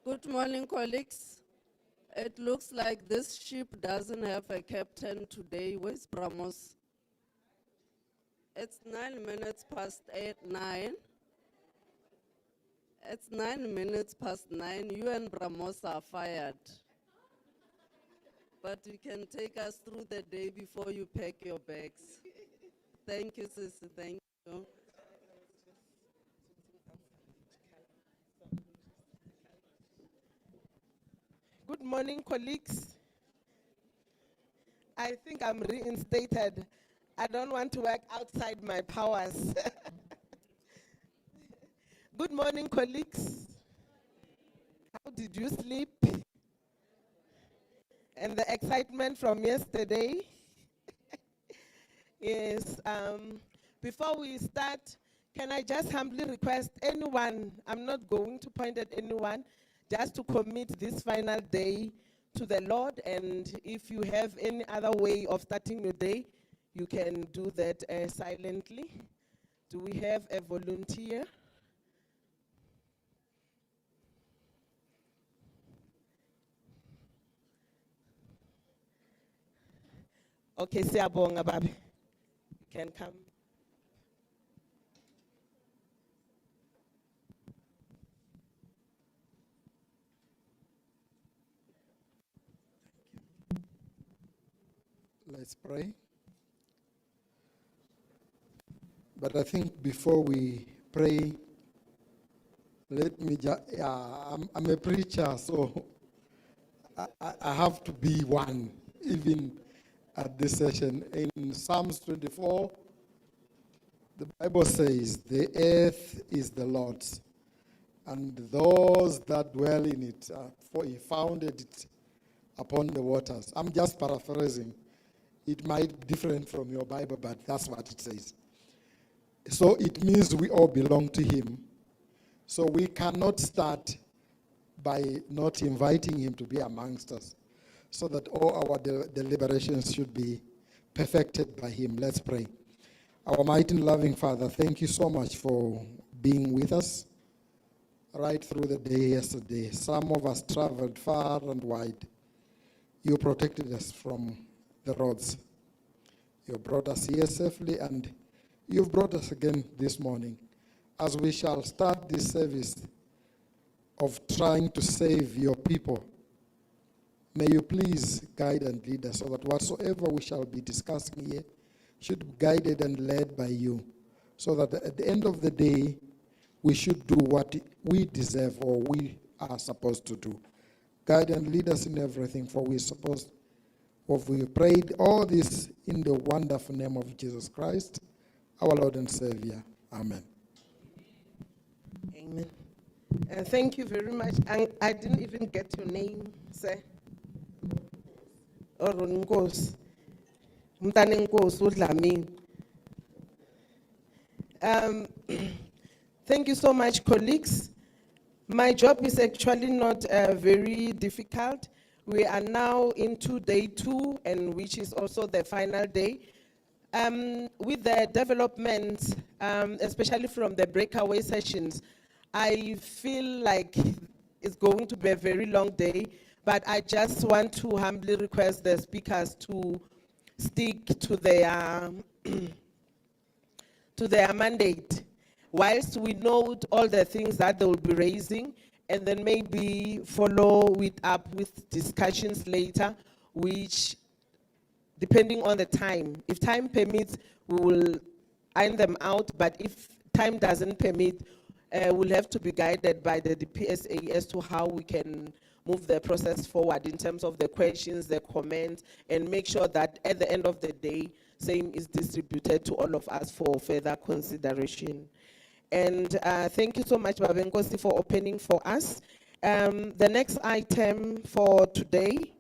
Good morning, colleagues. It looks like this ship doesn't have a captain today. Where's Bramos? It's 9 minutes past 9. It's 9 minutes past 9. You and Bramos are fired. But you can take us through the day before you pack your bags. Thank you, sister. Thank you. Good morning, colleagues. I think I'm reinstated. I don't want to work outside my powers. Good morning, colleagues. How did you sleep? And the excitement from yesterday? Yes. Before we start, can I just humbly request anyone, I'm not going to point at anyone, just to commit this final day to the Lord. And if you have any other way of starting your day, you can do that silently. Do we have a volunteer? Okay, siyabonga babe. You can come. Let's pray. But I think before we pray, let me just, I'm a preacher, so I have to be one, even at this session. In Psalms 24, the Bible says, the earth is the Lord's, and those that dwell in it, for he founded it upon the waters. I'm just paraphrasing. It might be different from your Bible, but that's what it says. So it means we all belong to him. So we cannot start by not inviting him to be amongst us, so that all our deliberations should be perfected by him. Let's pray. Our mighty and loving Father, thank you so much for being with us right through the day yesterday. Some of us traveled far and wide. You protected us from the roads. You brought us here safely, and you've brought us again this morning as we shall start this service of trying to save your people. May you please guide and lead us so that whatsoever we shall be discussing here should be guided and led by you, so that at the end of the day, we should do what we deserve or we are supposed to do. Guide and lead us in everything, for we prayed all this in the wonderful name of Jesus Christ, our Lord and Savior. Amen. Amen. Thank you very much. I didn't even get your name, sir. Orunkosi. Mntane Nkosi uDlamini. Thank you so much, colleagues. My job is actually not very difficult. We are now into day 2, and which is also the final day. With the developments, especially from the breakaway sessions, I feel like it's going to be a very long day, but I just want to humbly request the speakers to stick to their to their mandate, whilst we note all the things that they will be raising, and then maybe follow it up with discussions later, which, depending on the time, if time permits, we will iron them out, but if time doesn't permit, we'll have to be guided by the DPSA as to how we can move the process forward in terms of the questions, the comments, and make sure that at the end of the day, same is distributed to all of us for further consideration. And thank you so much, Babenkosi, for opening for us. The next item for today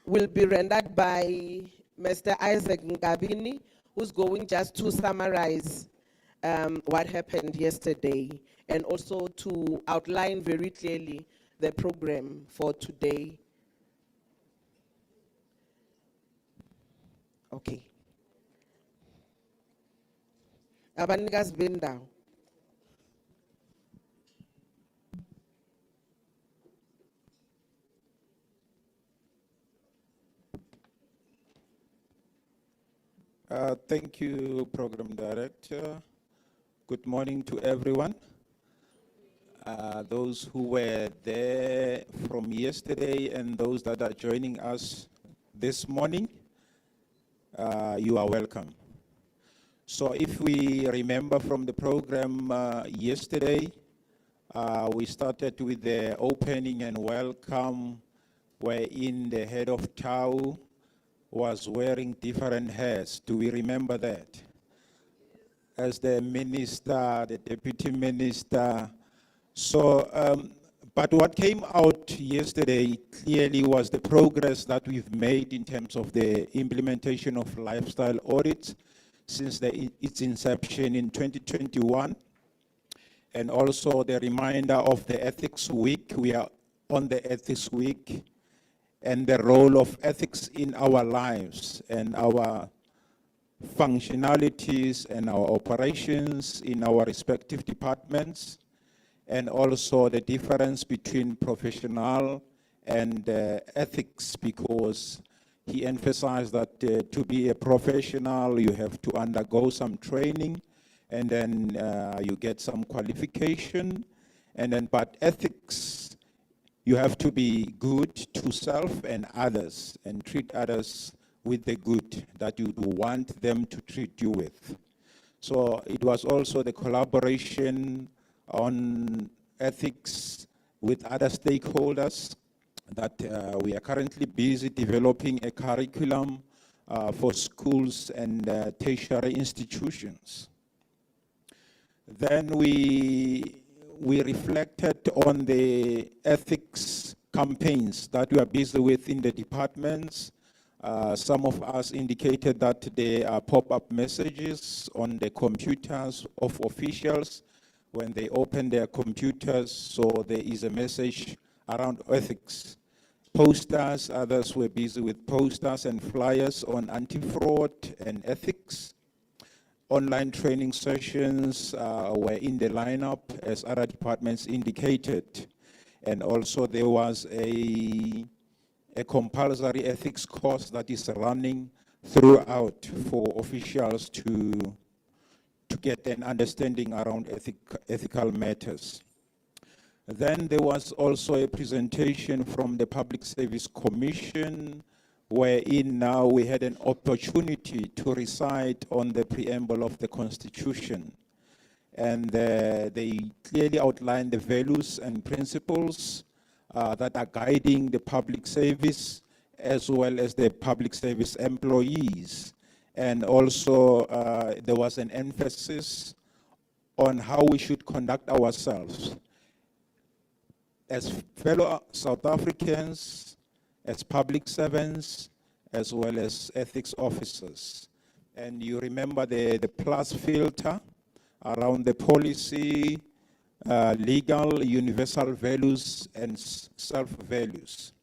will be rendered by Mr. Isaac Ngabini, who's going just to summarize what happened yesterday, and also to outline very clearly the program for today. Okay. Abanikazi bendawo. Thank you, Program Director. Good morning to everyone. Those who were there from yesterday and those that are joining us this morning, you are welcome. So if we remember from the program yesterday, we started with the opening and welcome, wherein the head of TAU was wearing different hats. Do we remember that? As the minister, the deputy minister. So, but what came out yesterday clearly was the progress that we've made in terms of the implementation of lifestyle audits since its inception in 2021. And also the reminder of the Ethics Week. We are on the Ethics Week, and the role of ethics in our lives and our functionalities and our operations in our respective departments, and also the difference between professional and ethics, because he emphasized that to be a professional, you have to undergo some training, and then you get some qualification, and then, but ethics, you have to be good to self and others, and treat others with the good that you want them to treat you with. So it was also the collaboration on ethics with other stakeholders that we are currently busy developing a curriculum for schools and tertiary institutions. Then we reflected on the ethics campaigns that we are busy with in the departments. Some of us indicated that there are pop-up messages on the computers of officials when they open their computers, so there is a message around ethics. Posters, others were busy with posters and flyers on anti-fraud and ethics. Online training sessions were in the lineup, as other departments indicated. And also there was a compulsory ethics course that is running throughout for officials to get an understanding around ethical matters. Then there was also a presentation from the Public Service Commission, wherein now we had an opportunity to recite on the preamble of the Constitution. And they clearly outlined the values and principles that are guiding the public service, as well as the public service employees. And also there was an emphasis on how we should conduct ourselves as fellow South Africans, as public servants, as well as ethics officers. And you remember the plus filter around the policy, legal, universal values, and self-values.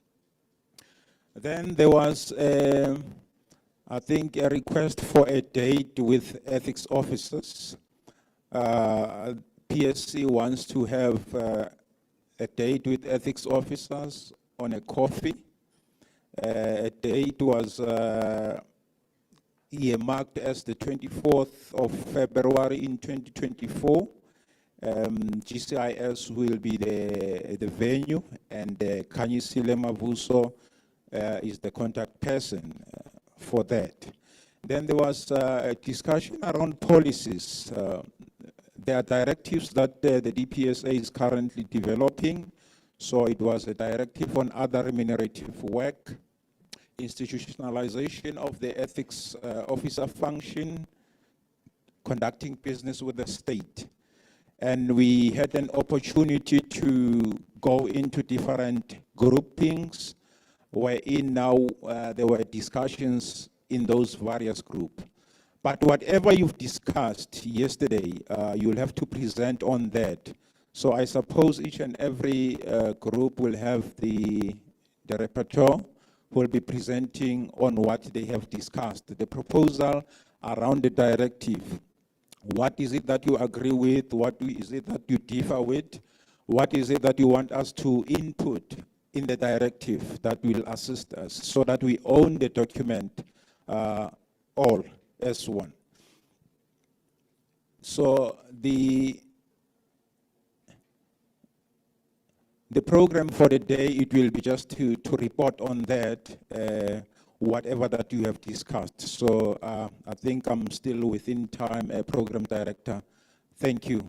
Then there was, I think, a request for a date with ethics officers. PSC wants to have a date with ethics officers on a coffee. A date was earmarked as the 24th of February in 2024. GCIS will be the venue, and Khanyisile Mavuso is the contact person for that. Then there was a discussion around policies. There are directives that the DPSA is currently developing. So it was a directive on other remunerative work, institutionalization of the ethics officer function, conducting business with the state. And we had an opportunity to go into different groupings, wherein now there were discussions in those various groups. But whatever you've discussed yesterday, you'll have to present on that. So I suppose each and every group will have the rapporteur who will be presenting on what they have discussed. The proposal around the directive. What is it that you agree with? What is it that you differ with? What is it that you want us to input in the directive that will assist us so that we own the document all? as one. So the program for the day, it will be just to report on that, whatever that you have discussed. So I think I'm still within time, Program Director. Thank you.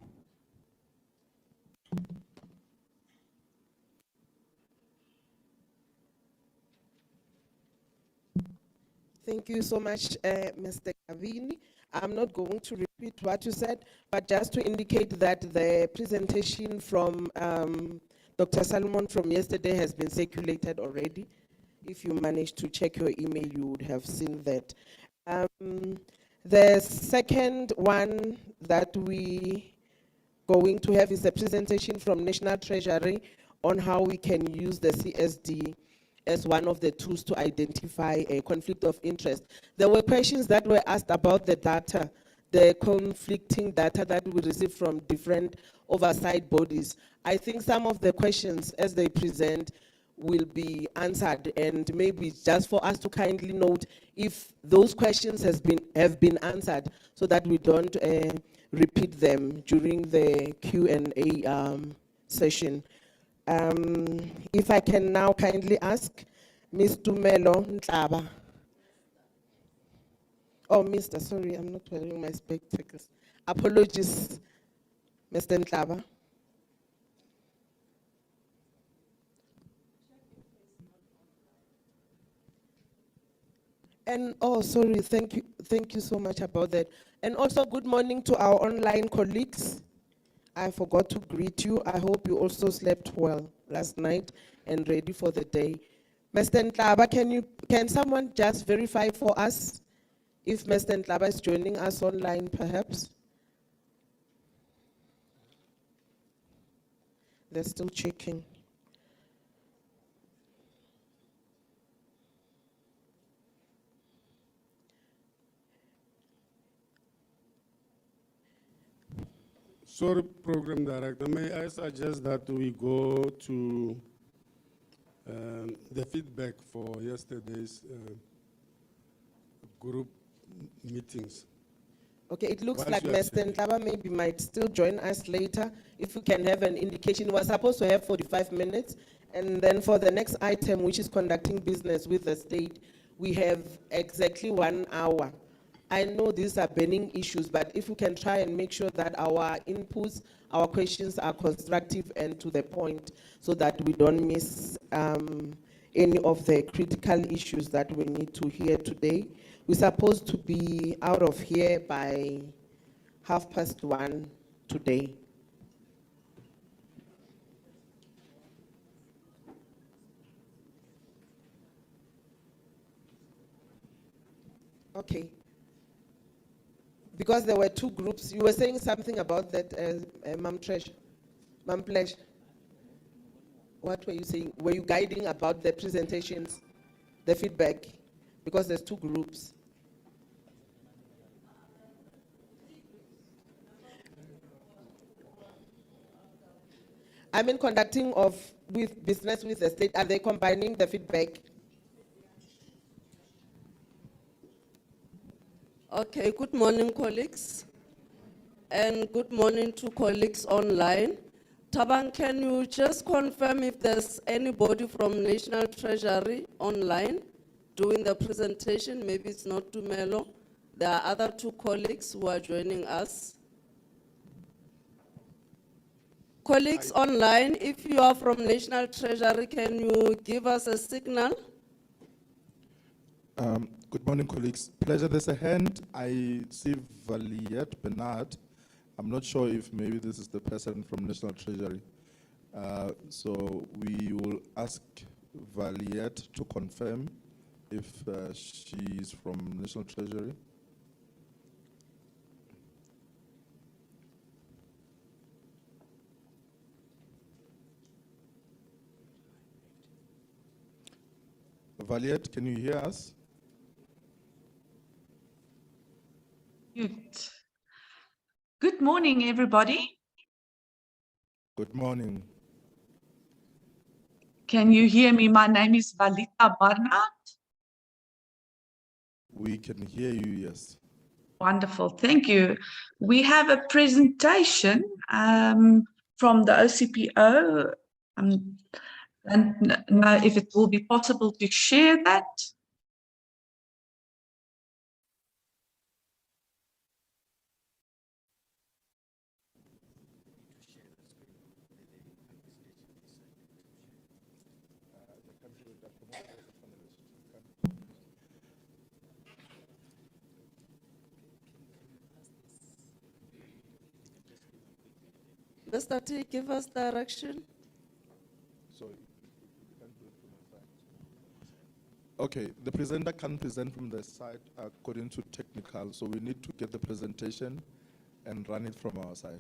Thank you so much, Mr. Kavini. I'm not going to repeat what you said, but just to indicate that the presentation from Dr. Salomon from yesterday has been circulated already. If you managed to check your email, you would have seen that. The second one that we going to have is a presentation from National Treasury on how we can use the CSD as one of the tools to identify a conflict of interest. There were questions that were asked about the data, the conflicting data that we receive from different oversight bodies. I think some of the questions as they present will be answered, and maybe just for us to kindly note if those questions have been answered so that we don't repeat them during the Q&A session. If I can now kindly ask Ms. Tumelo Ntlaba. Oh, Mr. Sorry, I'm not wearing my spectacles. Apologies, Mr. Ntlaba. And oh, sorry, thank you so much about that. And also good morning to our online colleagues. I forgot to greet you. I hope you also slept well last night and ready for the day. Mr. Ntlaba, can someone just verify for us if Mr. Ntlaba is joining us online, perhaps? They're still checking. Sorry, Program Director, may I suggest that we go to the feedback for yesterday's group meetings. Okay, it looks Whilst like you are Mr. Ntlaba maybe might still join us later. If we can have an indication, we're supposed to have 45 minutes. And then for the next item, which is conducting business with the state, we have exactly 1 hour. I know these are burning issues, but if we can try and make sure that our inputs, our questions are constructive and to the point so that we don't miss any of the critical issues that we need to hear today. We're supposed to be out of here by 1:30 today. Okay. Because there were two groups. You were saying something about that, Ma'am Treasure, Ma'am Pleasure. What were you saying? Were you guiding about the presentations, the feedback? Because there's two groups. I mean, conducting with business with the state, are they combining the feedback? Okay, good morning, colleagues. And good morning to colleagues online. Tabang, can you just confirm if there's anybody from National Treasury online doing the presentation? Maybe it's not Tumelo. There are other two colleagues who are joining us. Colleagues online, if you are from National Treasury, can you give us a signal? Good morning, colleagues. Pleasure, there's a hand. I see Valiet Bernard. I'm not sure if maybe this is the person from National Treasury. So we will ask Valiet to confirm if she is from National Treasury. Valiet, can you hear us? Good morning, everybody. Good morning. Can you hear me? My name is Valita Barnard. We can hear you, yes. Wonderful, thank you. We have a presentation from the OCPO. And know if it will be possible to share that. Mr. T, give us direction. Sorry. Okay, the presenter can't present from the side according to technical, so we need to get the presentation and run it from our side.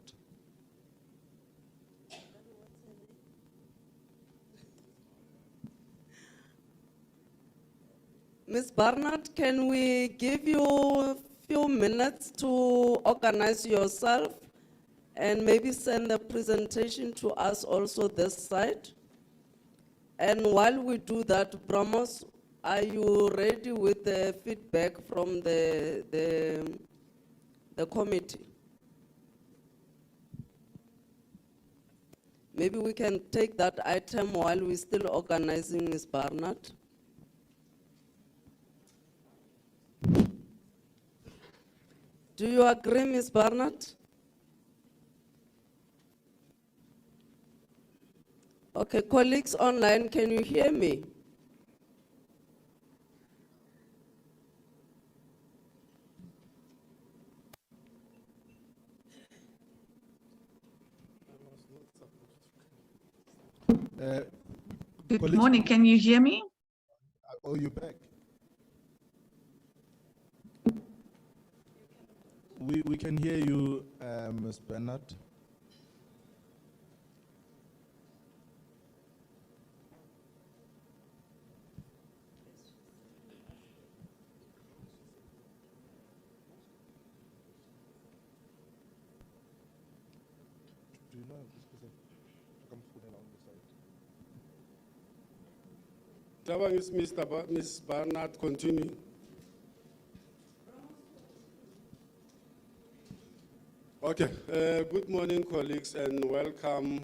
Ms. Barnard, can we give you a few minutes to organize yourself and maybe send the presentation to us also this side? And while we do that, Bramos, are you ready with the feedback from the committee? Maybe we can take that item while we're still organizing, Ms. Barnard. Do you agree, Ms. Barnard? Okay, colleagues online, can you hear me? Good Colleagues- morning, can you hear me? Oh, you're back. We can hear you, Ms. Bernard. Do you know this person? Come put it on the side. Tabang is Ms. Barnard, continue. Okay, good morning, colleagues, and welcome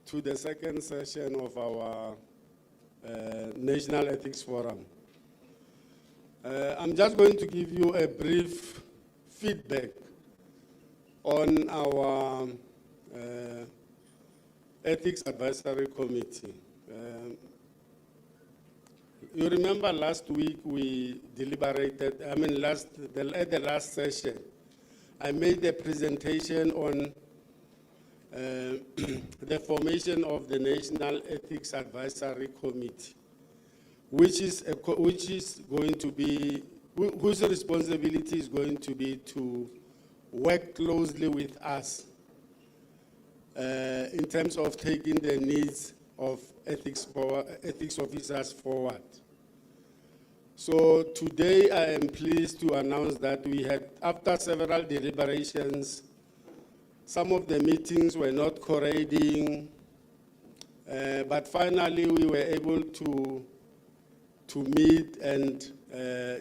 to the second session of our National Ethics Forum. I'm just going to give you a brief feedback on our Ethics Advisory Committee. You remember last week we deliberated, at the last session, I made a presentation on the formation of the National Ethics Advisory Committee, whose responsibility is going to be to work closely with us in terms of taking the needs of ethics officers forward. So today I am pleased to announce that we had, after several deliberations, some of the meetings were not correcting, but finally we were able to meet and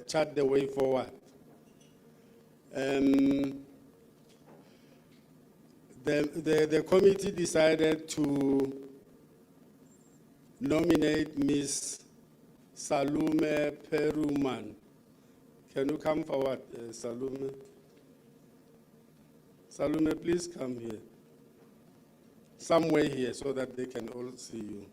chart the way forward. The committee decided to nominate Ms. Salume Peruman. Can you come forward, Salume? Salume, please come here. Somewhere here so that they can all see you.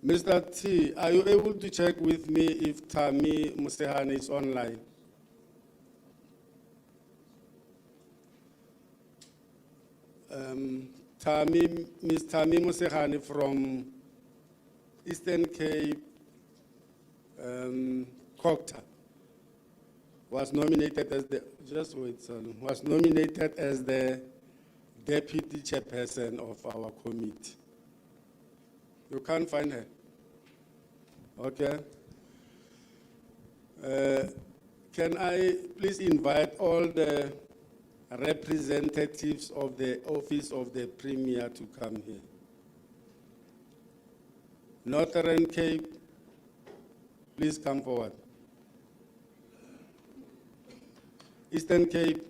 Mr. T, are you able to check with me if Tami Musehani is online? Ms. Tami Musehani from Eastern Cape, Cocta, was nominated as the, just wait, Salum, was nominated as the deputy chairperson of our committee. You can't find her? Okay. Can I please invite all the representatives of the Office of the Premier to come here. Northern Cape, please come forward. Eastern Cape,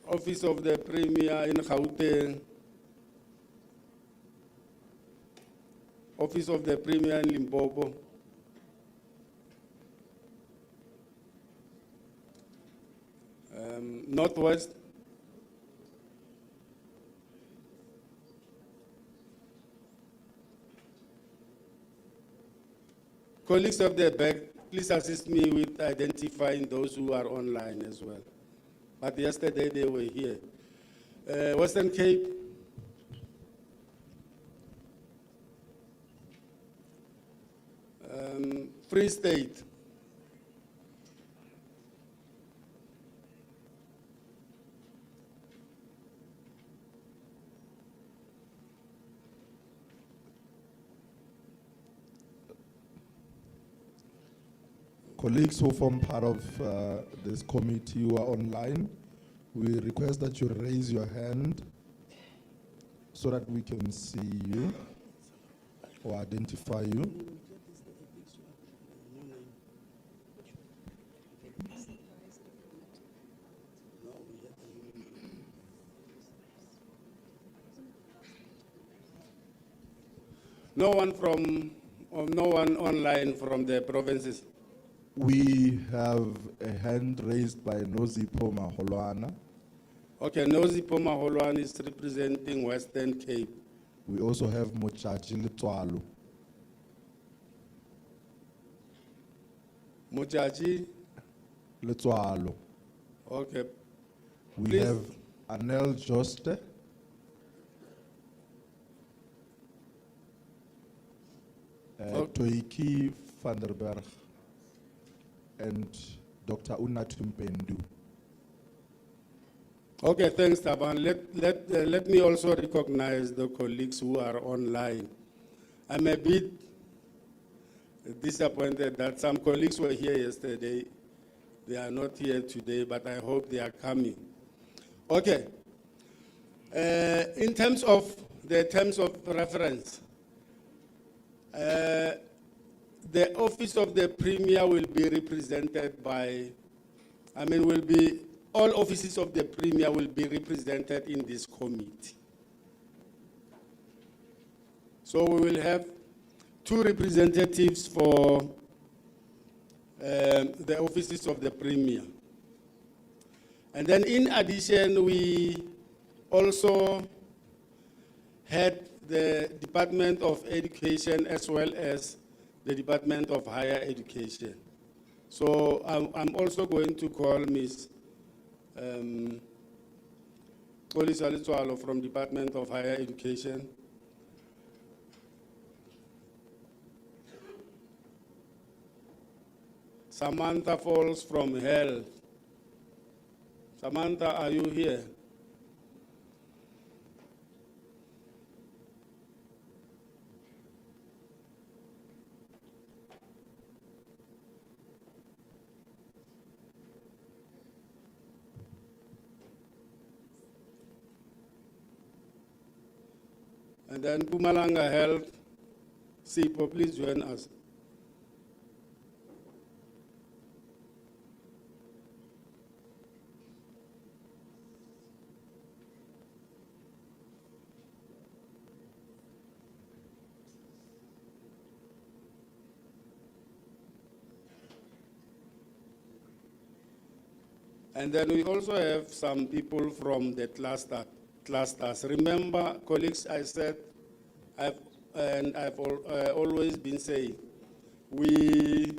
Office of the Premier in Gauteng, Office of the Premier in Limpopo, Northwest, colleagues of the back, please assist me with identifying those who are online as well. But yesterday they were here. Western Cape, Free State, Colleagues who form part of this committee who are online, we request that you raise your hand so that we can see you or identify you. no one online from the provinces. We have a hand raised by Nozipho Maholwana. Okay, Nozipho Maholwana is representing Western Cape. We also have Mochaji Letwalo. Mochaji, Letwalo. okay. We Please. have Anel Joste. Toiki van der Berg and Dr. Unatu Mpendu. Okay, thanks, Taban. Let me also recognize the colleagues who are online. I'm a bit disappointed that some colleagues were here yesterday. They are not here today, but I hope they are coming. Okay. In terms of the terms of reference, the Office of the Premier will be represented by, all offices of the Premier will be represented in this committee. So we will have 2 representatives for the offices of the Premier. And then in addition, we also had the Department of Education as well as the Department of Higher Education. So I'm also going to call Ms. Polisa Letwalo from Department of Higher Education. Samantha Falls from Health. Samantha, are you here? And then Pumalanga Health, Sipo, please join us. And then we also have some people from the clusters. Remember, colleagues, I said, I've always been saying, we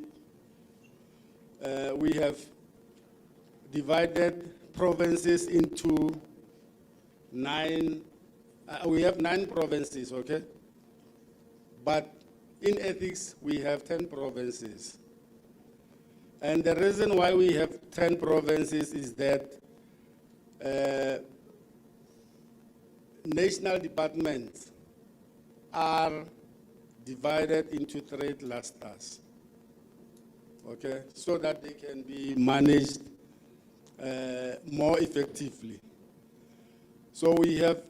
have divided provinces into 9, we have 9 provinces, okay? But in ethics, we have 10 provinces. And the reason why we have 10 provinces is that national departments are divided into 3 clusters. okay, so that they can be managed more effectively. So we have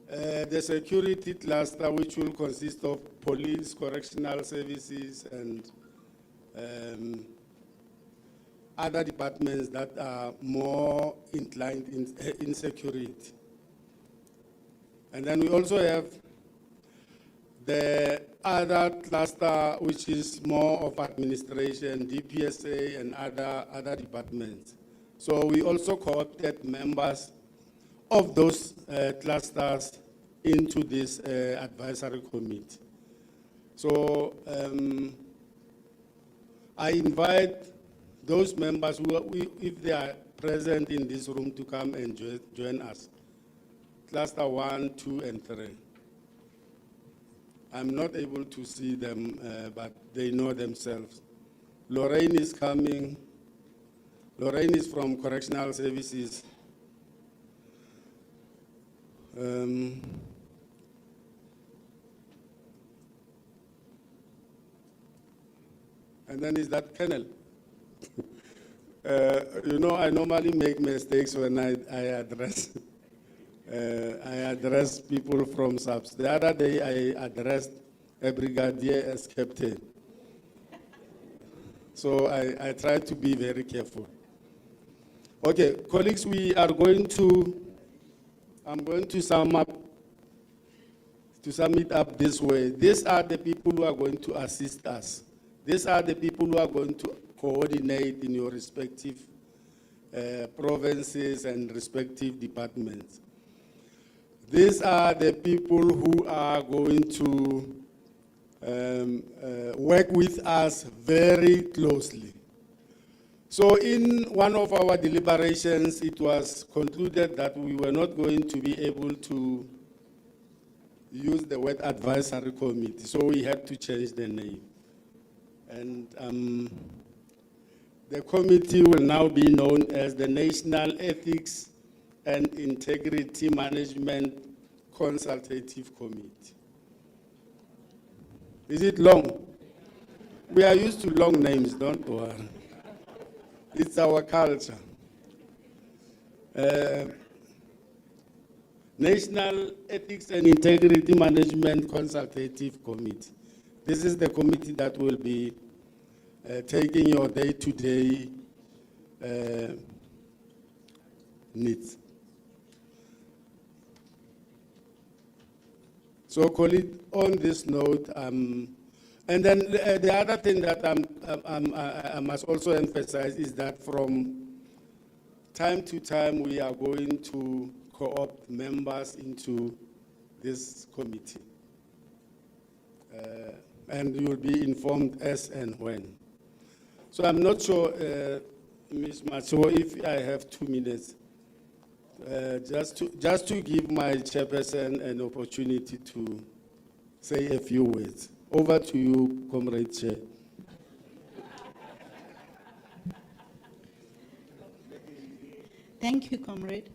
the security cluster, which will consist of police, correctional services, and other departments that are more inclined in security. And then we also have the other cluster, which is more of administration, DPSA, and other departments. So we also co-opted members of those clusters into this advisory committee. So I invite those members if they are present in this room, to come and join us. Cluster 1, 2, and 3. I'm not able to see them, but they know themselves. Lorraine is coming. Lorraine is from Correctional Services. And then is that Colonel? You know, I normally make mistakes when I address people from subs. The other day I addressed a brigadier as captain. So I try to be very careful. Okay, colleagues, I'm going to sum it up this way. These are the people who are going to assist us. These are the people who are going to coordinate in your respective provinces and respective departments. These are the people who are going to work with us very closely. So in one of our deliberations, it was concluded that we were not going to be able to use the word advisory committee, so we had to change the name. And the committee will now be known as the National Ethics and Integrity Management Consultative Committee. Is it long? We are used to long names, don't worry. It's our culture. National Ethics and Integrity Management Consultative Committee. This is the committee that will be taking your day-to-day needs. So, colleague, on this note, and then the other thing that I must also emphasize is that from time to time we are going to co-opt members into this committee. And you will be informed as and when. So I'm not sure, Ms. Macho, if I have 2 minutes, just to give my chairperson an opportunity to say a few words. Over to you, Comrade Chair. Thank you, Comrade.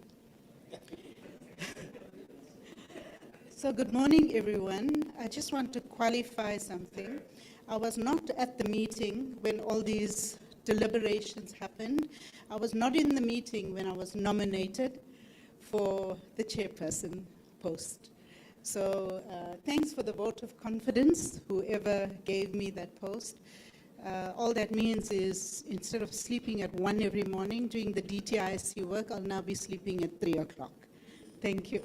So good morning, everyone. I just want to qualify something. I was not at the meeting when all these deliberations happened. I was not in the meeting when I was nominated for the chairperson post. So thanks for the vote of confidence, whoever gave me that post. All that means is instead of sleeping at 1 every morning doing the DTIC work, I'll now be sleeping at 3 o'clock. Thank you.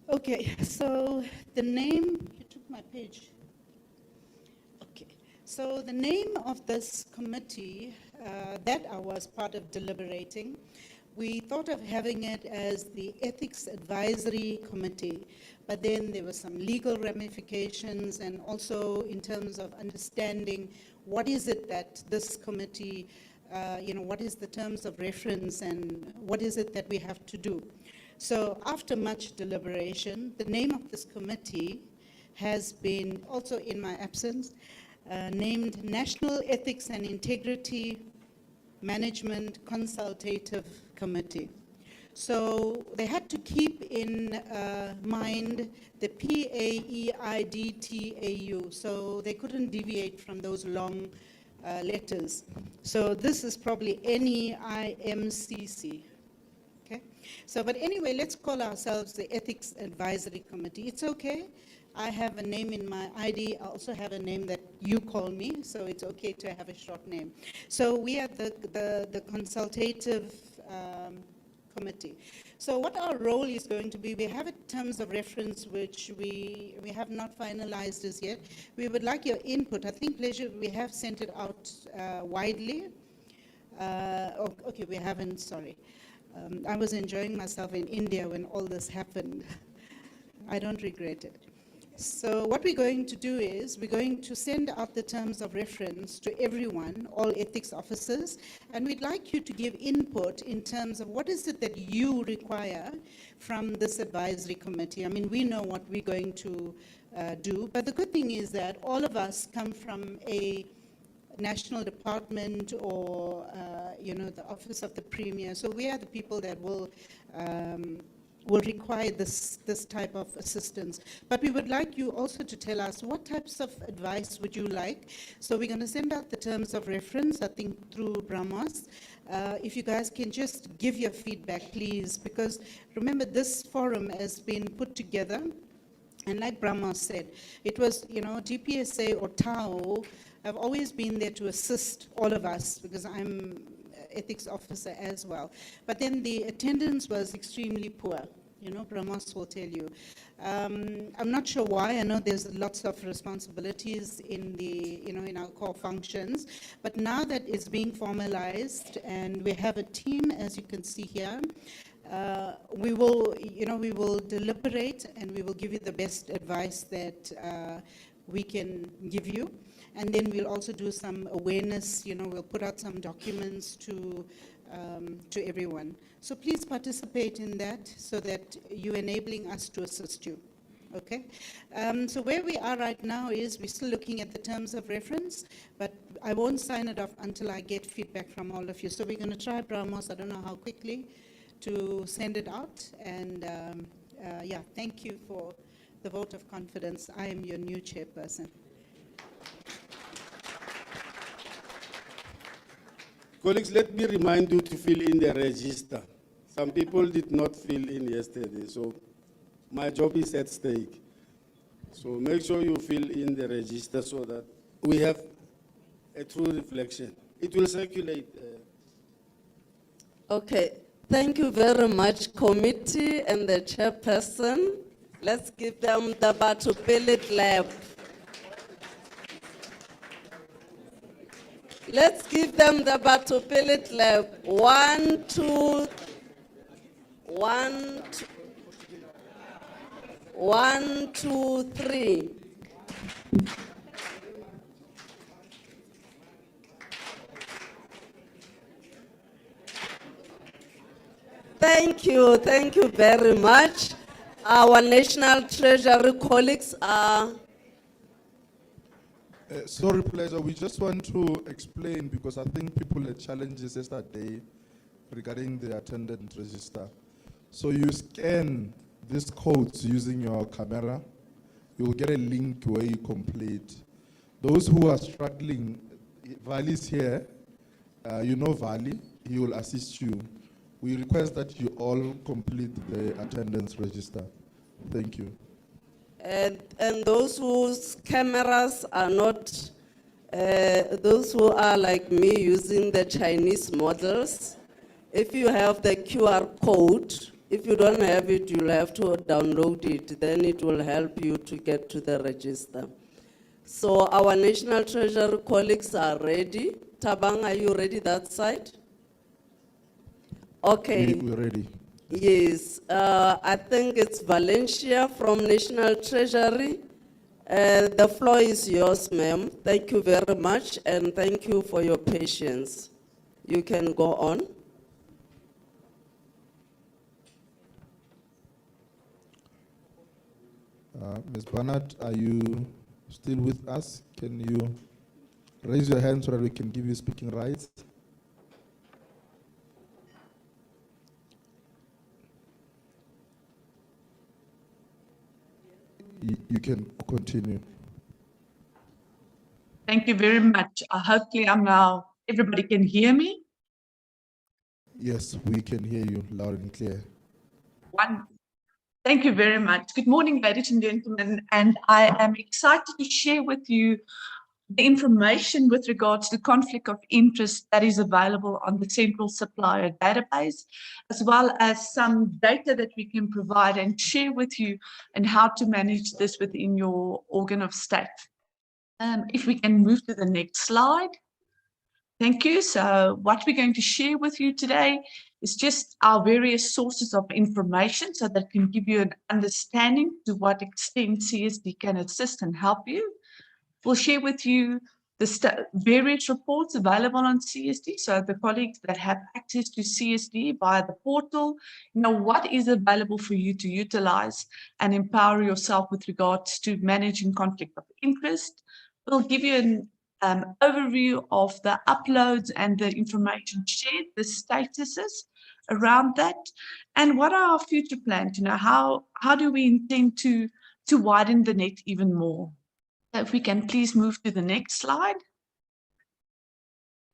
Okay, so the name, you took my page. Okay, so the name of this committee that I was part of deliberating, we thought of having it as the Ethics Advisory Committee, but then there were some legal ramifications and also in terms of understanding what is it that this committee, what is the terms of reference and what is it that we have to do. So after much deliberation, the name of this committee has been, also in my absence, named National Ethics and Integrity Management Consultative Committee. So they had to keep in mind the PAEIDTAU, so they couldn't deviate from those long letters. So this is probably NEIMCC. Okay? So, but anyway, let's call ourselves the Ethics Advisory Committee. It's okay. I have a name in my ID. I also have a name that you call me, so it's okay to have a short name. So we are the consultative committee. So what our role is going to be, we have a terms of reference which we have not finalized as yet. We would like your input. I think, Pleasure, we have sent it out widely. Okay, we haven't, sorry. I was enjoying myself in India when all this happened. I don't regret it. So what we're going to do is we're going to send out the terms of reference to everyone, all ethics officers, and we'd like you to give input in terms of what is it that you require from this advisory committee. I mean, we know what we're going to do, but the good thing is that all of us come from a national department or, the office of the premier. So we are the people that will require this type of assistance. But we would like you also to tell us what types of advice would you like. So we're going to send out the terms of reference, I think, through BrahMos. If you guys can just give your feedback, please, because remember, this forum has been put together, and like BrahMos said, it was, GPSA or TAO have always been there to assist all of us, because I'm ethics officer as well. But then the attendance was extremely poor. BrahMos will tell you. I'm not sure why. I know there's lots of responsibilities in in our core functions. But now that it's being formalized and we have a team, as you can see here, we will deliberate and we will give you the best advice that we can give you. And then we'll also do some awareness, we'll put out some documents to everyone. So please participate in that so that you're enabling us to assist you, okay? So where we are right now is we're still looking at the terms of reference, but I won't sign it off until I get feedback from all of you. So we're going to try, BrahMos, I don't know how quickly, to send it out. And yeah, thank you for the vote of confidence. I am your new chairperson. Colleagues, let me remind you to fill in the register. Some people did not fill in yesterday, so my job is at stake. So make sure you fill in the register so that we have a true reflection. It will circulate. Okay, thank you very much, committee and the chairperson. Let's give them the Batupele clap. Let's give them the Batupele clap. 1, 2, 1, 1, 2, 3. Thank you very much. Our National Treasury colleagues are... Sorry, Pleasure, we just want to explain because I think people had challenges yesterday regarding the attendance register. So you scan these codes using your camera, you'll get a link where you complete. Those who are struggling, Vali is here, Vali, he will assist you. We request that you all complete the attendance register. Thank you. And those whose cameras are not, those who are like me using the Chinese models, if you have the QR code, if you don't have it, you'll have to download it, then it will help you to get to the register. So our National Treasury colleagues are ready. Tabang, are you ready that side? Okay. We're ready. Yes, I think it's Valencia from National Treasury. The floor is yours, ma'am. Thank you very much, and thank you for your patience. You can go on. Ms. Bernard, are you still with us? Can you raise your hand so that we can give you speaking rights? Thank Thank you very much. Hopefully everybody can hear me. Yes, we can hear you loud and clear. Thank you very much. Good morning, ladies and gentlemen, and I am excited to share with you the information with regards to conflict of interest that is available on the Central Supplier Database, as well as some data that we can provide and share with you and how to manage this within your organ of state. If we can move to the next slide. Thank you. So what we're going to share with you today is just our various sources of information so that can give you an understanding to what extent CSD can assist and help you. We'll share with you the various reports available on CSD. So the colleagues that have access to CSD via the portal, know what is available for you to utilize and empower yourself with regards to managing conflict of interest. We'll give you an overview of the uploads and the information shared, the statuses around that, and what are our future plans. How do we intend to widen the net even more? So if we can please move to the next slide.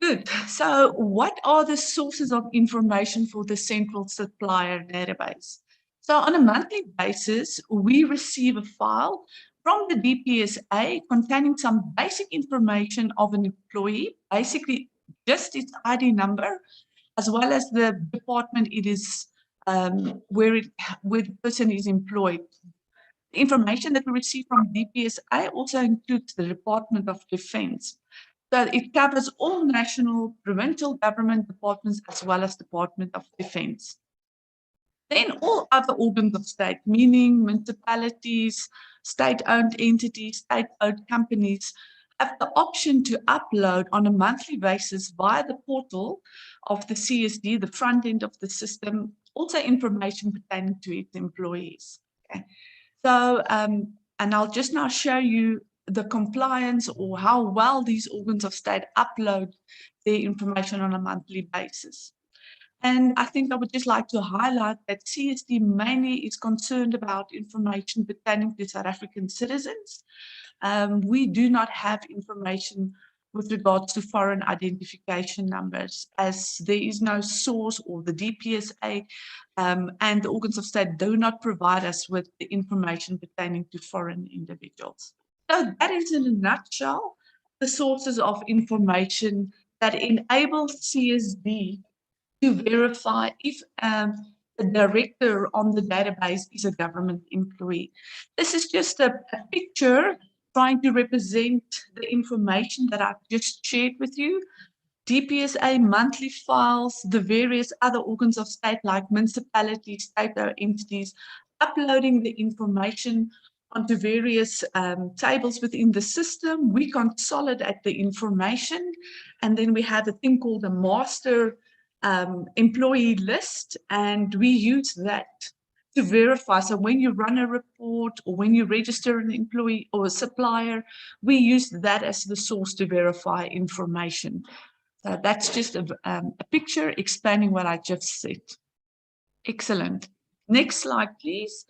Good. So what are the sources of information for the Central Supplier Database? So on a monthly basis, we receive a file from the DPSA containing some basic information of an employee, basically just its ID number, as well as the department it is, where the person is employed. The information that we receive from DPSA also includes the Department of Defense. So it covers all national, provincial government departments, as well as Department of Defense. Then all other organs of state, meaning municipalities, state-owned entities, state-owned companies, have the option to upload on a monthly basis via the portal of the CSD, the front end of the system, also information pertaining to its employees. Okay. So, and I'll just now show you the compliance or how well these organs of state upload their information on a monthly basis. And I think I would just like to highlight that CSD mainly is concerned about information pertaining to South African citizens. We do not have information with regards to foreign identification numbers, as there is no source, or the DPSA and the organs of state do not provide us with the information pertaining to foreign individuals. So that is, in a nutshell, the sources of information that enable CSD to verify if the director on the database is a government employee. This is just a picture trying to represent the information that I've just shared with you. DPSA monthly files, the various other organs of state like municipalities, state-owned entities, uploading the information onto various tables within the system. We consolidate the information, and then we have a thing called a master employee list, and we use that to verify. So when you run a report or when you register an employee or a supplier, we use that as the source to verify information. So that's just a picture explaining what I just said. Excellent. Next slide, please.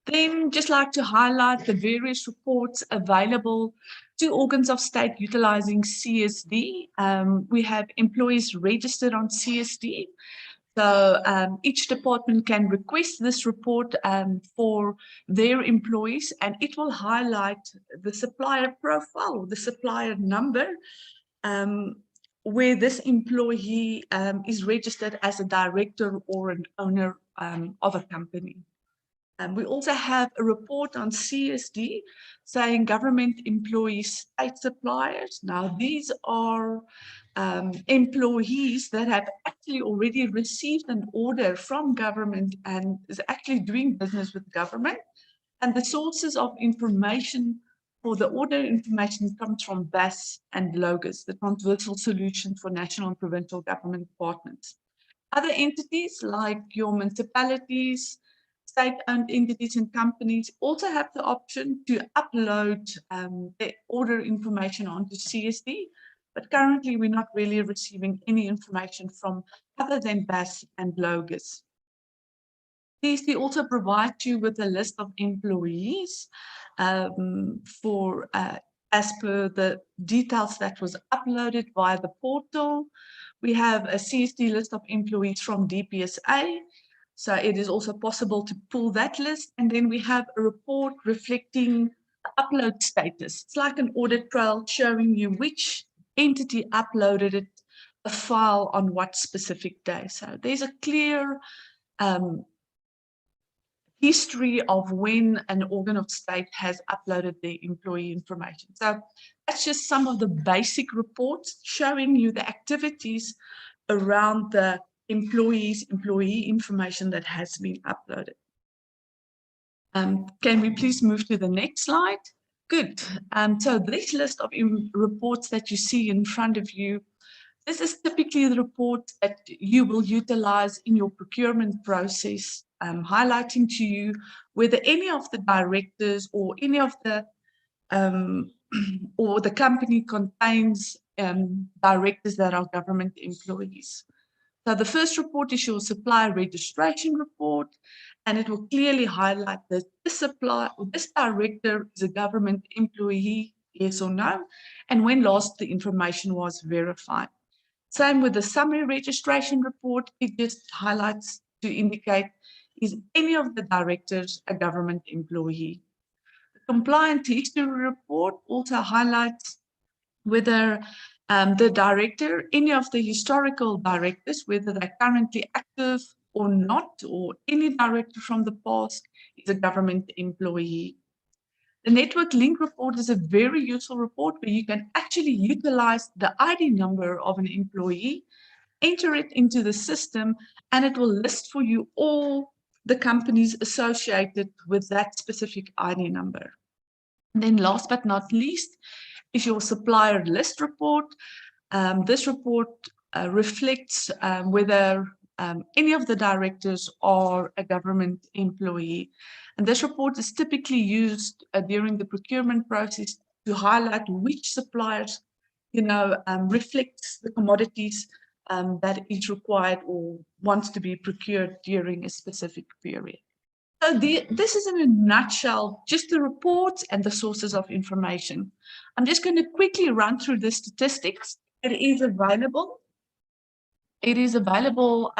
Then just like to highlight the various reports available to organs of state utilizing CSD. We have employees registered on CSD. So each department can request this report for their employees, and it will highlight the supplier profile or the supplier number where this employee is registered as a director or an owner of a company. We also have a report on CSD saying government employees, state suppliers. Now, these are employees that have actually already received an order from government and is actually doing business with government. And the sources of information for the order information comes from BAS and LOGIS, the Transversal Solution for National and Provincial Government Departments. Other entities like your municipalities, state-owned entities and companies also have the option to upload their order information onto CSD, but currently we're not really receiving any information from other than BAS and LOGIS. CSD also provides you with a list of employees for as per the details that was uploaded via the portal. We have a CSD list of employees from DPSA. So it is also possible to pull that list. And then we have a report reflecting upload status. It's like an audit trail showing you which entity uploaded it, a file on what specific day. So there's a clear history of when an organ of state has uploaded their employee information. So that's just some of the basic reports showing you the activities around the employee information that has been uploaded. Can we please move to the next slide? Good. So this list of reports that you see in front of you, this is typically the report that you will utilize in your procurement process, highlighting to you whether any of the directors or any of the or the company contains directors that are government employees. So the first report is your supplier registration report, and it will clearly highlight that this supplier or this director is a government employee, yes or no, and when last the information was verified. Same with the summary registration report, it just highlights to indicate, is any of the directors a government employee? The compliance history report also highlights whether the director, any of the historical directors, whether they're currently active or not, or any director from the past is a government employee. The network link report is a very useful report where you can actually utilize the ID number of an employee, enter it into the system, and it will list for you all the companies associated with that specific ID number. And then last but not least is your supplier list report. This report reflects whether any of the directors are a government employee. And this report is typically used during the procurement process to highlight which suppliers, reflects the commodities that is required or wants to be procured during a specific period. So this is in a nutshell, just the reports and the sources of information. I'm just going to quickly run through the statistics. It is available. It is available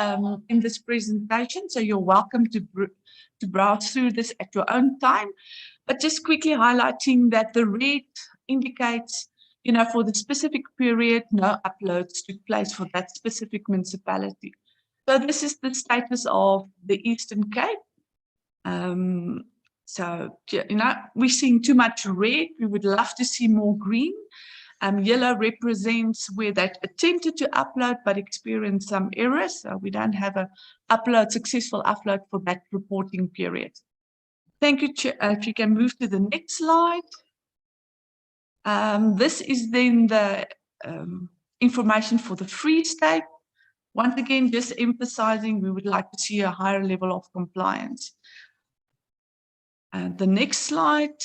in this presentation, so you're welcome to browse through this at your own time. But just quickly highlighting that the red indicates, for the specific period, no uploads took place for that specific municipality. So this is the status of the Eastern Cape. So, we're seeing too much red. We would love to see more green. Yellow represents where they attempted to upload but experienced some errors. So we don't have a successful upload for that reporting period. Thank you, Chair. If you can move to the next slide. This is then the information for the Free State. Once again, just emphasizing we would like to see a higher level of compliance. The next slide.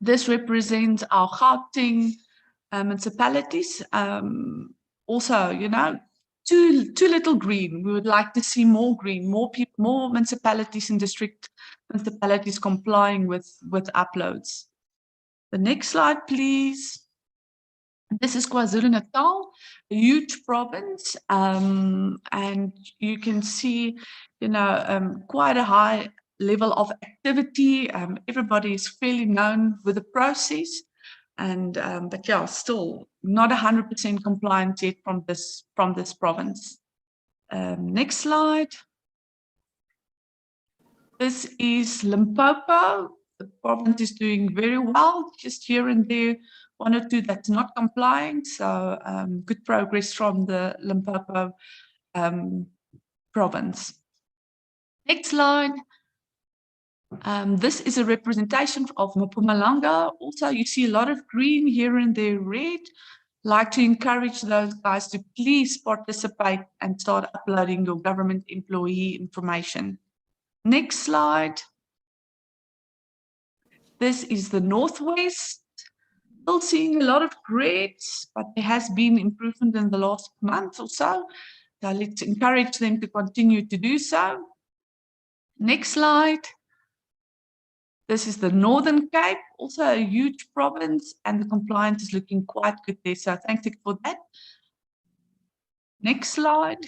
This represents our Gauteng municipalities. Also, too little green. We would like to see more green, more people, more municipalities and district municipalities complying with uploads. The next slide, please. This is KwaZulu-Natal, a huge province, and you can see, quite a high level of activity. Everybody is fairly known with the process, and but yeah, still not 100% compliant yet from this province. Next slide. This is Limpopo. The province is doing very well, just here and there, one or two that's not complying. So good progress from the Limpopo province. Next slide. This is a representation of Mpumalanga. Also, you see a lot of green here and there red. Like to encourage those guys to please participate and start uploading your government employee information. Next slide. This is the Northwest. Still seeing a lot of reds, but there has been improvement in the last month or so. So let's encourage them to continue to do so. Next slide. This is the Northern Cape, also a huge province, and the compliance is looking quite good there. So thank you for that. Next slide.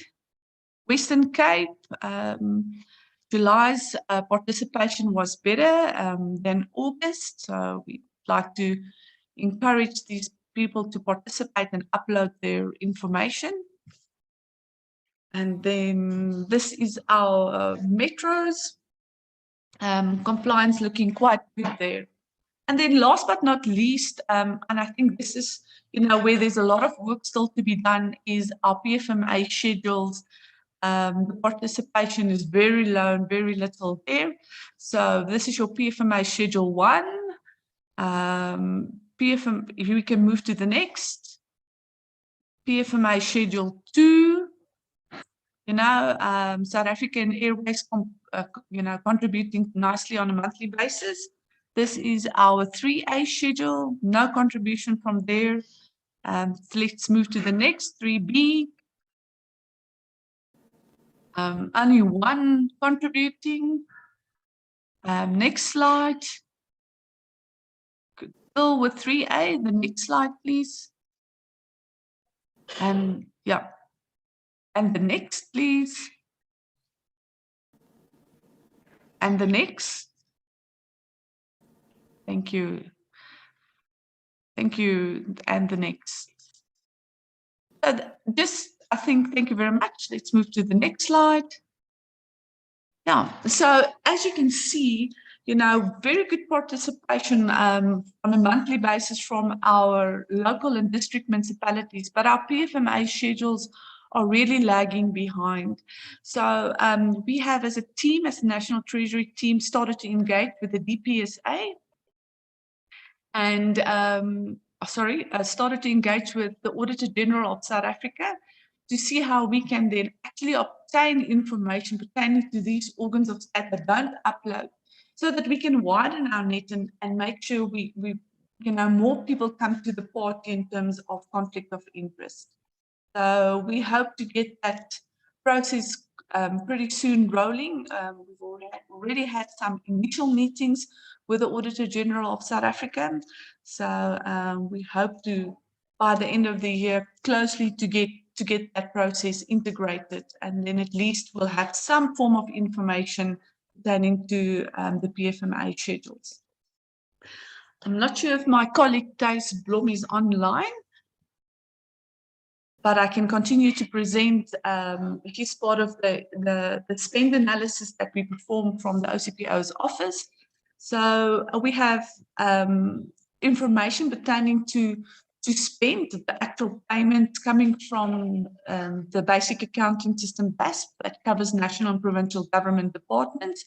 Western Cape, July's participation was better than August. So we'd like to encourage these people to participate and upload their information. And then this is our metros. Compliance looking quite good there. And then last but not least, and I think this is, where there's a lot of work still to be done, is our PFMA schedules. The participation is very low and very little there. So this is your PFMA Schedule 1. If we can move to the next. PFMA Schedule 2. South African Airways, contributing nicely on a monthly basis. This is our 3A schedule, no contribution from there. Let's move to the next, 3B. Only one contributing. Next slide. Still with 3A, the next slide, please. Yeah. And the next, please. And the next. Thank you. Thank you. And the next. Thank you very much. Let's move to the next slide. Yeah, so as you can see, very good participation on a monthly basis from our local and district municipalities, but our PFMA schedules are really lagging behind. So we have, as a team, as the National Treasury team, started to engage with the DPSA and started to engage with the Auditor General of South Africa to see how we can then actually obtain information pertaining to these organs of state that don't upload, so that we can widen our net and make sure we more people come to the party in terms of conflict of interest. So we hope to get that process pretty soon rolling. We've already had some initial meetings with the Auditor General of South Africa. So we hope to, by the end of the year, closely to get that process integrated, and then at least we'll have some form of information pertaining to the PFMA schedules. I'm not sure if my colleague Thijs Blom is online, but I can continue to present his part of the spend analysis that we performed from the OCPO's office. So we have information pertaining to spend, the actual payments coming from the basic accounting system BASP that covers national and provincial government departments.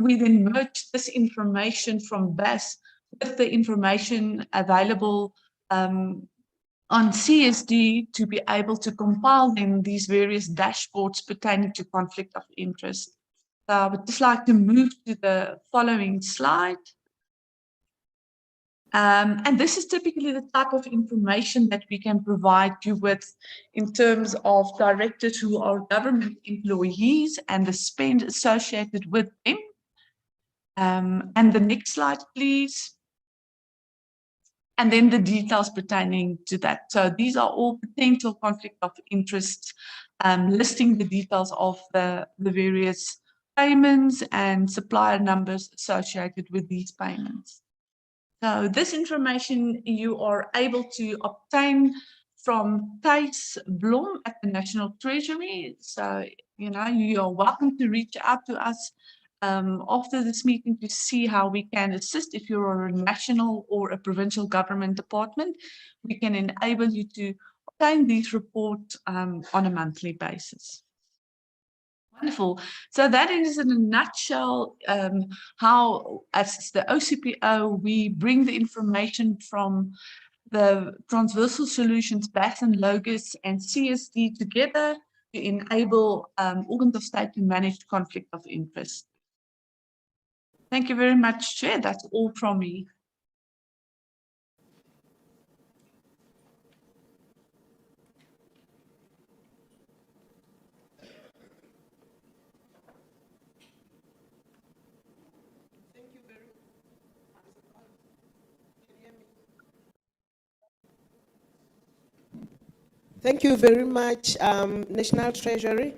We then merge this information from BASP with the information available on CSD to be able to compile then these various dashboards pertaining to conflict of interest. So I would just like to move to the following slide. And this is typically the type of information that we can provide you with in terms of directors who are government employees and the spend associated with them. And the next slide, please. And then the details pertaining to that. So these are all potential conflict of interest, listing the details of the various payments and supplier numbers associated with these payments. So this information you are able to obtain from Thijs Blom at the National Treasury. So, you are welcome to reach out to us after this meeting to see how we can assist. If you're a national or a provincial government department, we can enable you to obtain these reports on a monthly basis. Wonderful. So that is in a nutshell how, as the OCPO, we bring the information from the Transversal Solutions, BAS and LOGIS and CSD together to enable organs of state to manage conflict of interest. Thank you very much, Chair. That's all from me. Thank you very much, National Treasury.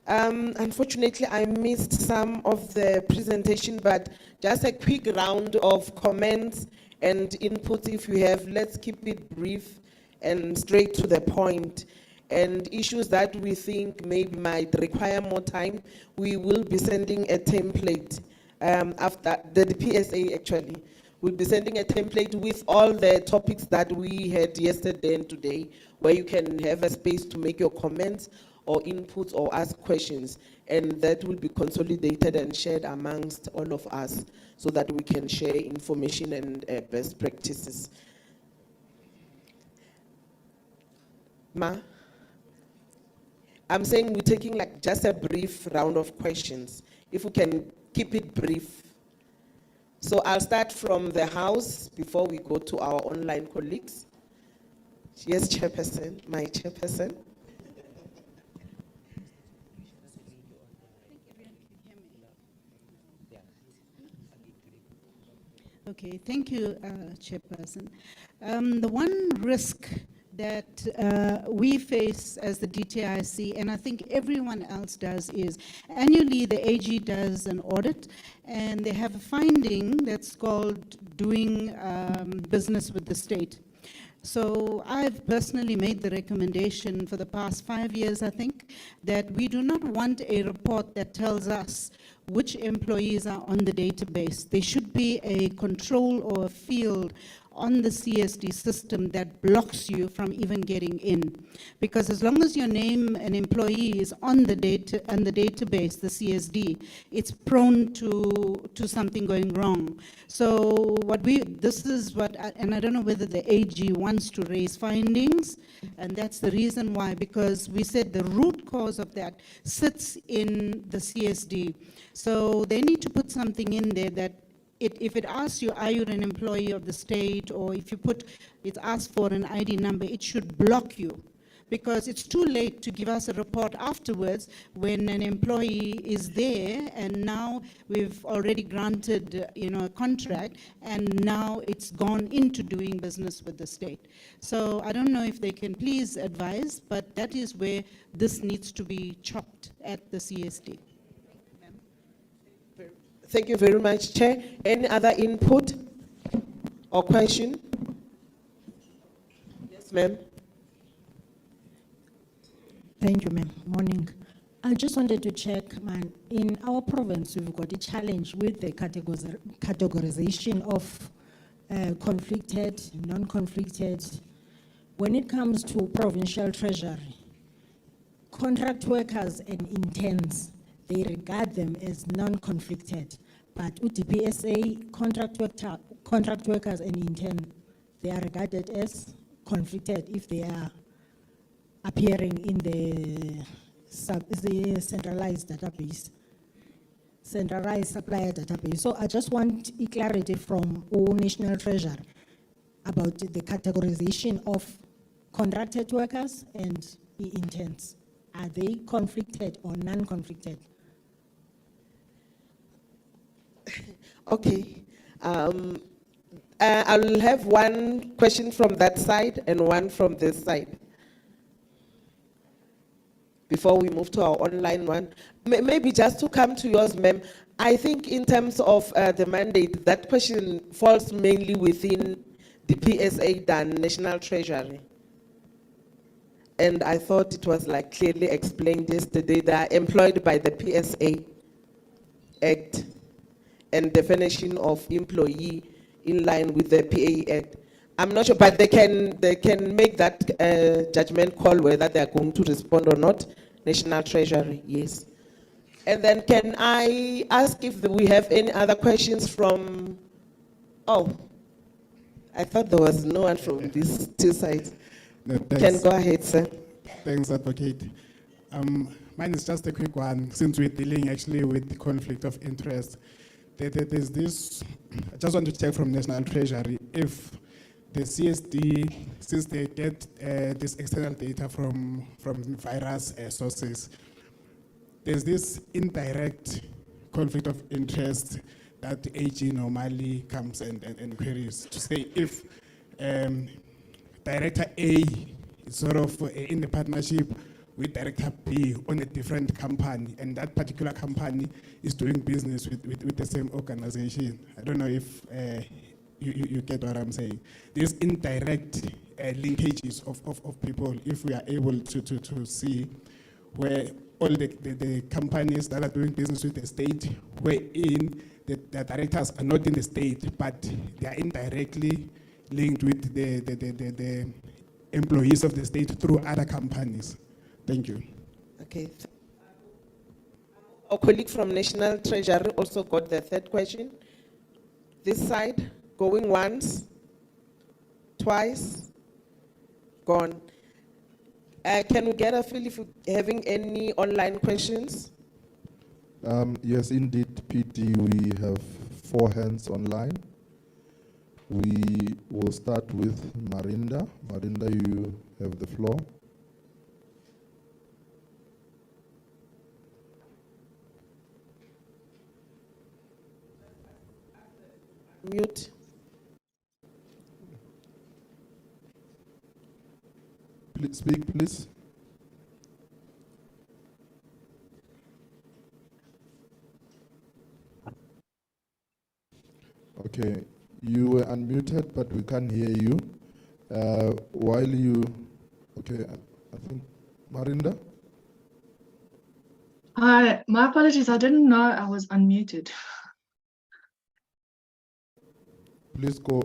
Unfortunately, I missed some of the presentation, but just a quick round of comments and input if you have. Let's keep it brief and straight to the point. And issues that we think maybe might require more time, we will be sending a template after the PSA actually. We'll be sending a template with all the topics that we had yesterday and today, where you can have a space to make your comments or inputs or ask questions. And that will be consolidated and shared amongst all of us so that we can share information and best practices. Ma? I'm saying we're taking like just a brief round of questions. If we can keep it brief. So I'll start from the House before we go to our online colleagues. Yes, Chairperson, my Chairperson. Okay, thank you, Chairperson. The one risk that we face as the DTIC, and I think everyone else does, is annually the AG does an audit, and they have a finding that's called doing business with the state. So I've personally made the recommendation for the past 5 years, I think, that we do not want a report that tells us which employees are on the database. There should be a control or a field on the CSD system that blocks you from even getting in. Because as long as your name and employee is on the database, the CSD, it's prone to something going wrong. So this is what, and I don't know whether the AG wants to raise findings, and that's the reason why, because we said the root cause of that sits in the CSD. So they need to put something in there that if it asks you, are you an employee of the state, or if you put, it asks for an ID number, it should block you. Because it's too late to give us a report afterwards when an employee is there and now we've already granted a contract and now it's gone into doing business with the state. So I don't know if they can please advise, but that is where this needs to be chopped at the CSD. Thank you very much, Chair. Any other input or question? Yes, ma'am. Thank you, ma'am. Morning. I just wanted to check, man, in our province, we've got a challenge with the categorization of conflicted, non-conflicted. When it comes to provincial treasury, contract workers and interns, they regard them as non-conflicted, but UDPSA, contract workers and interns, they are regarded as conflicted if they are appearing in the centralized database, centralized supplier database. So I just want clarity from all National Treasury about the categorization of contracted workers and the interns. Are they conflicted or non-conflicted? Okay. I'll have one question from that side and one from this side before we move to our online one. Maybe just to come to yours, ma'am, I think in terms of the mandate, that question falls mainly within the PSA than National Treasury. And I thought it was like clearly explained yesterday. They are employed by the PSA Act and definition of employee in line with the PA Act. I'm not sure, but they can make that judgment call whether they are going to respond or not. National Treasury, yes. And then can I ask if we have any other questions from, oh, I thought there was no one from these two sides. No, Can go ahead, sir. Thanks, Advocate. Mine is just a quick one, since we're dealing actually with the conflict of interest. There's this, I just want to check from National Treasury if the CSD, since they get this external data from various sources, there's this indirect conflict of interest that the AG normally comes and queries to say if Director A sort of in a partnership with Director B on a different company, and that particular company is doing business with the same organization. I don't know if you get what I'm saying. There's indirect linkages of people if we are able to see where all the companies that are doing business with the state, wherein the directors are not in the state, but they are indirectly linked with the employees of the state through other companies. Thank you. Okay. Our colleague from National Treasury also got the third question. This side, going once, twice, gone. Can we get a feel if you're having any online questions? Yes, indeed, PD, we have 4 hands online. We will start with Marinda. Marinda, you have the floor. Mute. Please speak, please. Okay, you were unmuted, but we can't hear you. While you, okay, I think, Marinda? Hi, my apologies. I didn't know I was unmuted. Please go.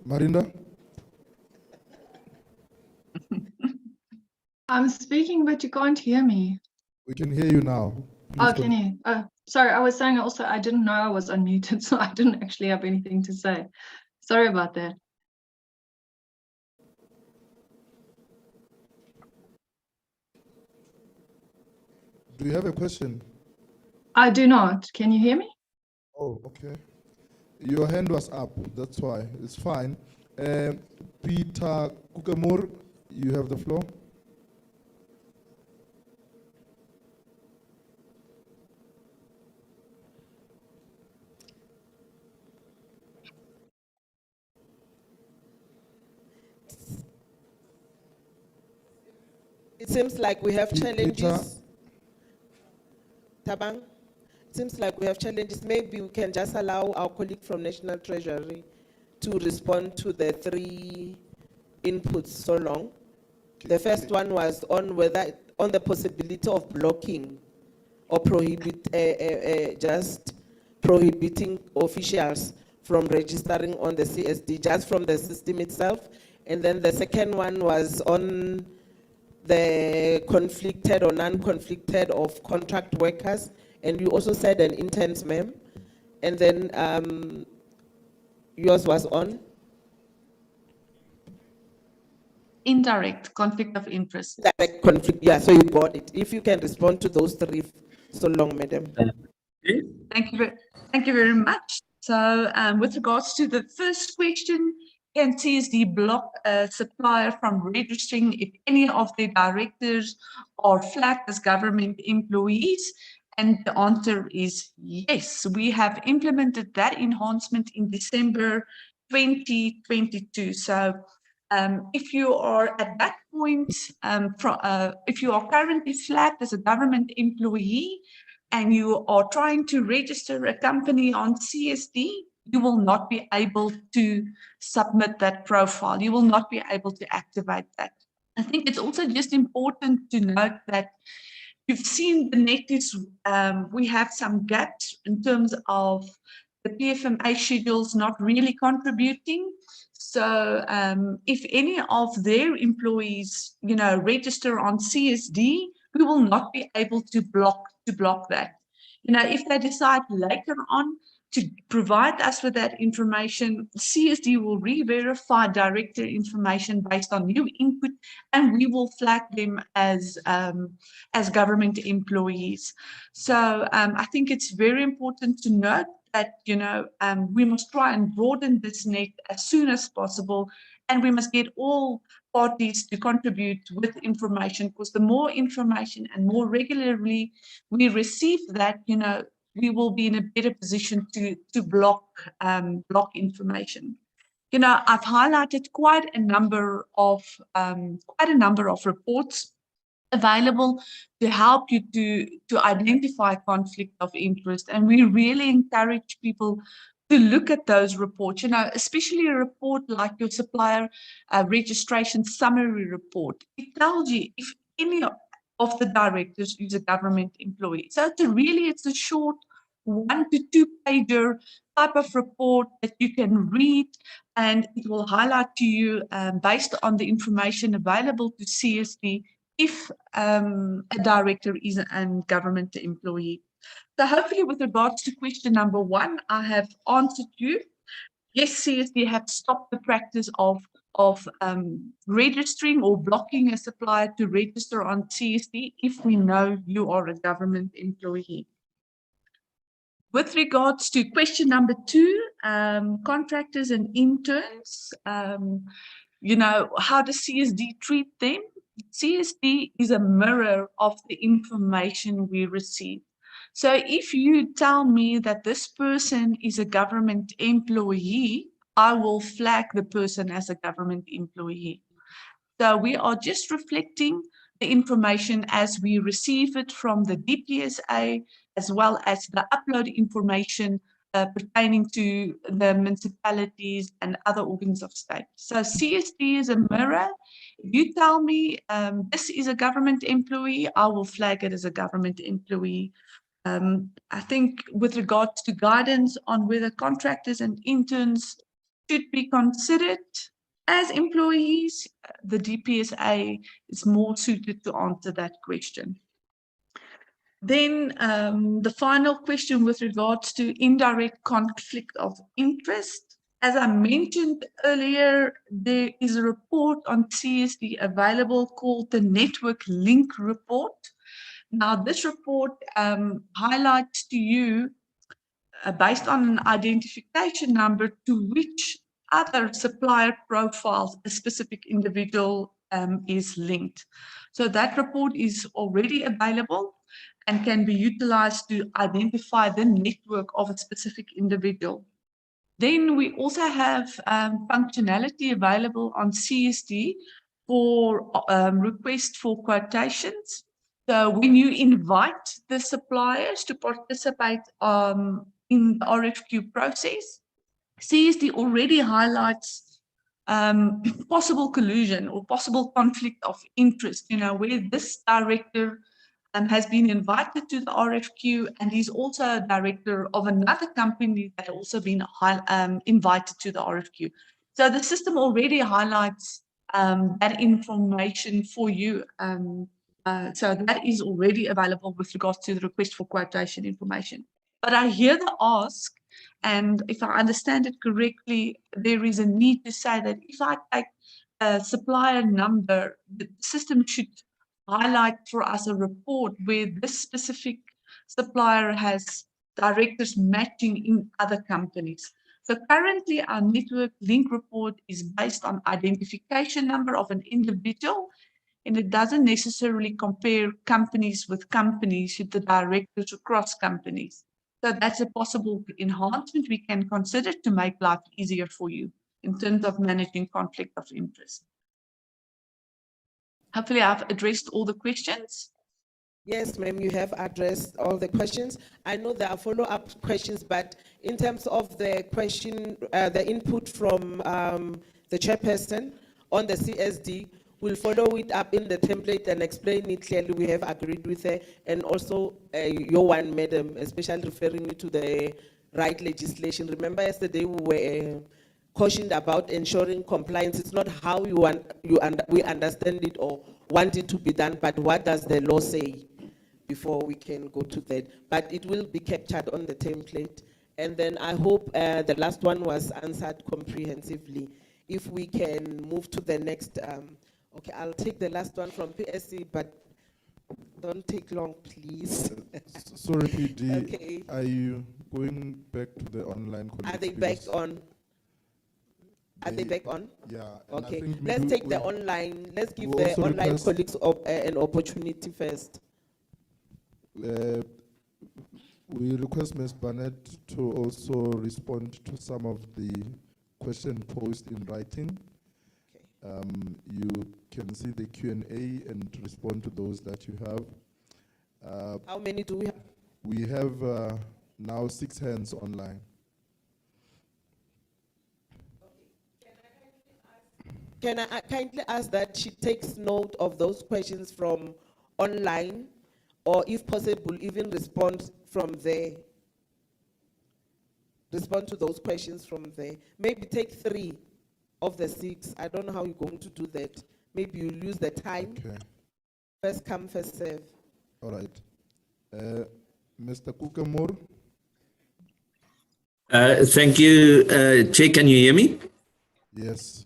Marinda? I'm speaking, but you can't hear me. We can hear you now. Oh, Please can you? Oh, sorry, I was saying also I didn't know I was unmuted, so I didn't actually have anything to say. Sorry about that. Do you have a question? I do not. Can you hear me? Oh, okay. Your hand was up, that's why. It's fine. Peter Kukamur, you have the floor. It seems like we have Peter. challenges. Tabang, it seems like we have challenges. Maybe we can just allow our colleague from National Treasury to respond to the 3 inputs so long. The first one was on on the possibility of blocking or just prohibiting officials from registering on the CSD just from the system itself. And then the second one was on the conflicted or non-conflicted of contract workers, and you also said an interns, ma'am. And then yours was on? Indirect conflict of interest. Direct conflict, yeah, so you got it. If you can respond to those 3 so long, madam. Thank you very much. So with regards to the first question, can CSD block a supplier from registering if any of their directors are flagged as government employees? And the answer is yes. We have implemented that enhancement in December 2022. So if you are at that point, if you are currently flagged as a government employee and you are trying to register a company on CSD, you will not be able to submit that profile. You will not be able to activate that. I think it's also just important to note that you've seen the net is, we have some gaps in terms of the PFMA schedules not really contributing. So if any of their employees, register on CSD, we will not be able to block that. If they decide later on to provide us with that information, CSD will re-verify director information based on new input, and we will flag them as government employees. So I think it's very important to note that we must try and broaden this net as soon as possible, and we must get all parties to contribute with information, because the more information and more regularly we receive that, we will be in a better position to block information. You know, I've highlighted quite a number of reports available to help you to identify conflict of interest, and we really encourage people to look at those reports. You know, especially a report like your supplier registration summary report. It tells you if any of the directors is a government employee. So it's a short 1 to 2 pager type of report that you can read, and it will highlight to you based on the information available to CSD if a director is a government employee. So hopefully with regards to question number 1, I have answered you. Yes, CSD have stopped the practice of registering or blocking a supplier to register on CSD if we know you are a government employee. With regards to question number 2, contractors and interns, you know, how does CSD treat them? CSD is a mirror of the information we receive. So if you tell me that this person is a government employee, I will flag the person as a government employee. So we are just reflecting the information as we receive it from the DPSA, as well as the upload information pertaining to the municipalities and other organs of state. So CSD is a mirror. If you tell me this is a government employee, I will flag it as a government employee. I think with regards to guidance on whether contractors and interns should be considered as employees, the DPSA is more suited to answer that question. Then the final question with regards to indirect conflict of interest. As I mentioned earlier, there is a report on CSD available called the Network Link Report. Now, this report highlights to you, based on an identification number, to which other supplier profiles a specific individual is linked. So that report is already available and can be utilized to identify the network of a specific individual. Then we also have functionality available on CSD for request for quotations. So when you invite the suppliers to participate in the RFQ process, CSD already highlights possible collusion or possible conflict of interest, you know, where this director has been invited to the RFQ and he's also a director of another company that also been invited to the RFQ. So the system already highlights that information for you. So that is already available with regards to the request for quotation information. But I hear the ask, and if I understand it correctly, there is a need to say that if I take a supplier number, the system should highlight for us a report where this specific supplier has directors matching in other companies. So currently our network link report is based on identification number of an individual, and it doesn't necessarily compare companies with companies, with the directors across companies. So that's a possible enhancement we can consider to make life easier for you in terms of managing conflict of interest. Hopefully I've addressed all the questions. Yes, ma'am, you have addressed all the questions. I know there are follow-up questions, but in terms of the question, the input from the chairperson on the CSD, we'll follow it up in the template and explain it clearly. We have agreed with her, and also your one, madam, especially referring you to the right legislation. Remember yesterday we were cautioned about ensuring compliance. It's not how we understand it or want it to be done, but what does the law say before we can go to that. But it will be captured on the template. And then I hope the last one was answered comprehensively. If we can move to the next, okay, I'll take the last one from PSC, but don't take long, please. Sorry, PD. Okay. Are you going back to the online colleagues? Are they back on? Are they back on? Yeah. and I Okay, think let's maybe take the online, let's give we the also online request- colleagues an opportunity first. We request Ms. Barnett to also respond to some of the questions posed in writing. You can see the Q&A and respond to those that you have. How many do we have? We have now 6 hands online. Can I kindly ask that she takes note of those questions from online, or if possible, even respond from there? Respond to those questions from there. Maybe take 3 of the 6. I don't know how you're going to do that. Maybe you'll use the time. Okay. First come, first serve. All right. Mr. Kukamur? Thank you, Chair. Can you hear me? Yes.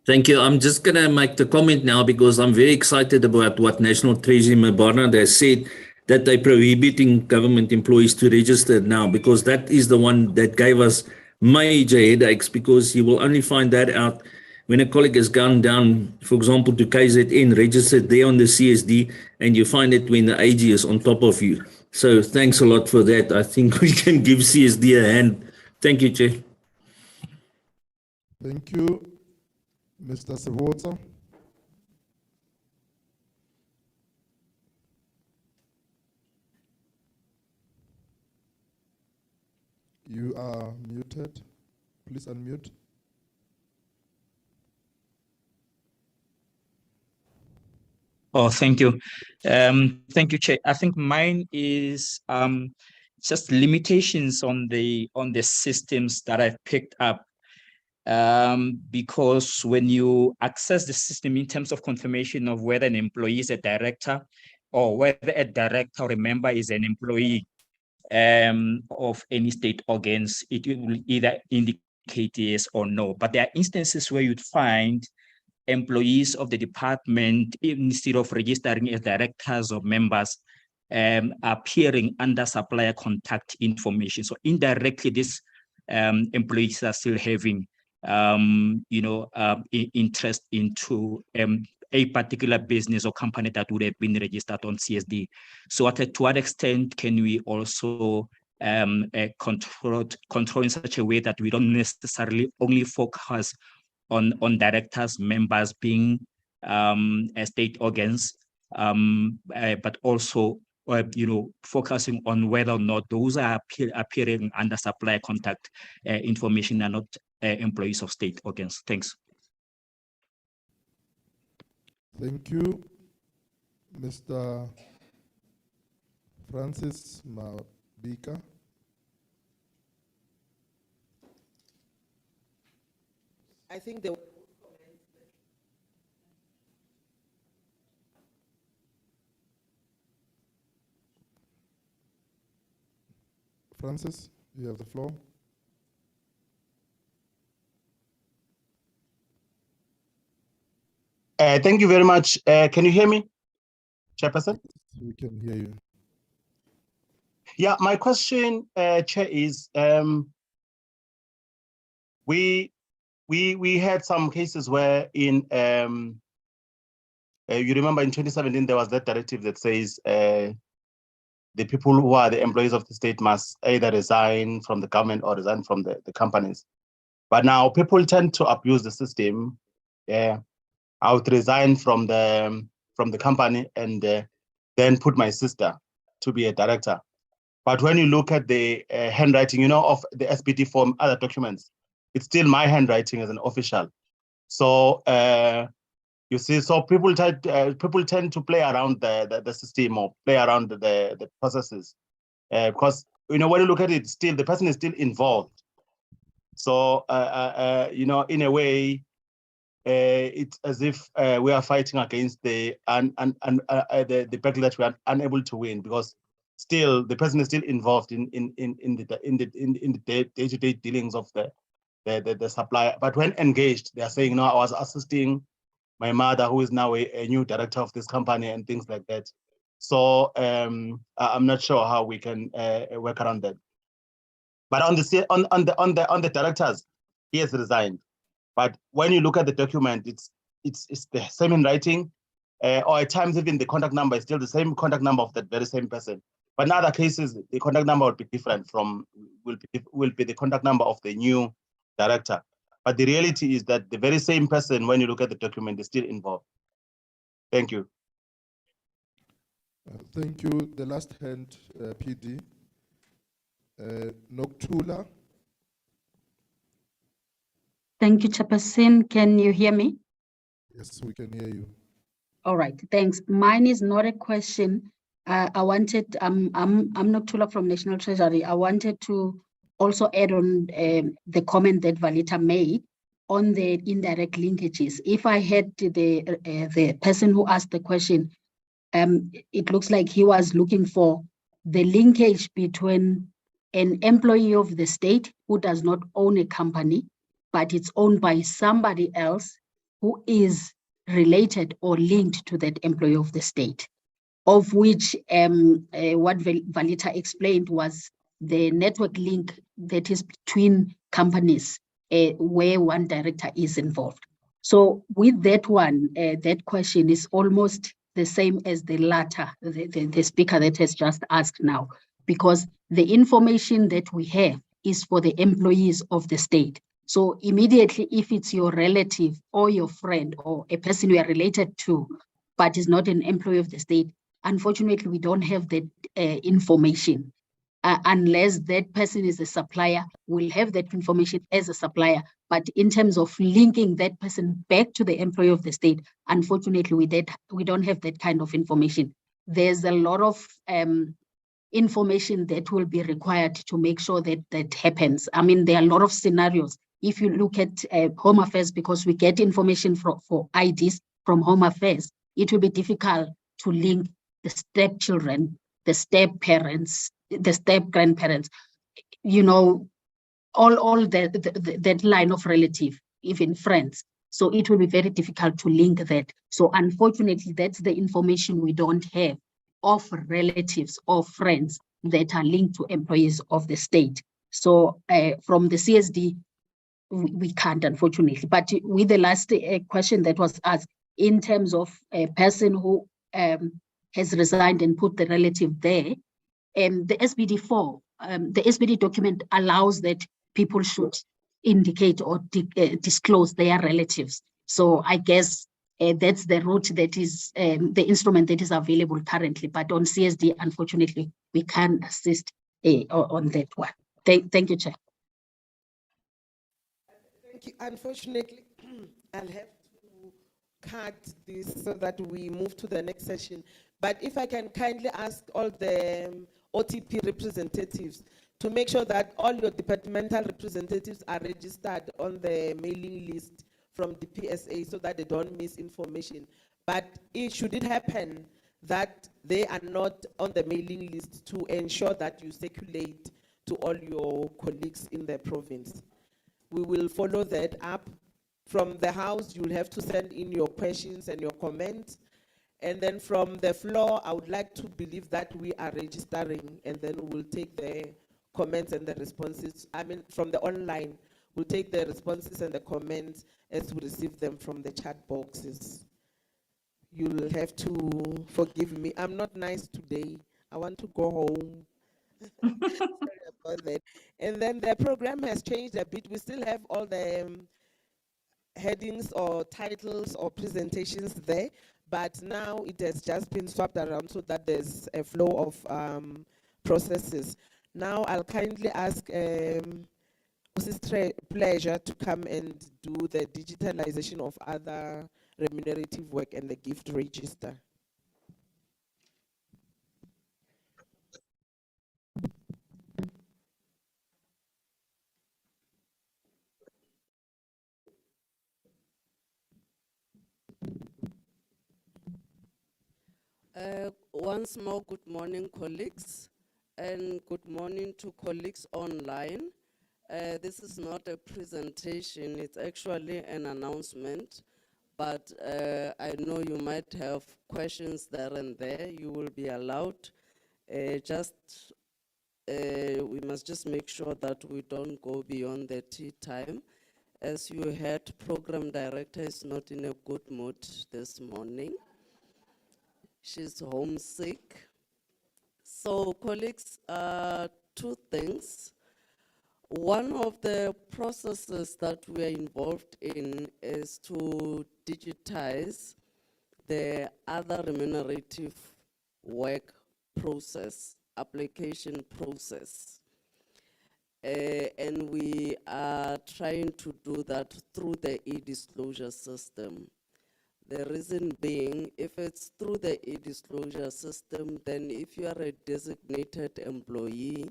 Thank you. I'm just going to make the comment now because I'm very excited about what National Treasury Barnard has said, that they're prohibiting government employees to register now, because that is the one that gave us major headaches, because you will only find that out when a colleague has gone down, for example, to KZN, registered there on the CSD, and you find it when the AG is on top of you. So thanks a lot for that. I think we can give CSD a hand. Thank you, Chair. Thank you. Mr. Sevota? You are muted. Please unmute. Oh, thank you. Thank you, Chair. I think mine is just limitations on the systems that I've picked up. Because when you access the system in terms of confirmation of whether an employee is a director or whether a director or a member is an employee of any state organs, it will either indicate yes or no. But there are instances where you'd find employees of the department, instead of registering as directors or members, appearing under supplier contact information. So indirectly, these employees are still having interest into a particular business or company that would have been registered on CSD. So to what extent can we also control in such a way that we don't necessarily only focus on directors, members being state organs, but also focusing on whether or not those are appearing under supplier contact information are not employees of state organs. Thanks. Thank you. Mr. Francis Mabika? I think they Francis, you have the floor. Thank you very much. Can you hear me, Chairperson? We can hear you. Yeah, my question, Chair, is we had some cases where you remember in 2017 there was that directive that says the people who are the employees of the state must either resign from the government or resign from the companies. But now people tend to abuse the system. I would resign from the company and then put my sister to be a director. But when you look at the handwriting, of the SPT form, other documents, it's still my handwriting as an official. So you see, so people tend to play around the system or play around the processes, because when you look at it, still the person is still involved. So in a way, it's as if we are fighting against the battle that we are unable to win, because still the person is still involved in the day-to-day dealings of the supplier. But when engaged, they are saying, no, I was assisting my mother, who is now a new director of this company, and things like that. So I'm not sure how we can work around that. But on the directors, he has resigned. But when you look at the document, it's the same in writing, or at times even the contact number is still the same contact number of that very same person. But in other cases, the contact number will be different will be the contact number of the new director. But the reality is that the very same person, when you look at the document, is still involved. Thank you. Thank you. The last hand, PD. Noktula. Thank you, Chairperson. Can you hear me? Yes, we can hear you. All right, thanks. Mine is not a question. I wanted, I'm Noktula from National Treasury. I wanted to also add on the comment that Valita made on the indirect linkages. If I had the person who asked the question, it looks like he was looking for the linkage between an employee of the state who does not own a company, but it's owned by somebody else who is related or linked to that employee of the state, of which what Valita explained was the network link that is between companies where one director is involved. So with that one, that question is almost the same as the latter, the speaker that has just asked now, because the information that we have is for the employees of the state. So immediately, if it's your relative or your friend or a person you are related to, but is not an employee of the state, unfortunately, we don't have that information. Unless that person is a supplier, we'll have that information as a supplier. But in terms of linking that person back to the employee of the state, unfortunately, we don't have that kind of information. There's a lot of information that will be required to make sure that that happens. I mean, there are a lot of scenarios. If you look at Home Affairs, because we get information for IDs from Home Affairs, it will be difficult to link the stepchildren, the step parents, the step grandparents, you know, all that line of relative, even friends. So it will be very difficult to link that. So unfortunately, that's the information we don't have of relatives or friends that are linked to employees of the state. So from the CSD, we can't, unfortunately. But with the last question that was asked, in terms of a person who has resigned and put the relative there, the SBD4, the SBD document allows that people should indicate or disclose their relatives. So I guess that's the route that is the instrument that is available currently. But on CSD, unfortunately, we can't assist on that one. Thank you, Chair. Thank you. Unfortunately, I'll have to cut this so that we move to the next session. But if I can kindly ask all the OTP representatives to make sure that all your departmental representatives are registered on the mailing list from the PSA so that they don't miss information. But should it happen that they are not on the mailing list, to ensure that you circulate to all your colleagues in the province. We will follow that up. From the House, you'll have to send in your questions and your comments. And then from the floor, I would like to believe that we are registering, and then we'll take the comments and the responses. I mean, from the online, we'll take the responses and the comments as we receive them from the chat boxes. You'll have to forgive me. I'm not nice today. I want to go home. Sorry about that. And then the program has changed a bit. We still have all the headings or titles or presentations there, but now it has just been swapped around so that there's a flow of processes. Now I'll kindly ask Mrs. Pleasure to come and do the digitalization of other remunerative work and the gift register. Once more, good morning, colleagues, and good morning to colleagues online. This is not a presentation, it's actually an announcement, but I know you might have questions there and there. You will be allowed. We must just make sure that we don't go beyond the tea time. As you heard, Program Director is not in a good mood this morning. She's homesick. So colleagues, two things. One of the processes that we are involved in is to digitize the other remunerative work process, application process. And we are trying to do that through the e-disclosure system. The reason being, if it's through the e-disclosure system, then if you are a designated employee,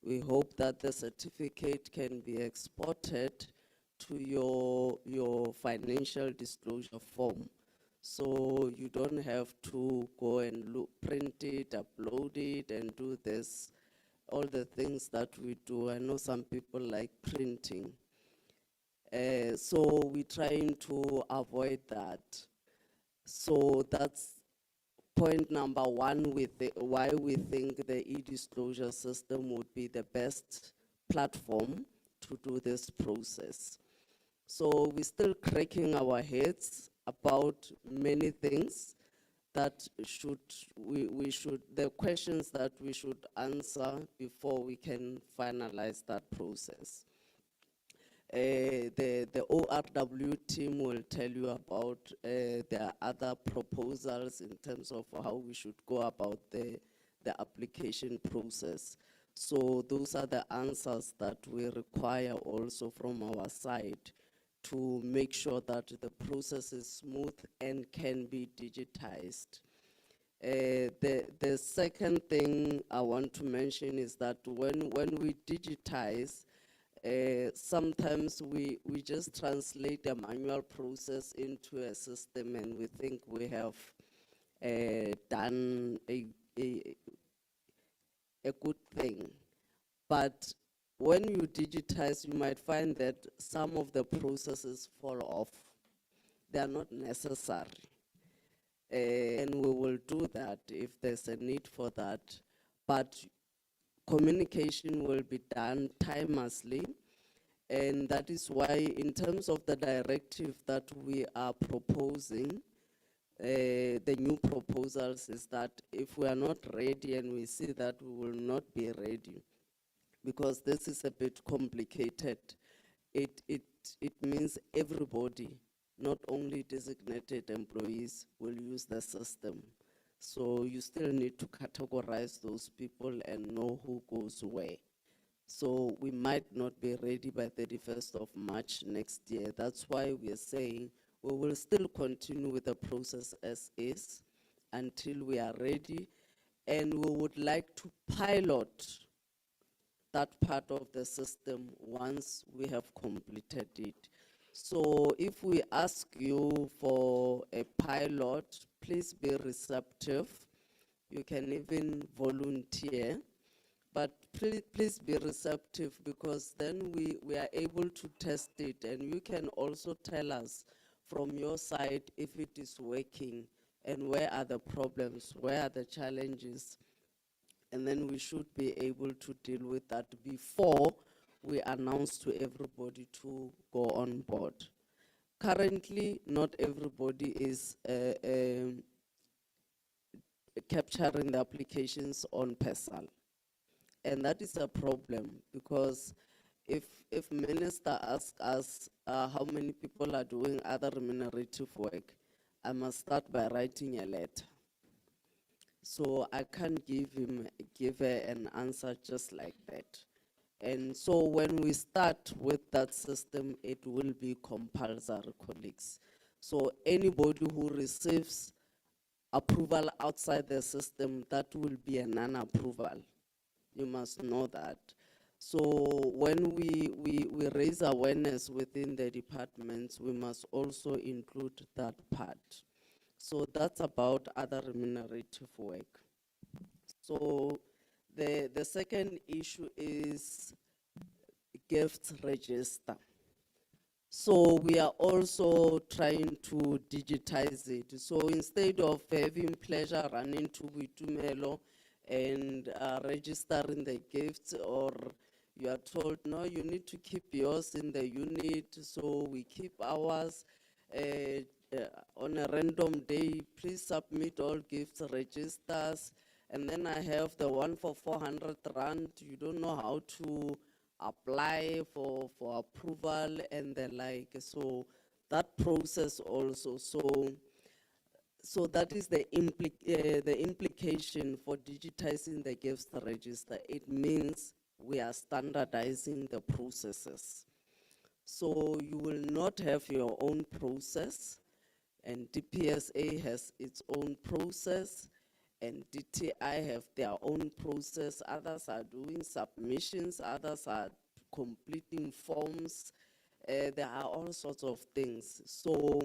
we hope that the certificate can be exported to your financial disclosure form. So you don't have to go and print it, upload it, and do this, all the things that we do. I know some people like printing. So we're trying to avoid that. So that's point number one with why we think the e-disclosure system would be the best platform to do this process. So we're still cracking our heads about many things that the questions that we should answer before we can finalize that process. The ORW team will tell you about their other proposals in terms of how we should go about the application process. So those are the answers that we require also from our side to make sure that the process is smooth and can be digitized. The second thing I want to mention is that when we digitize, sometimes we just translate a manual process into a system and we think we have done a good thing. But when you digitize, you might find that some of the processes fall off. They are not necessary. And we will do that if there's a need for that. But communication will be done timelessly, and that is why in terms of the directive that we are proposing, the new proposals is that if we are not ready and we see that we will not be ready, because this is a bit complicated, it means everybody, not only designated employees, will use the system. So you still need to categorize those people and know who goes where. So we might not be ready by 31st of March next year. That's why we are saying we will still continue with the process as is until we are ready. And we would like to pilot that part of the system once we have completed it. So if we ask you for a pilot, please be receptive. You can even volunteer, but please be receptive, because then we are able to test it, and you can also tell us from your side if it is working and where are the problems, where are the challenges, and then we should be able to deal with that before we announce to everybody to go on board. Currently, not everybody is capturing the applications on PESAL. And that is a problem, because if minister asks us how many people are doing other remunerative work, I must start by writing a letter. So I can't give her an answer just like that. And so when we start with that system, it will be compulsory, colleagues. So anybody who receives approval outside the system, that will be a non-approval. You must know that. So when we raise awareness within the departments, we must also include that part. So that's about other remunerative work. So the second issue is gifts register. So we are also trying to digitize it. So instead of having pleasure running to Witumelo and registering the gifts, or you are told, no, you need to keep yours in the unit, so we keep ours. On a random day, please submit all gifts registers, And then I have the one for 400 rand. You don't know how to apply for approval and the like. So that process also. So that is the implication for digitizing the gifts register. It means we are standardizing the processes. So you will not have your own process, and DPSA has its own process, and DTI have their own process. Others are doing submissions, others are completing forms. There are all sorts of things. So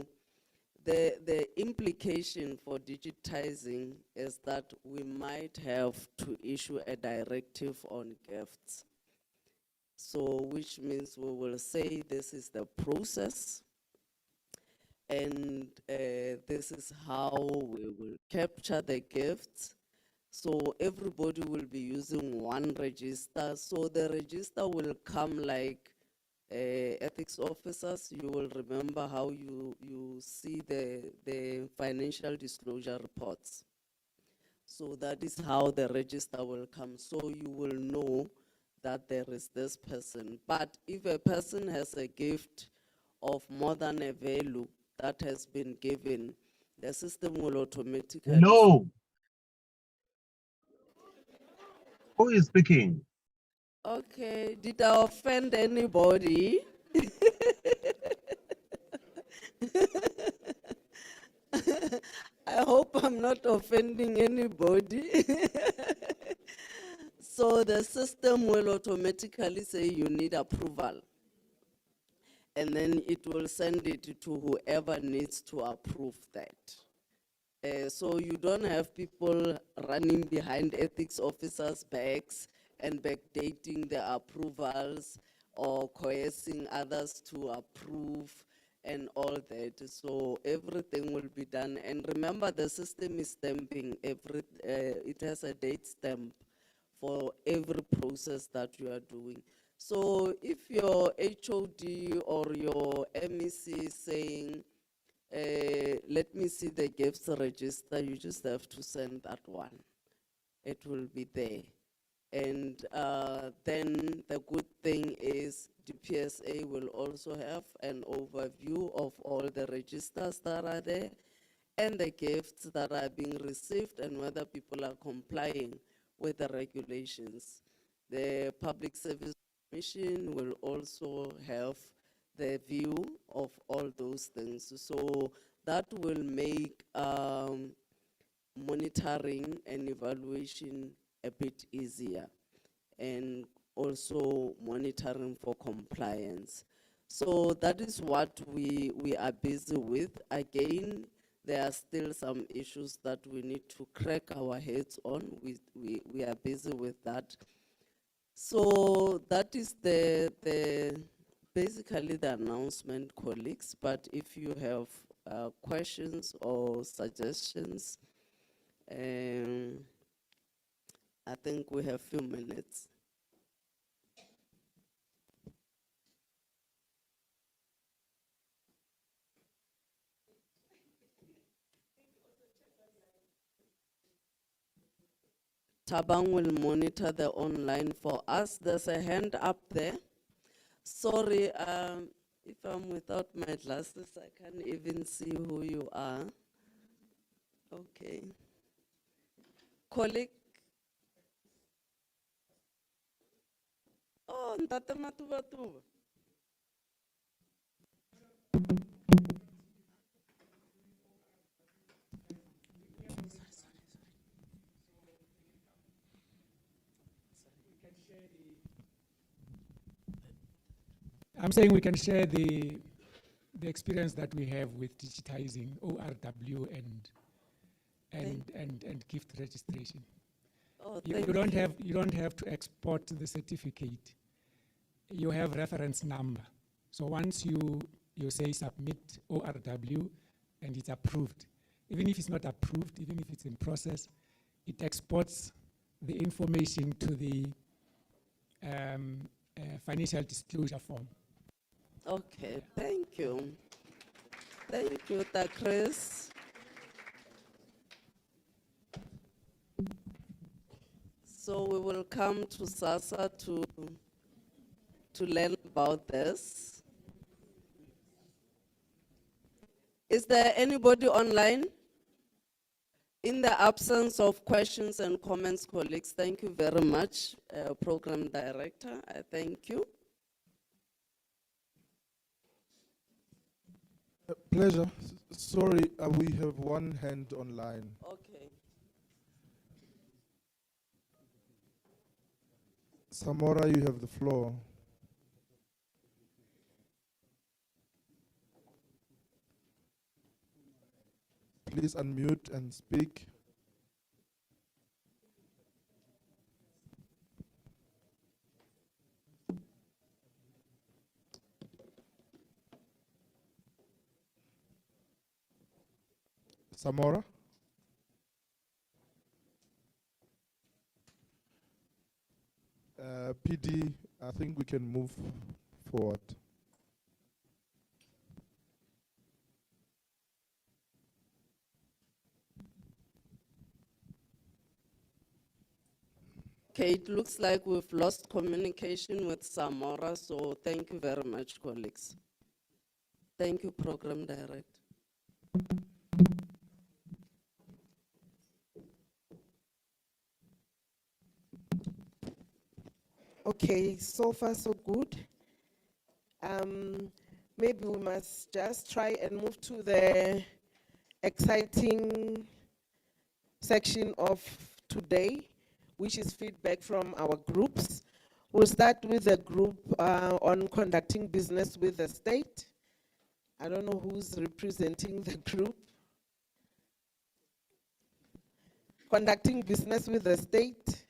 the implication for digitizing is that we might have to issue a directive on gifts. So which means we will say this is the process, and this is how we will capture the gifts. So everybody will be using one register. So the register will come like ethics officers. You will remember how you see the financial disclosure reports. So that is how the register will come. So you will know that there is this person. But if a person has a gift of more than a value that has been given, the system will automatically... No. Who is speaking? Okay, did I offend anybody? I hope I'm not offending anybody. So the system will automatically say you need approval. And then it will send it to whoever needs to approve that. So you don't have people running behind ethics officers' backs and backdating the approvals or coercing others to approve and all that. So everything will be done. And remember, the system is stamping it has a date stamp for every process that you are doing. So if your HOD or your MEC is saying, let me see the gifts register, you just have to send that one. It will be there. And then the good thing is DPSA will also have an overview of all the registers that are there and the gifts that are being received and whether people are complying with the regulations. The Public Service Commission will also have the view of all those things. So that will make monitoring and evaluation a bit easier, and also monitoring for compliance. So that is what we are busy with. Again, there are still some issues that we need to crack our heads on. We are busy with that. So that is basically the announcement, colleagues. But if you have questions or suggestions, I think we have a few minutes. Tabang will monitor the online for us. There's a hand up there. Sorry, if I'm without my glasses, I can't even see who you are. Okay. Colleague. Oh, Ntate Matubatuba. I'm saying we can share the experience that we have with digitizing ORW and gift registration. Oh, You don't have to export the certificate. You have reference number. So once you say submit ORW and it's approved, even if it's not approved, even if it's in process, it exports the information to the financial disclosure form. Okay, thank you. Thank you, Ta Chris. So we will come to SASSA to learn about this. Is there anybody online? In the absence of questions and comments, colleagues, thank you very much, Program Director. I thank you. Pleasure. Sorry, we have one hand online. Okay. Samora, you have the floor. Please unmute and speak. Samora? PD, I think we can move forward. Okay, it looks like we've lost communication with Samora, so thank you very much, colleagues. Thank you, Program Director. Okay, so far so good. Maybe we must just try and move to the exciting section of today, which is feedback from our groups. We'll start with the group on conducting business with the state. I don't know who's representing the group. Conducting business with the state.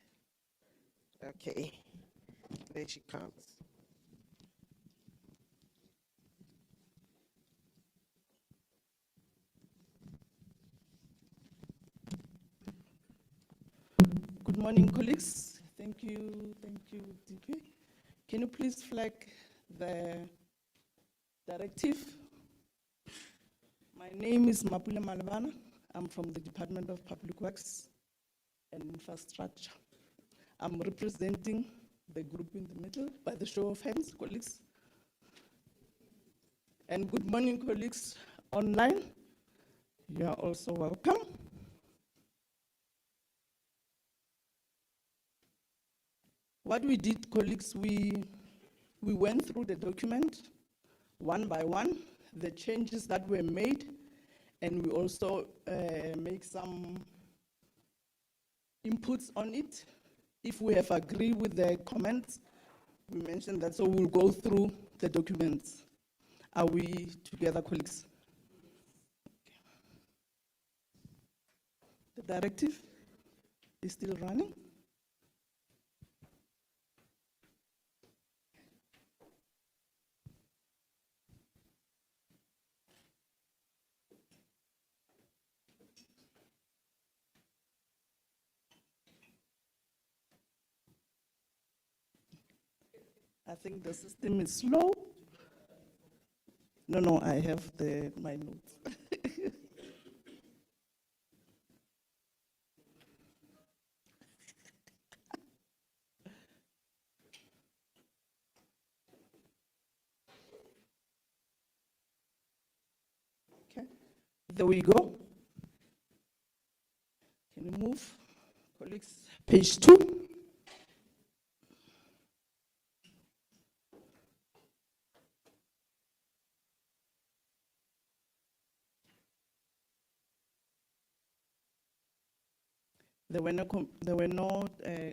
Okay, there she comes. Good morning, colleagues. Thank you, DP. Can you please flag the directive? My name is Mapule Malabana. I'm from the Department of Public Works and Infrastructure. I'm representing the group in the middle by the show of hands, colleagues. And good morning, colleagues online. You are also welcome. What we did, colleagues, we went through the document one by one, the changes that were made, and we also make some inputs on it. If we have agreed with the comments, we mentioned that, so we'll go through the documents. Are we together, colleagues? Okay. The directive is still running. I think the system is slow. No, I have my notes. Okay, there we go. Can you move, colleagues? Page 2. There were no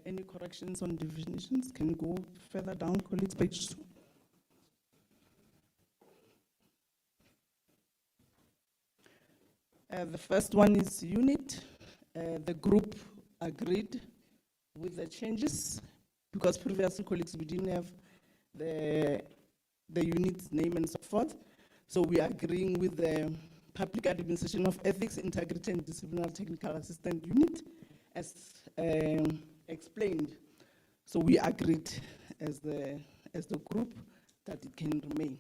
any corrections on definitions. Can you go further down, colleagues, page 2? The first one is unit. The group agreed with the changes because previously, colleagues, we didn't have the unit's name and so forth. So we are agreeing with the Public Administration of Ethics, Integrity and Disciplinary Technical Assistant Unit, as explained. So we agreed as the group that it can remain.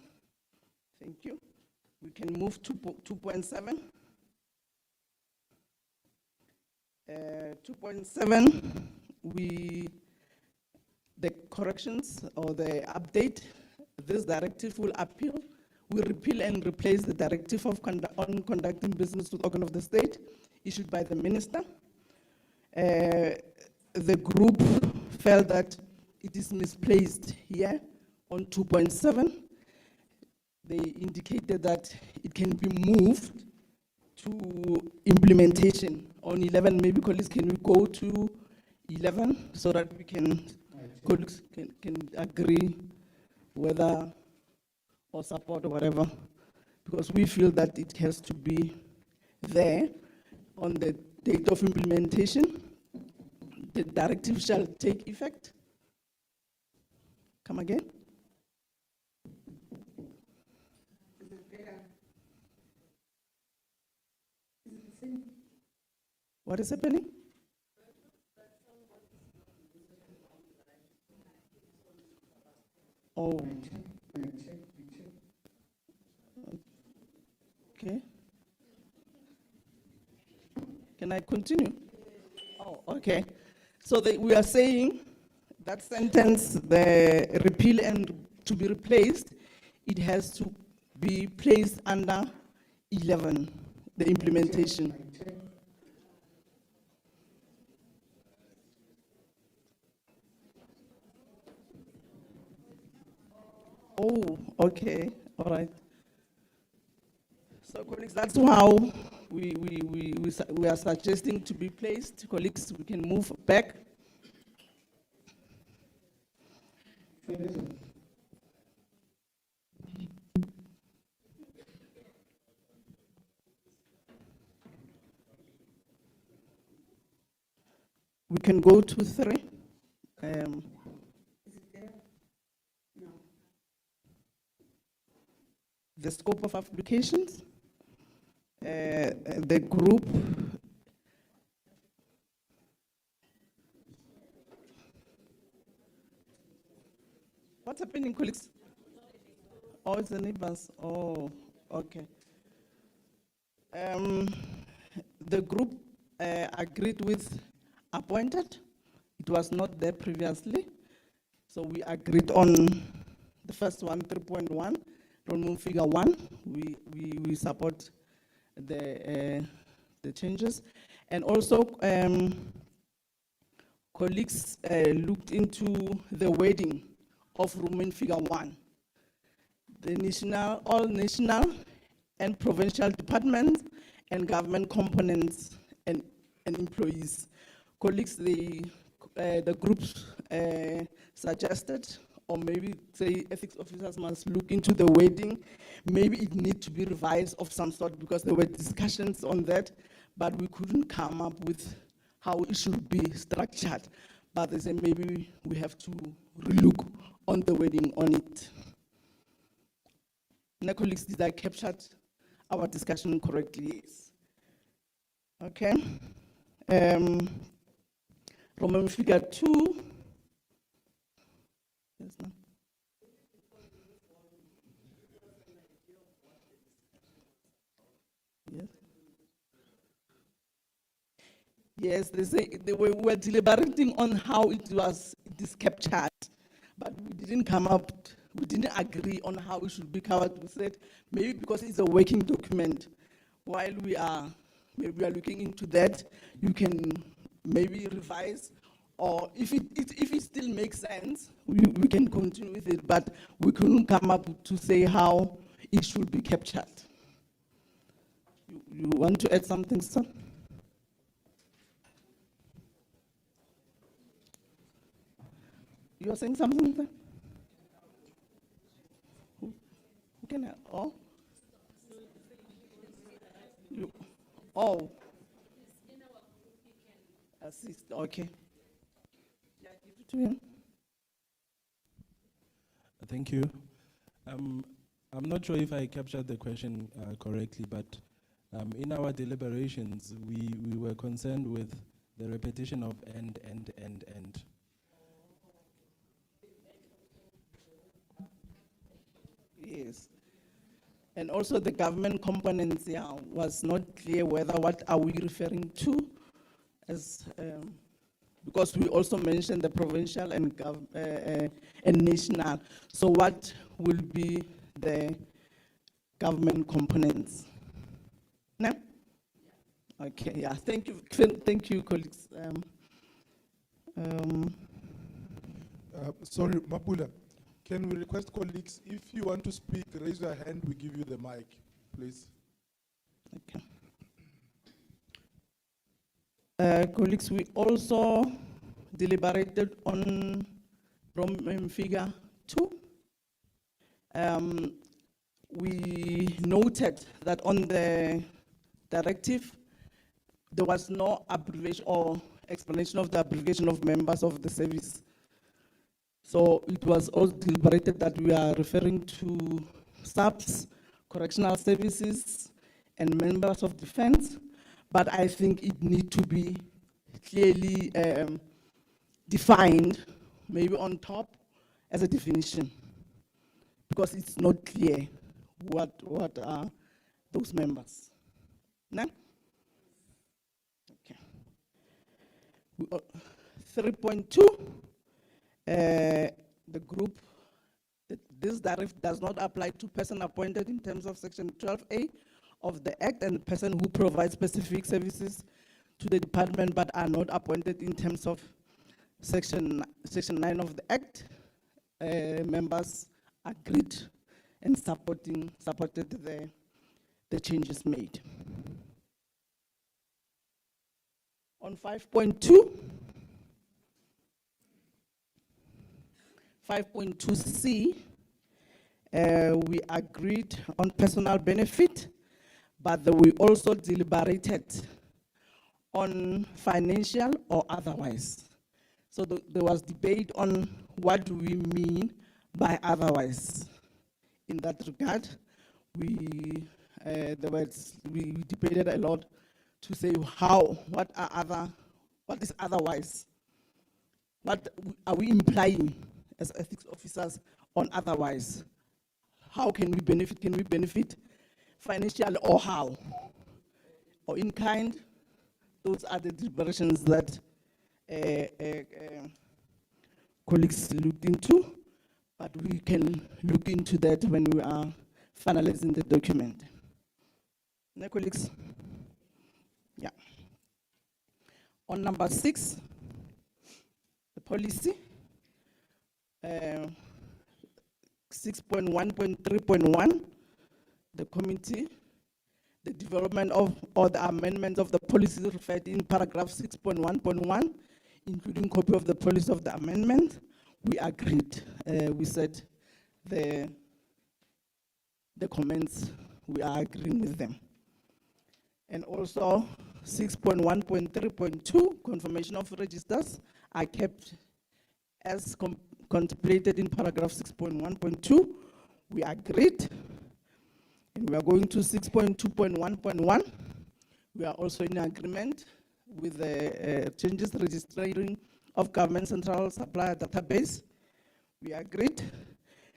Thank you. We can move to 2.7. 2.7, the corrections or the update, this directive will appeal. We repeal and replace the directive of on conducting business with organ of the state issued by the minister. The group felt that it is misplaced here on 2.7. They indicated that it can be moved to implementation on 11. Maybe colleagues, can we go to 11 so that we can, colleagues can agree whether or support or whatever, because we feel that it has to be there on the date of implementation. The directive shall take effect. Come again? What is happening? Oh. Okay. Can I continue? Oh, okay. So we are saying that sentence, the repeal and to be replaced, it has to be placed under 11, the implementation. Oh, okay, all right. So colleagues, that's how we are suggesting to be placed. Colleagues, we can move back. We can go to 3. The scope of applications. The group what's happening, colleagues? Oh, it's the neighbors. Oh, okay. The group agreed with appointed. It was not there previously. So we agreed on the first one, 3.1, remove figure 1. We support the changes. And also, colleagues looked into the wording of Roman figure 1. The all national and provincial departments and government components and employees. Colleagues, the groups suggested, or maybe say ethics officers must look into the wording. Maybe it needs to be revised of some sort, because there were discussions on that, but we couldn't come up with how it should be structured. But they say maybe we have to relook on the wording on it. Now, colleagues, did I capture our discussion correctly? Yes. Okay. Roman figure 2. Yes, no. Yes. Yes, they were deliberating on how it is captured, but we didn't we didn't agree on how it should be covered. We said maybe because it's a working document, while we are looking into that, you can maybe revise, or if it still makes sense, we can continue with it, but we couldn't come up to say how it should be captured. You want to add something, sir? You are saying something, sir? Who can I? Oh? You, oh. Assist, okay. Yeah, give it to him. Thank you. I'm not sure if I captured the question correctly, but in our deliberations, we were concerned with the repetition of and. Yes. And also the government components, yeah, was not clear whether what are we referring to as because we also mentioned the provincial and national. So what will be the government components? No? Okay, yeah, thank you, colleagues. Sorry, Mapula, can we request colleagues, if you want to speak, raise your hand, we give you the mic, please. Okay. Colleagues, we also deliberated on from figure 2. We noted that on the directive, there was no abbreviation or explanation of the abbreviation of members of the service. So it was also deliberated that we are referring to SAPS, correctional services, and members of defense, but I think it needs to be clearly defined, maybe on top as a definition, because it's not clear what are those members. No? Okay. 3.2, the group, this directive does not apply to person appointed in terms of section 12A of the Act and the person who provides specific services to the department but are not appointed in terms of section 9 of the Act. Members agreed and supported the changes made. On 5.2, 5.2C, we agreed on personal benefit, but we also deliberated on financial or otherwise. So there was debate on what do we mean by otherwise. In that regard, we debated a lot to say what is otherwise? What are we implying as ethics officers on otherwise? How can we benefit? Can we benefit financially or how? Or in kind? Those are the deliberations that colleagues looked into, but we can look into that when we are finalizing the document. Now, colleagues? Yeah. On number 6, the policy, 6.1.3.1, the committee, the development of or the amendments of the policies referred in paragraph 6.1.1, including copy of the policy of the amendment, we agreed. We said the comments, we are agreeing with them. And also 6.1.3.2, confirmation of registers, are kept as contemplated in paragraph 6.1.2. We agreed. And we are going to 6.2.1.1. We are also in agreement with the changes registering of government central supplier database. We agreed.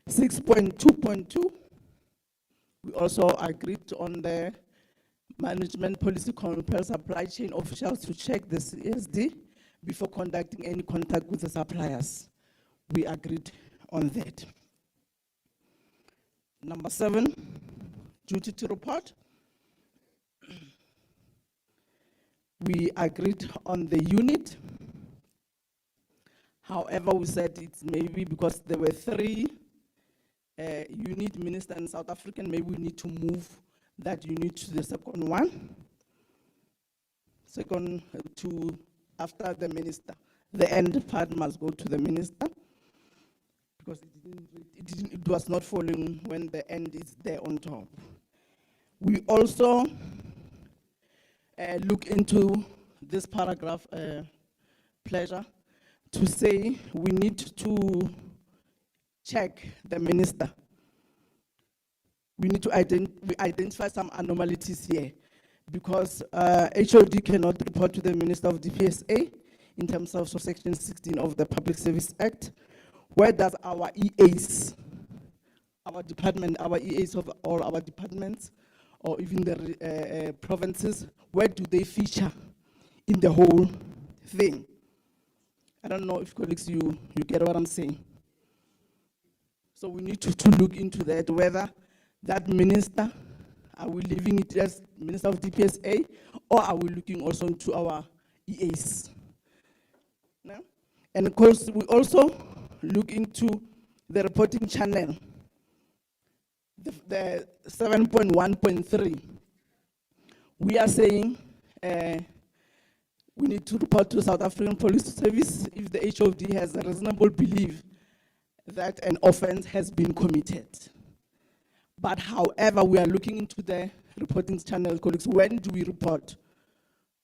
6.2.2, we also agreed on the management policy compels supply chain officials to check the CSD before conducting any contact with the suppliers. We agreed on that. Number 7, duty to report. We agreed on the unit. However, we said it's maybe because there were 3 unit minister in South African, maybe we need to move that unit to the second one. Second to after the minister. The end part must go to the minister because it was not following when the end is there on top. We also look into this paragraph, pleasure, to say we need to check the minister. We need to identify some anomalies here because HOD cannot report to the Minister of DPSA in terms of section 16 of the Public Service Act. Where does our EAs, our department, our EAs of all our departments, or even the provinces, where do they feature in the whole thing? I don't know if colleagues, you get what I'm saying. So we need to look into that, whether that minister, are we leaving it as Minister of DPSA, or are we looking also into our EAs? No? And of course, we also look into the reporting channel, the 7.1.3. We are saying we need to report to South African Police Service if the HOD has a reasonable belief that an offense has been committed. But however, we are looking into the reporting channel, colleagues. When do we report?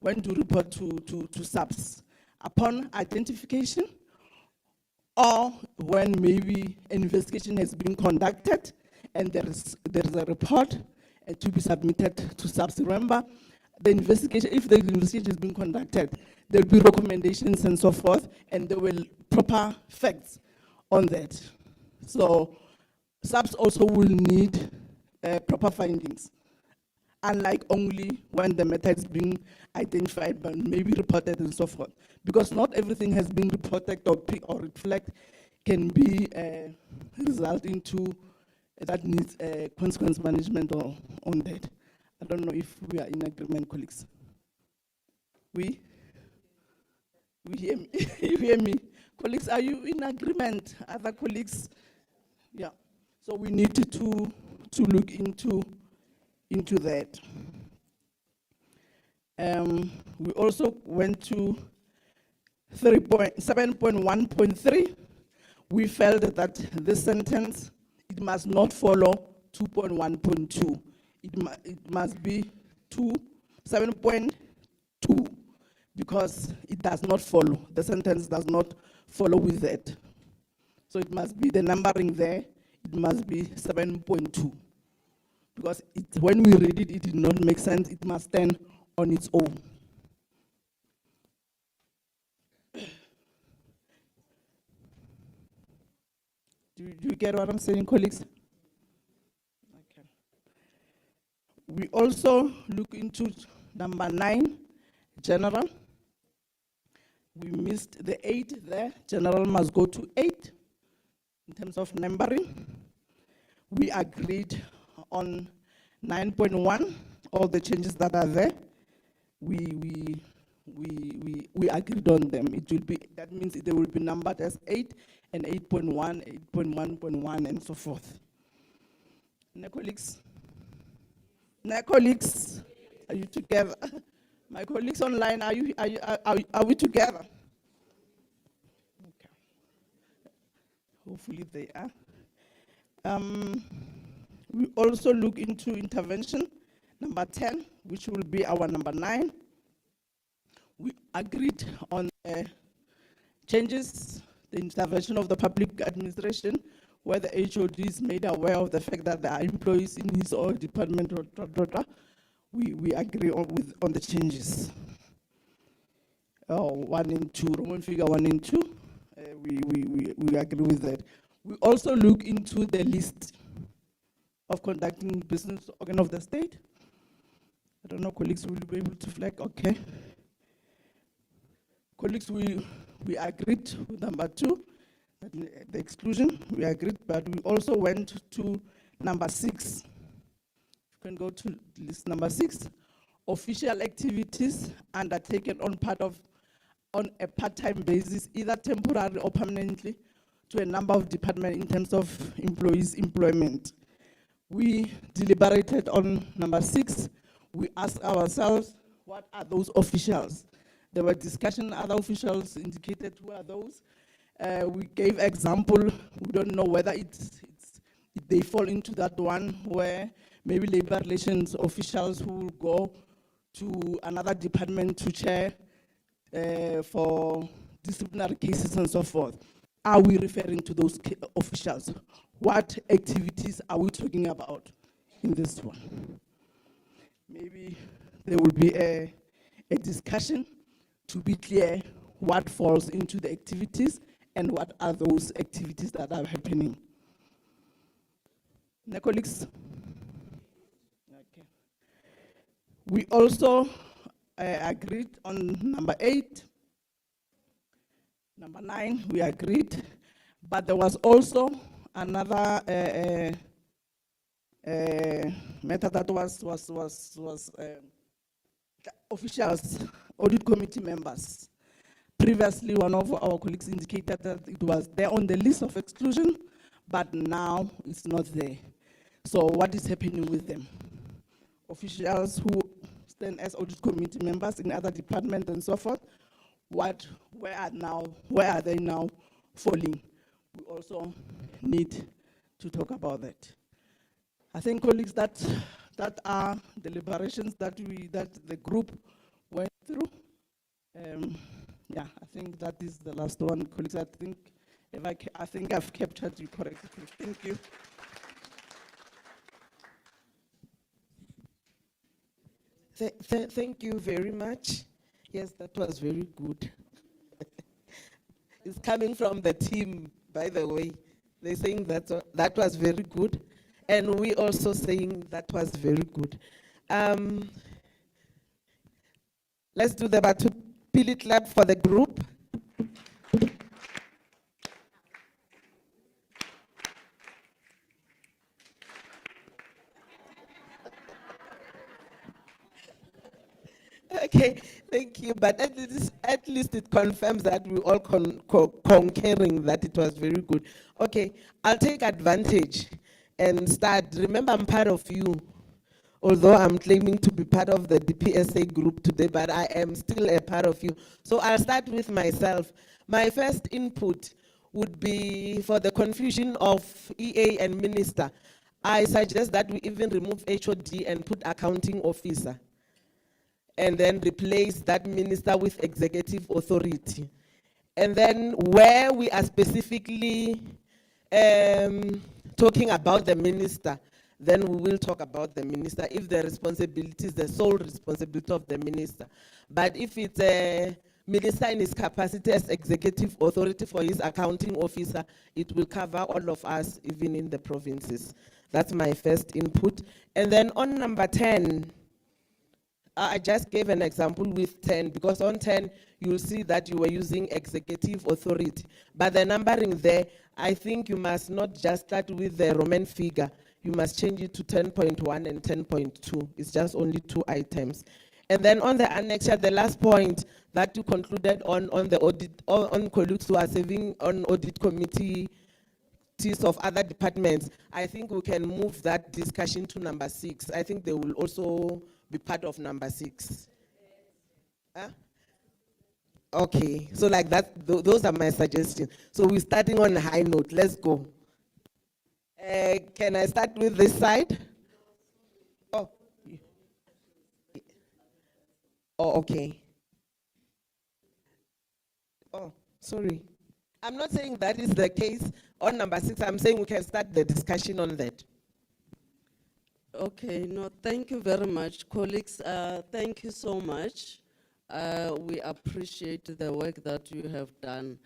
When do we report to SAPS? Upon identification, or when maybe an investigation has been conducted and there is a report to be submitted to SAPS. Remember, the investigation, if the investigation has been conducted, there will be recommendations and so forth, and there will proper facts on that. So SAPS also will need proper findings, unlike only when the matter is being identified but maybe reported and so forth. Because not everything has been reported or reflect can be result into that needs consequence management or on that. I don't know if we are in agreement, colleagues. We hear me. You hear me? Colleagues, are you in agreement? Other colleagues? Yeah. So we need to look into that. We also went to 7.1.3. We felt that this sentence, it must not follow 2.1.2. It must be 7.2, because it does not follow. The sentence does not follow with that. So it must be the numbering there, it must be 7.2. Because when we read it, it did not make sense. It must stand on its own. Do you get what I'm saying, colleagues? Okay. We also look into number 9, general. We missed the 8 there. General must go to 8 in terms of numbering. We agreed on 9.1, all the changes that are there. We agreed on them. It will be, that means they will be numbered as 8 and 8.1, 8.1.1, and so forth. Now, colleagues, are you together? My colleagues online, are we together? Okay. Hopefully they are. We also look into intervention, number 10, which will be our number 9. We agreed on changes, the intervention of the public administration, where the HOD is made aware of the fact that there are employees in his or her department, we agree on the changes. 1 and 2, Roman figure 1 and 2, we agree with that. We also look into the list of conducting business organ of the state. I don't know, colleagues, will you be able to flag? Okay. Colleagues, we agreed with number 2, the exclusion, we agreed, but we also went to number 6. You can go to list number 6. Official activities undertaken on a part-time basis, either temporarily or permanently, to a number of departments in terms of employees' employment. We deliberated on number 6. We asked ourselves, what are those officials? There were discussion, other officials indicated who are those. We gave example, we don't know whether they fall into that one where maybe labor relations officials who will go to another department to chair for disciplinary cases and so forth. Are we referring to those officials? What activities are we talking about in this one? Maybe there will be a discussion to be clear what falls into the activities and what are those activities that are happening. Now, colleagues, okay. We also agreed on number 8. Number 9, we agreed. But there was also another matter that was officials, audit committee members. Previously, one of our colleagues indicated that it was there on the list of exclusion, but now it's not there. So what is happening with them? Officials who stand as audit committee members in other departments and so forth, where are they now falling? We also need to talk about that. I think, colleagues, that are deliberations that the group went through. Yeah, I think that is the last one, colleagues. I think I've captured you correctly. Thank you. Thank you very much. Yes, that was very good. It's coming from the team, by the way. They're saying that was very good. And we also saying that was very good. Let's do the Batu Pili clap for the group. Okay, thank you. But at least it confirms that we all concurring that it was very good. Okay, I'll take advantage and start. Remember, I'm part of you. Although I'm claiming to be part of the DPSA group today, but I am still a part of you. So I'll start with myself. My first input would be for the confusion of EA and minister. I suggest that we even remove HOD and put accounting officer, and then replace that minister with executive authority. And then where we are specifically talking about the minister, then we will talk about the minister if the responsibility is the sole responsibility of the minister. But if it's a minister in his capacity as executive authority for his accounting officer, it will cover all of us, even in the provinces. That's my first input. And then on number 10, I just gave an example with 10, because on 10, you'll see that you were using executive authority. But the numbering there, I think you must not just start with the Roman figure. You must change it to 10.1 and 10.2. It's just only 2 items. And then on the annexure, the last point that you concluded on the audit, on colleagues who are serving on audit committees of other departments, I think we can move that discussion to number 6. I think they will also be part of number 6. Huh? Okay, so like that, those are my suggestions. So we're starting on a high note. Let's go. Can I start with this side? Oh. Oh, okay. Oh, sorry. I'm not saying that is the case on number 6. I'm saying we can start the discussion on that. Okay, no, thank you very much, colleagues. Thank you so much. We appreciate the work that you have done.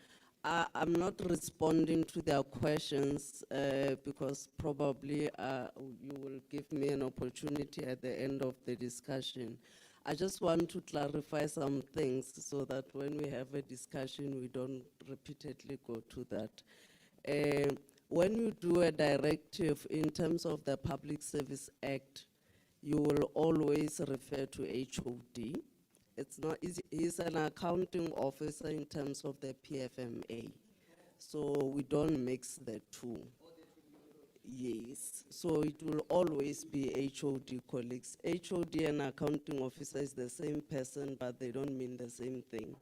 I'm not responding to their questions because probably you will give me an opportunity at the end of the discussion. I just want to clarify some things so that when we have a discussion, we don't repeatedly go to that. When you do a directive in terms of the Public Service Act, you will always refer to HOD. It's not, he's an accounting officer in terms of the PFMA. So we don't mix the two. Yes, so it will always be HOD, colleagues. HOD and accounting officer is the same person, but they don't mean the same thing.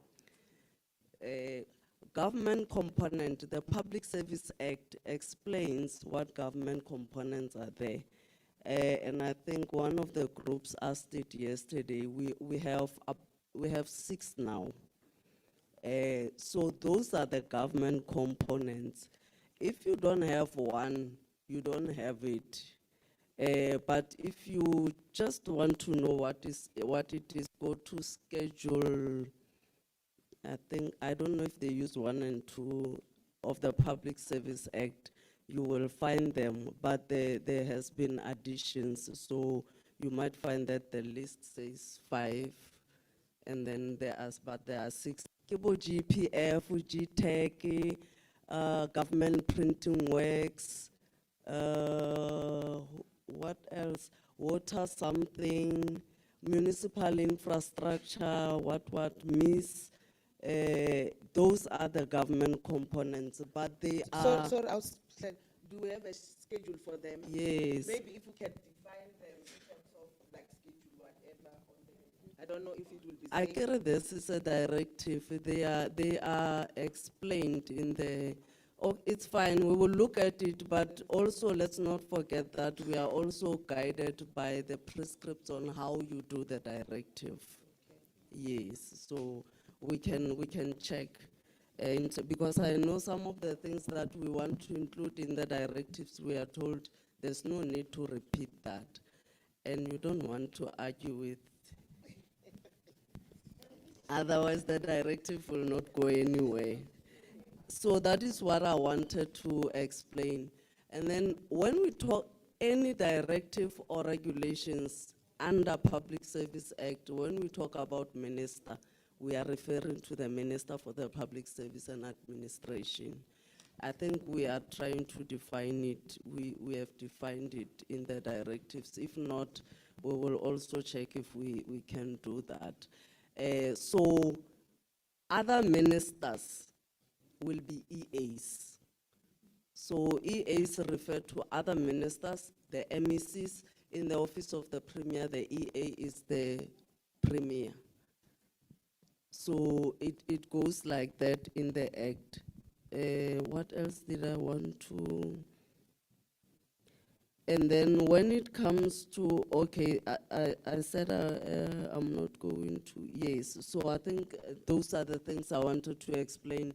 Government component, the Public Service Act explains what government components are there. And I think one of the groups asked it yesterday. We have 6 now. So those are the government components. If you don't have one, you don't have it. But if you just want to know what it is, go to schedule. I don't know if they use 1 and 2 of the Public Service Act. You will find them, but there has been additions. So you might find that the list says 5 and then but there are 6. Kibo GPF, GTech, government printing works, what else? Water something, municipal infrastructure, what, MIS. Those are the government components, but they are. Sorry, I was saying, do we have a schedule for them? Yes. Maybe if we can define them in terms of like schedule, whatever. I don't know if it will be. I safe. carry this is a directive. They are explained in the. Oh, it's fine. We will look at it, but also let's not forget that we are also guided by the prescripts on how you do the directive. Yes, so we can check, and because I know some of the things that we want to include in the directives, we are told there's no need to repeat that, and you don't want to argue with. Otherwise, the directive will not go anywhere. So that is what I wanted to explain. And then when we talk any directive or regulations under Public Service Act, when we talk about minister, we are referring to the Minister for the Public Service and Administration. I think we are trying to define it. We have defined it in the directives. If not, we will also check if we can do that. So other ministers will be EAs. So EAs refer to other ministers, the MECs. In the office of the Premier, the EA is the Premier. So it goes like that in the Act. What else did I want to? And then when it comes to, okay, I said I'm not going to, yes. So I think those are the things I wanted to explain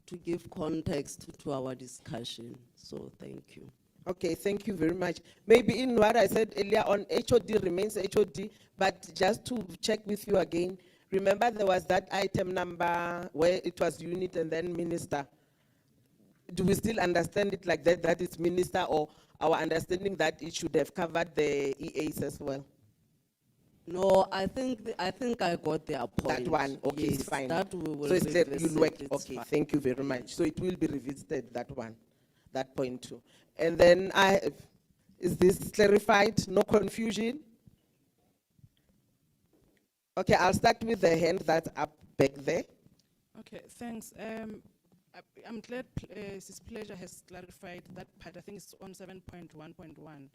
to give context to our discussion. So thank you. Okay, thank you very much. Maybe in what I said earlier on, HOD remains HOD, but just to check with you again, remember there was that item number where it was unit and then minister. Do we still understand it like that, that it's minister, or our understanding that it should have covered the EAs as well? No, I think I got their point. That one, okay, Yes, it's fine. That we will so it's that revisit, you'll work, it's okay, fine. thank you very much. So it will be revisited, that one, that point too. And then is this clarified, no confusion? Okay, I'll start with the hand that's up back there. Okay, thanks. I'm glad Sis Pleasure has clarified that part. I think it's on 7.1.1,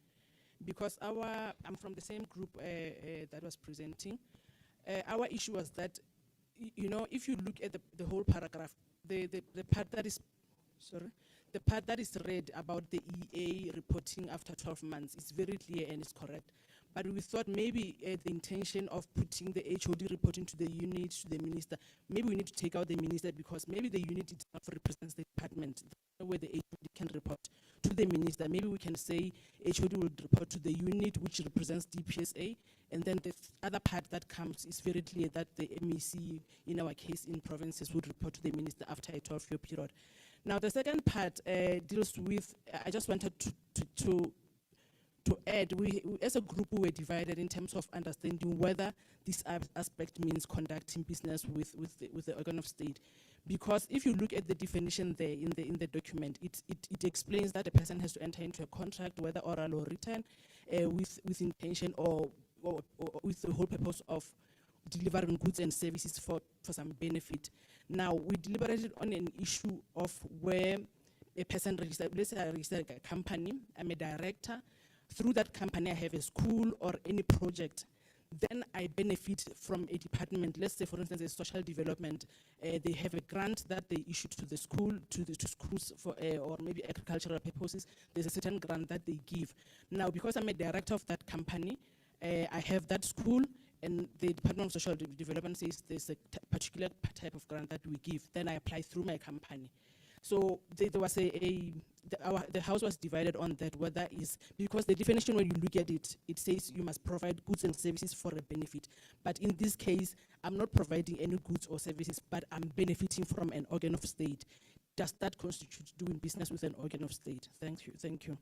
because I'm from the same group that was presenting. Our issue was that, you know, if you look at the whole paragraph, the part that is, the part that is read about the EA reporting after 12 months is very clear and is correct. But we thought maybe the intention of putting the HOD reporting to the unit, to the minister, maybe we need to take out the minister, because maybe the unit itself represents the department, where the HOD can report to the minister. Maybe we can say HOD will report to the unit which represents DPSA, and then the other part that comes is very clear that the MEC, in our case in provinces, would report to the minister after a 12-year period. Now the second part deals with, I just wanted to add, we as a group we were divided in terms of understanding whether this aspect means conducting business with the organ of state, because if you look at the definition there in the document, it explains that a person has to enter into a contract, whether oral or written, with intention or with the whole purpose of delivering goods and services for some benefit. Now we deliberated on an issue of where a person registered, let's say I registered a company, I'm a director. Through that company, I have a school or any project. Then I benefit from a department. Let's say, for instance, a social development. They have a grant that they issue to the school, to schools for, or maybe agricultural purposes. There's a certain grant that they give. Now, because I'm a director of that company, I have that school, and the Department of Social Development says there's a particular type of grant that we give. Then I apply through my company. So there was the house was divided on that, whether is, because the definition when you look at it, it says you must provide goods and services for a benefit. But in this case, I'm not providing any goods or services, but I'm benefiting from an organ of state. Does that constitute doing business with an organ of state? Thank you. Thank you.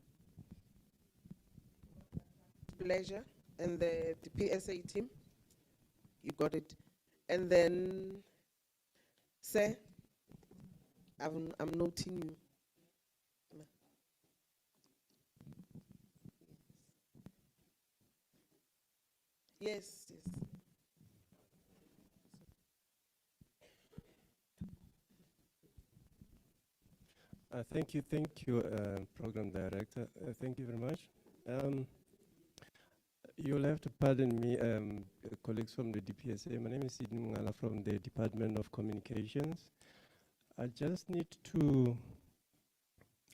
Pleasure. And the PSA team, you got it. And then, sir, I'm noting you. Yes, yes. Thank you, Program Director. Thank you very much. You'll have to pardon me, colleagues from the DPSA. My name is Sidney Mungala from the Department of Communications. I just need to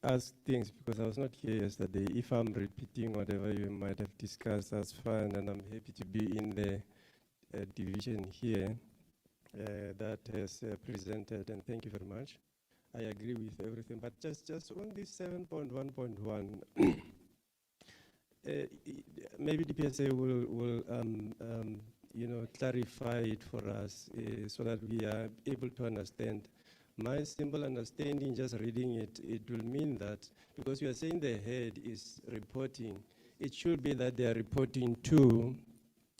ask things because I was not here yesterday. If I'm repeating whatever you might have discussed, that's fine, and I'm happy to be in the division here that has presented, and thank you very much. I agree with everything, but just on this 7.1.1, maybe DPSA will clarify it for us so that we are able to understand. My simple understanding, just reading it, it will mean that because you are saying the head is reporting, it should be that they are reporting to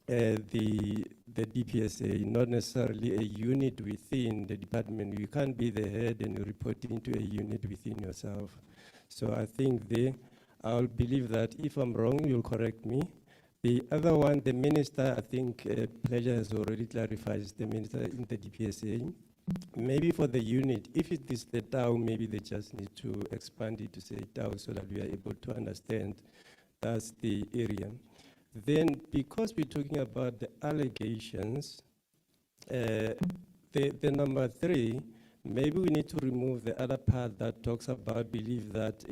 the DPSA, not necessarily a unit within the department. You can't be the head and you're reporting to a unit within yourself. So I think I'll believe that if I'm wrong, you'll correct me. The other one, the minister, I think Pleasure has already clarified, is the minister in the DPSA. Maybe for the unit, if it is the TAU, maybe they just need to expand it to say TAU so that we are able to understand that's the area. Then, because we're talking about the allegations, the number 3, maybe we need to remove the other part that talks about belief that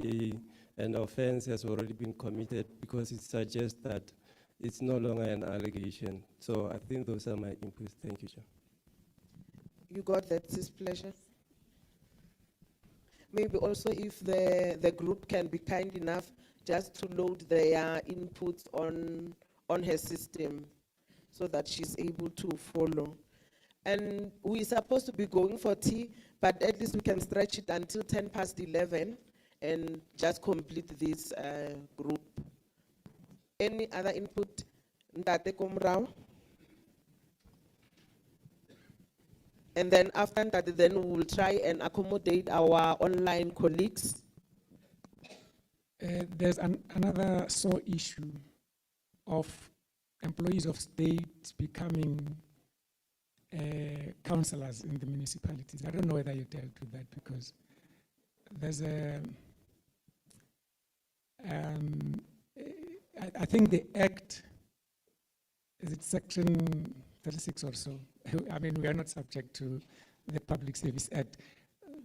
an offense has already been committed because it suggests that it's no longer an allegation. So I think those are my inputs. Thank you, Chair. You got that, Sis Pleasure? Maybe also if the group can be kind enough just to load their inputs on her system so that she's able to follow. And we're supposed to be going for tea, but at least we can stretch it until 11:10 and just complete this group. Any other input? Ndate Komrao? And then after that, then we will try and accommodate our online colleagues. There's another sore issue of employees of state becoming councillors in the municipalities. I don't know whether you dealt with that because there's I think the Act, is it section 36 or so? I mean, we are not subject to the Public Service Act,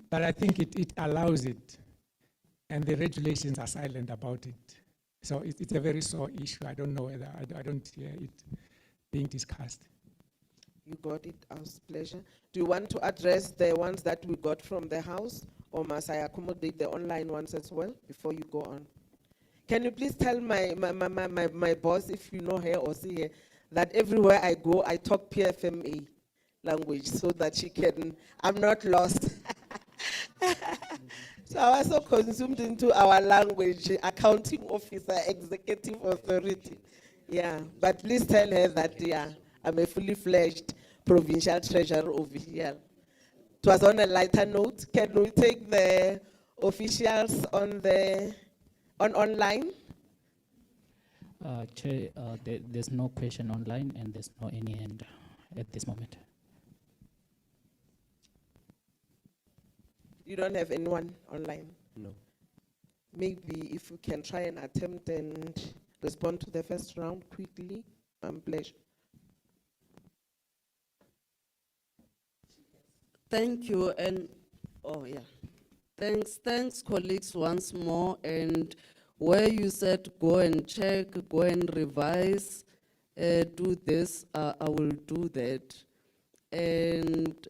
but I think it allows it, and the regulations are silent about it. So it's a very sore issue. I don't know whether, I don't hear it being discussed. You got it, as pleasure. Do you want to address the ones that we got from the House, or must I accommodate the online ones as well before you go on? Can you please tell my boss, if you know her or see her, that everywhere I go, I talk PFMA language so that she can, I'm not lost. So I was so consumed into our language, accounting officer, executive authority. Yeah, but please tell her that, yeah, I'm a fully fledged provincial treasurer over here. It was on a lighter note. Can we take the officials on online? Chair, there's no question online and there's no any hand at this moment. You don't have anyone online? No. Maybe if we can try and attempt and respond to the first round quickly. Pleasure. Thank you, and oh yeah, thanks colleagues once more. And where you said go and check, go and revise, do this, I will do that. And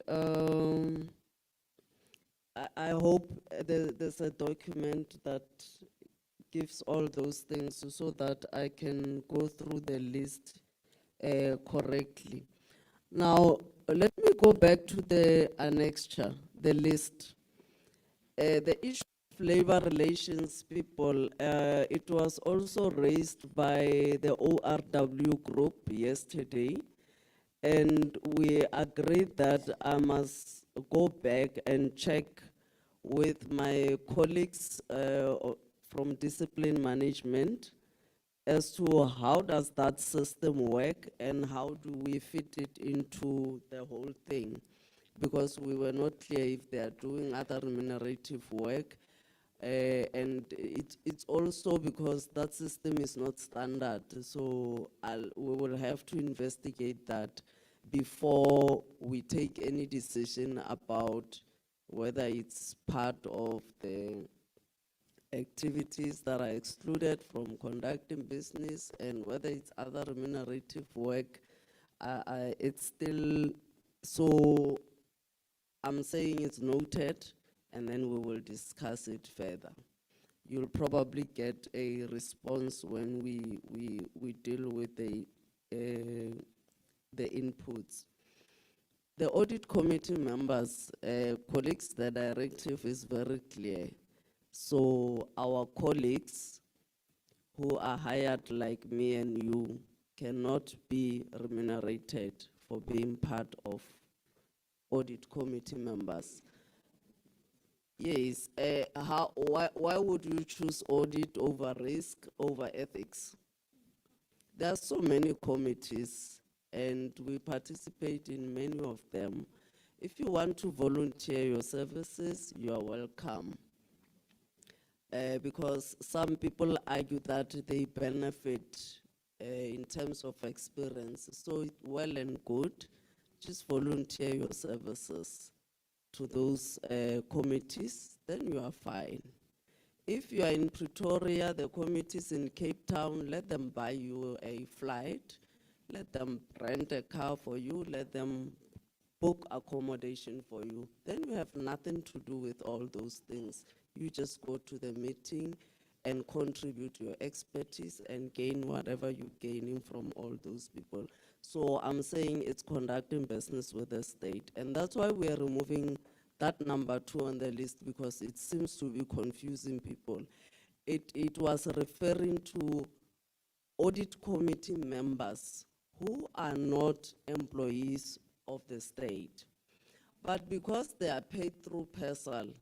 I hope there's a document that gives all those things so that I can go through the list correctly. Now, let me go back to the annexure, the list. The issue of labor relations people, it was also raised by the ORW group yesterday. And we agreed that I must go back and check with my colleagues from discipline management as to how does that system work and how do we fit it into the whole thing, because we were not clear if they are doing other remunerative work. And it's also because that system is not standard, so we will have to investigate that before we take any decision about whether it's part of the activities that are excluded from conducting business and whether it's other remunerative work. It's still, so I'm saying it's noted, and then we will discuss it further. You'll probably get a response when we deal with the inputs. The audit committee members, colleagues, the directive is very clear. So our colleagues who are hired like me and you cannot be remunerated for being part of audit committee members. Yes, why would you choose audit over risk, over ethics? There are so many committees and we participate in many of them. If you want to volunteer your services, you are welcome. Because some people argue that they benefit in terms of experience. So it's well and good, just volunteer your services to those committees, then you are fine. If you are in Pretoria, the committees in Cape Town, let them buy you a flight, let them rent a car for you, let them book accommodation for you. Then you have nothing to do with all those things. You just go to the meeting and contribute your expertise and gain whatever you're gaining from all those people. So I'm saying it's conducting business with the state. And that's why we are removing that number 2 on the list, because it seems to be confusing people. It was referring to audit committee members who are not employees of the state. But because they are paid through PESAL,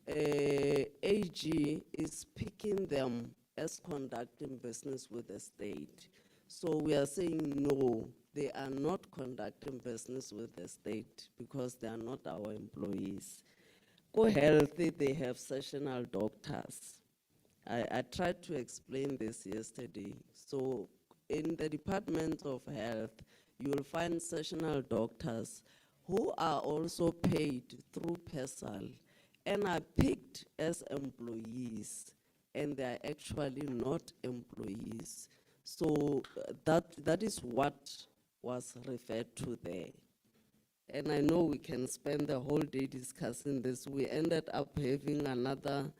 AG is picking them as conducting business with the state. So we are saying no, they are not conducting business with the state because they are not our employees. Go Healthy, they have sessional doctors. I tried to explain this yesterday. So in the Department of Health, you will find sessional doctors who are also paid through PESAL and are picked as employees, and they are actually not employees. So that is what was referred to there. And I know we can spend the whole day discussing this. We ended up having another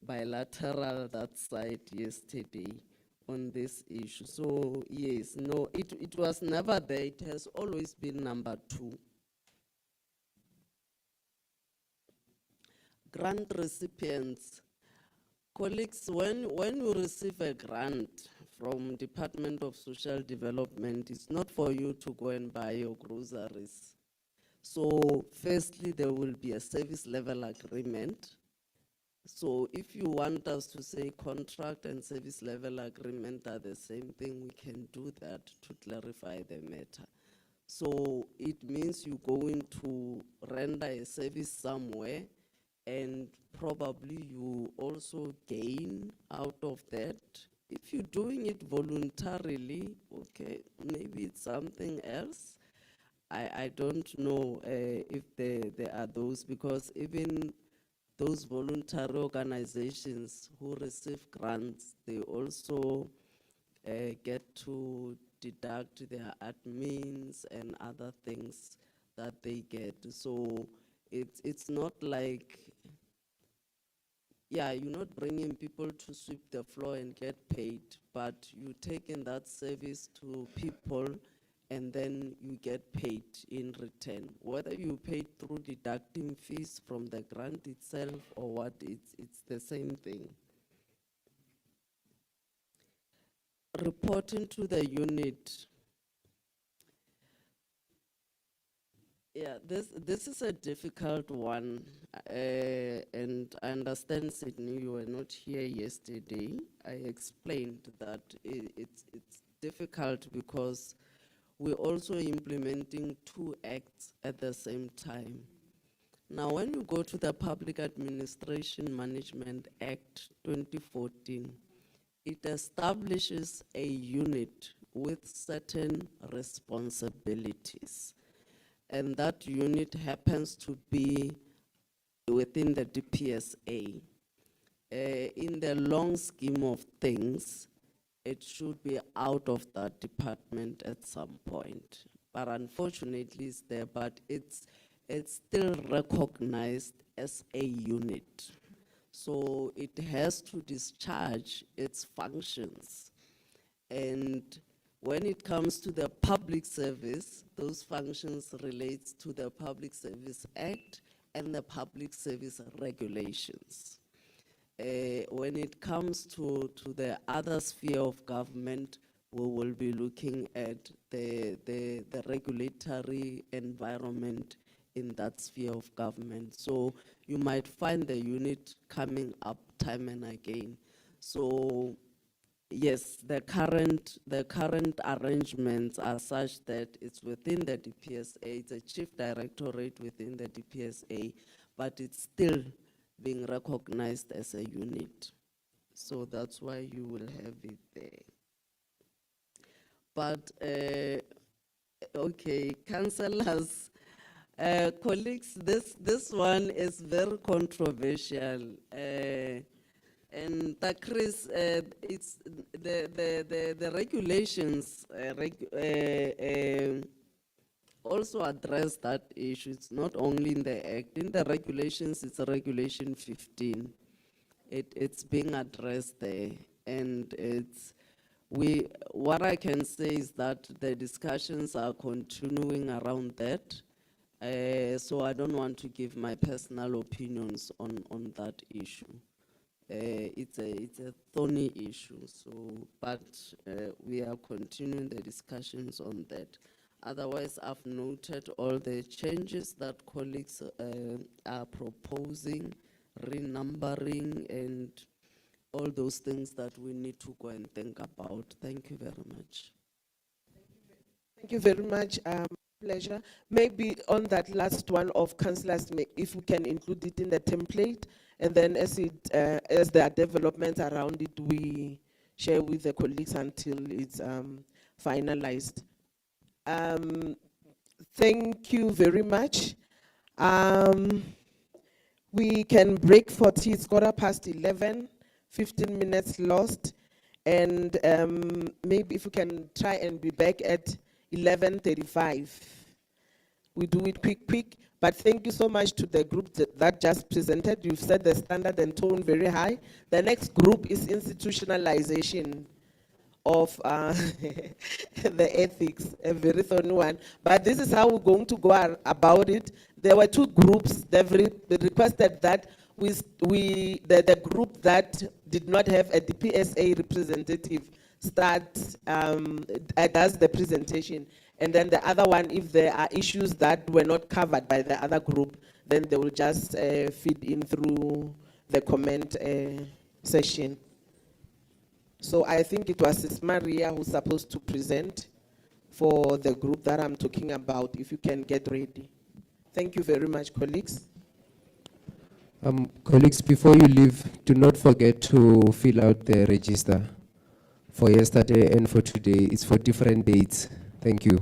bilateral that side yesterday on this issue. So yes, no, it was never there. It has always been number 2. Grant recipients. Colleagues, when you receive a grant from Department of Social Development, it's not for you to go and buy your groceries. So firstly, there will be a service level agreement. So if you want us to say contract and service level agreement are the same thing, we can do that to clarify the matter. So it means you're going to render a service somewhere, and probably you also gain out of that. If you're doing it voluntarily, okay, maybe it's something else. I don't know if there are those, because even those voluntary organizations who receive grants, they also get to deduct their admins and other things that they get. So it's not like, yeah, you're not bringing people to sweep the floor and get paid, but you taking that service to people and then you get paid in return. Whether you paid through deducting fees from the grant itself or what, it's the same thing. Reporting to the unit. Yeah, this is a difficult one, and I understand, Sydney, you were not here yesterday. I explained that it's difficult because we're also implementing two acts at the same time. Now, when you go to the Public Administration Management Act 2014, it establishes a unit with certain responsibilities. And that unit happens to be within the DPSA. In the long scheme of things, it should be out of that department at some point. But unfortunately, it's there, but it's still recognized as a unit. So it has to discharge its functions. And when it comes to the public service, those functions relate to the Public Service Act and the Public Service Regulations. When it comes to the other sphere of government, we will be looking at the regulatory environment in that sphere of government. So you might find the unit coming up time and again. So yes, the current arrangements are such that it's within the DPSA, it's a chief directorate within the DPSA, but it's still being recognized as a unit. So that's why you will have it there. But, okay, councillors, colleagues, this one is very controversial. And Chris, it's the regulations also address that issue. It's not only in the Act. In the regulations, it's Regulation 15. It's being addressed there, and what I can say is that the discussions are continuing around that. So I don't want to give my personal opinions on that issue. It's a thorny issue, but we are continuing the discussions on that. Otherwise, I've noted all the changes that colleagues are proposing, renumbering, and all those things that we need to go and think about. Thank you very much. Thank you very much. Pleasure. Maybe on that last one of councillors, if we can include it in the template, and then as there are developments around it, we share with the colleagues until it's finalized. Thank you very much. We can break for tea. It's 11:15, 15 minutes lost. And maybe if we can try and be back at 11:35. We do it quick. But thank you so much to the group that just presented. You've set the standard and tone very high. The next group is institutionalization of the ethics, a very thorny one. But this is how we're going to go about it. There were two groups. They've requested that the group that did not have a DPSA representative does the presentation. And then the other one, if there are issues that were not covered by the other group, then they will just feed in through the comment session. So I think it was Ms. Maria who's supposed to present for the group that I'm talking about, if you can get ready. Thank you very much, colleagues. Colleagues, before you leave, do not forget to fill out the register for yesterday and for today. It's for different dates. Thank you.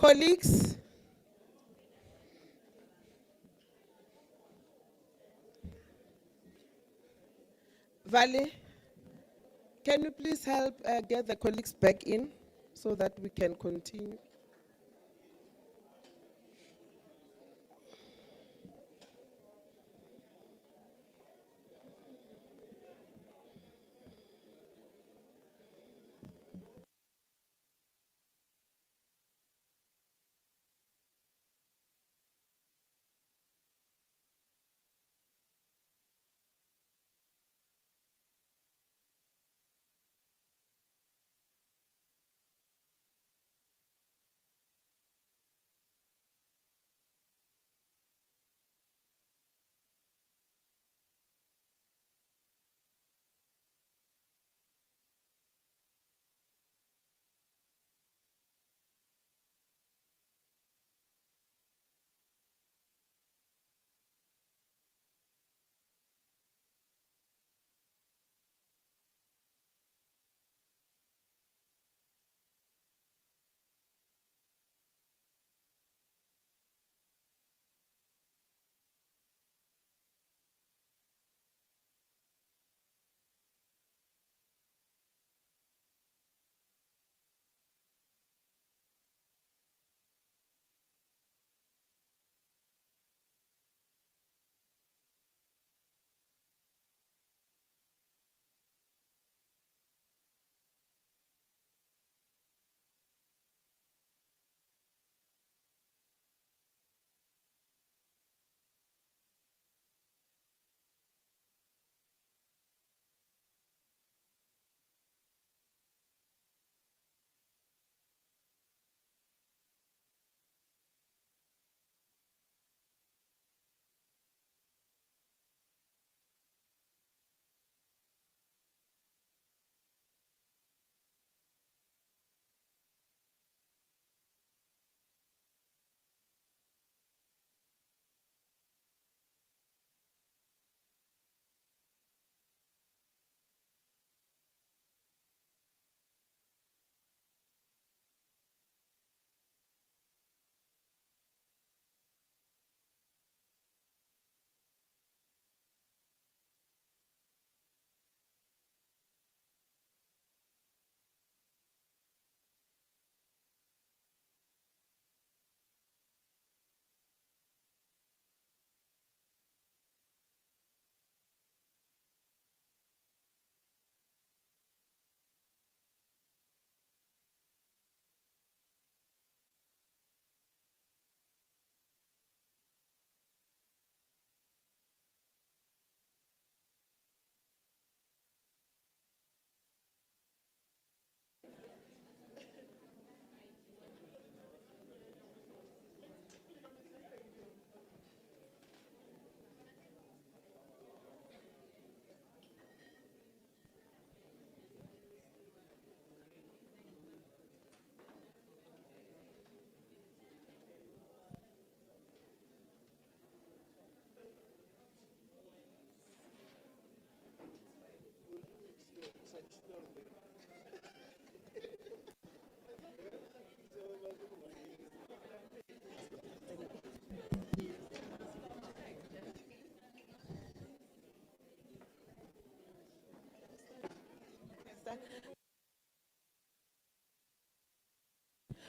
Colleagues, Vale, can you please help get the colleagues back in so that we can continue?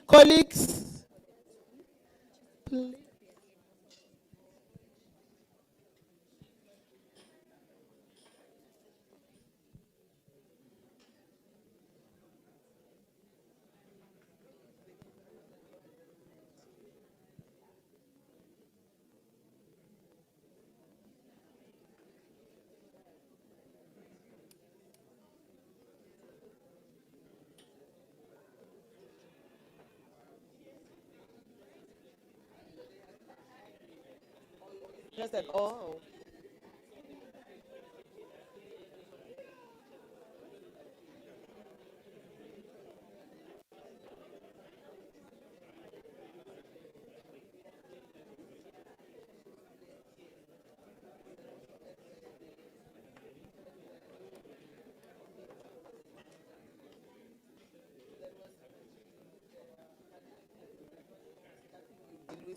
Colleagues, please. Just at all.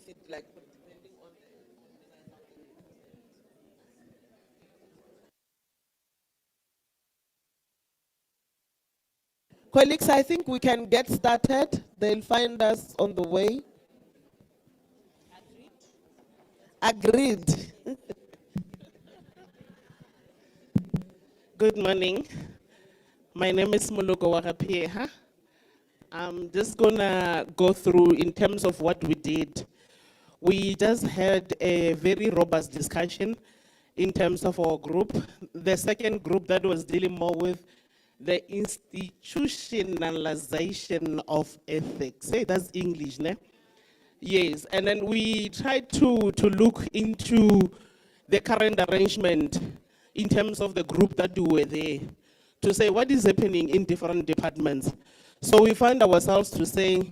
it like depending on the. Colleagues, I think we can get started. They'll find us on the way. Agreed. Good morning. My name is Muluko Wakapieha. I'm just gonna go through in terms of what we did. We just had a very robust discussion in terms of our group. The second group that was dealing more with the institutionalization of ethics. Hey, that's English, ne? Yes, and then we tried to look into the current arrangement in terms of the group that we were there, to say what is happening in different departments. So we find ourselves to say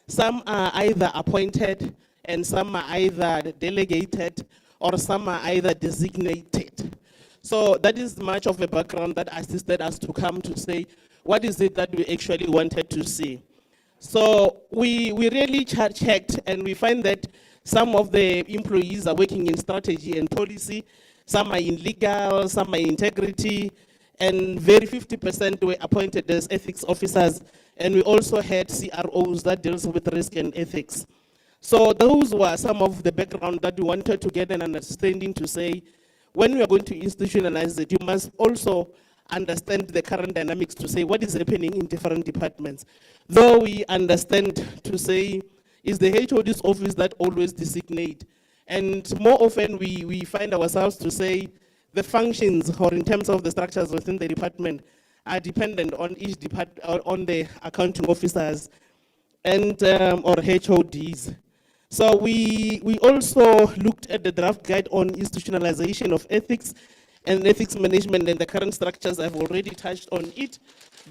some are either appointed and some are either delegated or some are either designated. So that is much of a background that assisted us to come to say what is it that we actually wanted to see. So we really checked and we find that some of the employees are working in strategy and policy, some are in legal, some are in integrity, and very 50% were appointed as ethics officers. And we also had CROs that deals with risk and ethics. So those were some of the background that we wanted to get an understanding to say, when we are going to institutionalize it, you must also understand the current dynamics to say what is happening in different departments. Though we understand to say, is the HOD's office that always designate. And more often we find ourselves to say the functions or in terms of the structures within the department are dependent on each department, on the accounting officers and or HODs. So we also looked at the draft guide on institutionalization of ethics and ethics management, and the current structures. I've already touched on it.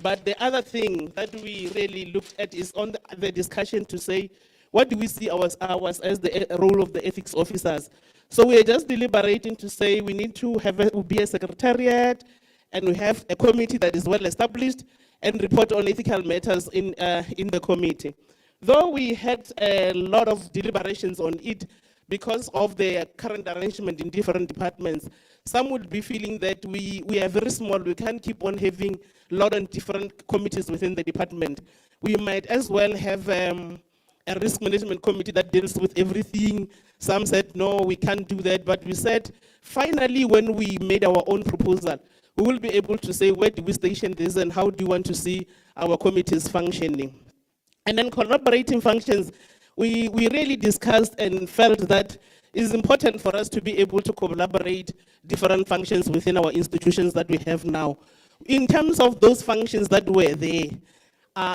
But the other thing that we really looked at is on the discussion to say, what do we see ours as the role of the ethics officers? So we're just deliberating to say we need to be a secretariat, and we have a committee that is well established and report on ethical matters in the committee. Though we had a lot of deliberations on it because of the current arrangement in different departments, some would be feeling that we are very small, we can't keep on having a lot of different committees within the department. We might as well have a risk management committee that deals with everything. Some said, no, we can't do that. But we said, finally, when we made our own proposal, we will be able to say, where do we station this and how do you want to see our committees functioning? And then collaborating functions, we really discussed and felt that it's important for us to be able to collaborate different functions within our institutions that we have now. In terms of those functions that were there,